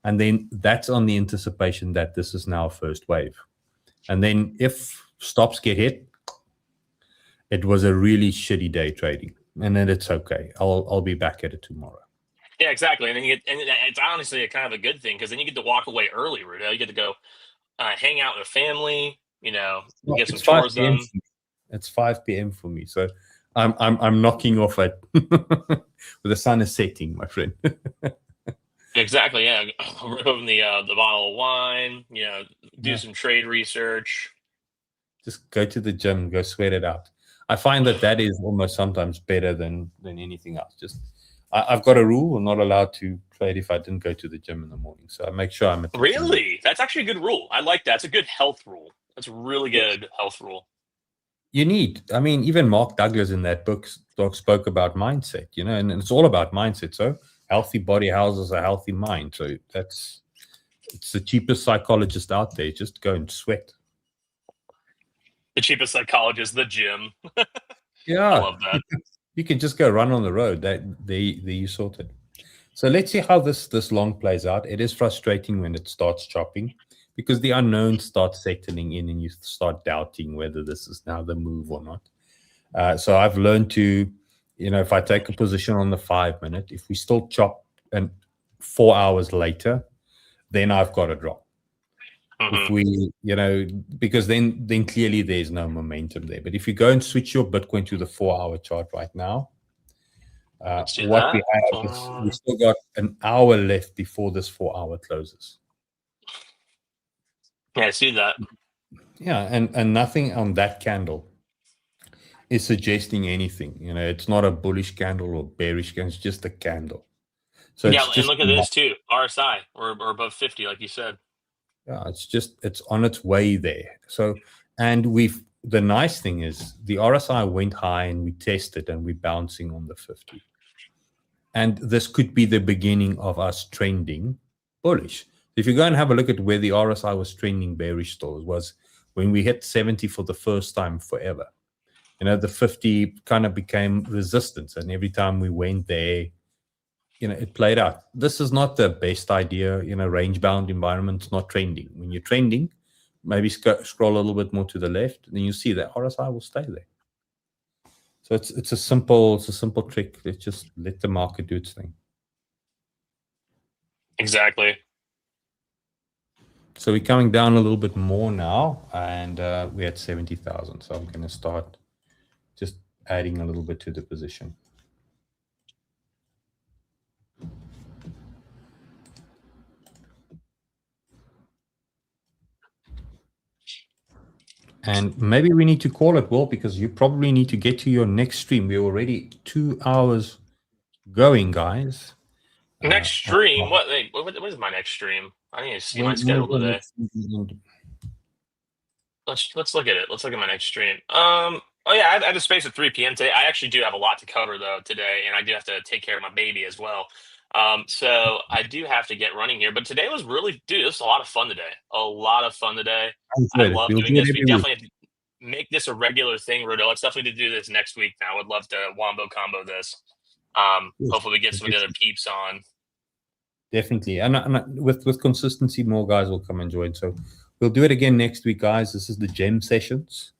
And then that's on the anticipation that this is now a first wave. And then if stops get hit, it was a really shitty day trading, and then it's okay. I'll be back at it tomorrow. Yeah, exactly. And then and it's honestly kind of a good thing because then you get to walk away early, Rudo. You get to go hang out with family. Get some chores done. It's 5 p.m. for me, so I'm knocking off at with the sun is setting, my friend. Exactly. Yeah, open the bottle of wine. Do some trade research. Just go to the gym, go sweat it out. I find that is almost sometimes better than anything else. Just I've got a rule: I'm not allowed to trade if I didn't go to the gym in the morning. So I make sure I'm at the Really? gym. That's actually a good rule. I like that. It's a good health rule. That's a really good health rule. You need. I mean, even Mark Douglas in that book spoke about mindset. And it's all about mindset. So healthy body houses a healthy mind. So it's the cheapest psychologist out there. Just go and sweat. The cheapest psychologist, the gym. Yeah, I love that. You can just go run on the road. There you sorted. So let's see how this long plays out. It is frustrating when it starts chopping because the unknown starts settling in and you start doubting whether this is now the move or not. So I've learned to, if I take a position on the 5 minute, if we still chop and 4 hours later, then I've got to drop. If we, because then clearly there's no momentum there. But if you go and switch your Bitcoin to the 4-hour chart right now, what we have is we still got an hour left before this 4-hour closes. Yeah, I see that. Yeah, and nothing on that candle is suggesting anything. It's not a bullish candle or bearish candle. It's just a candle. So yeah, and look at this too. RSI, or above 50, like you said. Yeah, it's on its way there. So, and the nice thing is the RSI went high and we tested and we're bouncing on the 50. And this could be the beginning of us trending bullish. If you go and have a look at where the RSI was trending bearish still, was when we hit 70 for the first time forever. The 50 kind of became resistance. And every time we went there, it played out. This is not the best idea in a range-bound environment. It's not trending. When you're trending, maybe scroll a little bit more to the left, and then you see that RSI will stay there. So it's a simple trick. Let's just let the market do its thing. Exactly. So we're coming down a little bit more now, and we're at 70,000. So I'm going to start just adding a little bit to the position. And maybe we need to call it, Will, because you probably need to get to your next stream. We're already 2 hours going, guys. Next stream? What is my next stream? I need to see my schedule today. When- Let's look at it. Let's look at my next stream. Oh yeah, I have a space at 3 p.m. today. I actually do have a lot to cover though today, and I do have to take care of my baby as well. So I do have to get running here. But today was really, dude, it was a lot of fun today. A lot of fun today. I love doing this. We definitely have to make this a regular thing, Rudo. Let's definitely do this next week. Now, I would love to wombo combo this. Hopefully, we get some of the other peeps on. Definitely, and with consistency, more guys will come and join. So we'll do it again next week, guys. This is the gem sessions.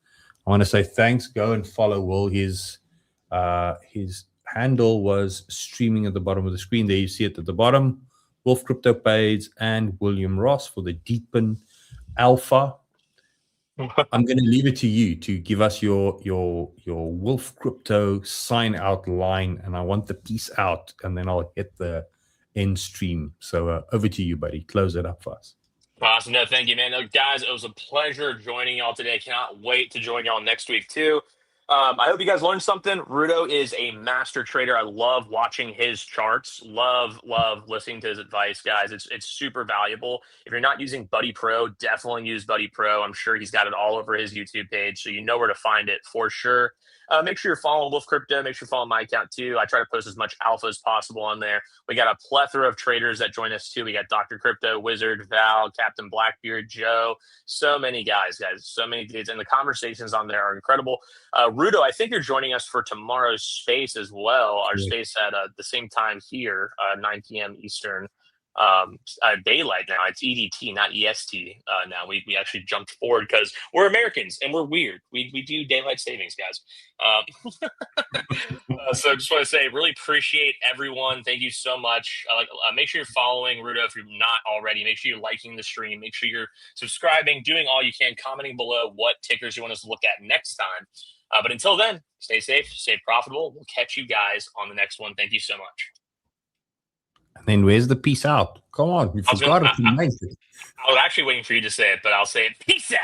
I want to say thanks. Go and follow Will. His handle was streaming at the bottom of the screen. There you see it at the bottom. Wolf Crypto Page and William Ross for the Deepen Alpha. I'm going to leave it to you to give us your Wolf Crypto sign out line, and I want the peace out, and then I'll hit the end stream. So over to you, buddy. Close it up for us. Awesome. No, thank you, man. No, guys, it was a pleasure joining y'all today. Cannot wait to join y'all next week, too. I hope you guys learned something. Rudo is a master trader. I love watching his charts. Love listening to his advice, guys. It's super valuable. If you're not using Buddy Pro, definitely use Buddy Pro. I'm sure he's got it all over his YouTube page, so you know where to find it for sure. Make sure you're following Wolf Crypto. Make sure you're following my account too. I try to post as much alpha as possible on there. We got a plethora of traders that join us too. We got Dr. Crypto, Wizard, Val, Captain Blackbeard, Joe. So many guys. So many dudes. And the conversations on there are incredible. Rudo, I think you're joining us for tomorrow's space as well. Our space at the same time here, 9 p.m. Eastern. Daylight now. It's EDT, not EST. Now we actually jumped forward because we're Americans and we're weird. We do daylight savings, guys. So just want to say, really appreciate everyone. Thank you so much. Make sure you're following Rudo if you're not already. Make sure you're liking the stream. Make sure you're subscribing, doing all you can, commenting below what tickers you want us to look at next time. But until then, stay safe, stay profitable. We'll catch you guys on the next one. Thank you so much. And then where's the peace out? Come on, you forgot it. I was actually waiting for you to say it, but I'll say it. Peace out.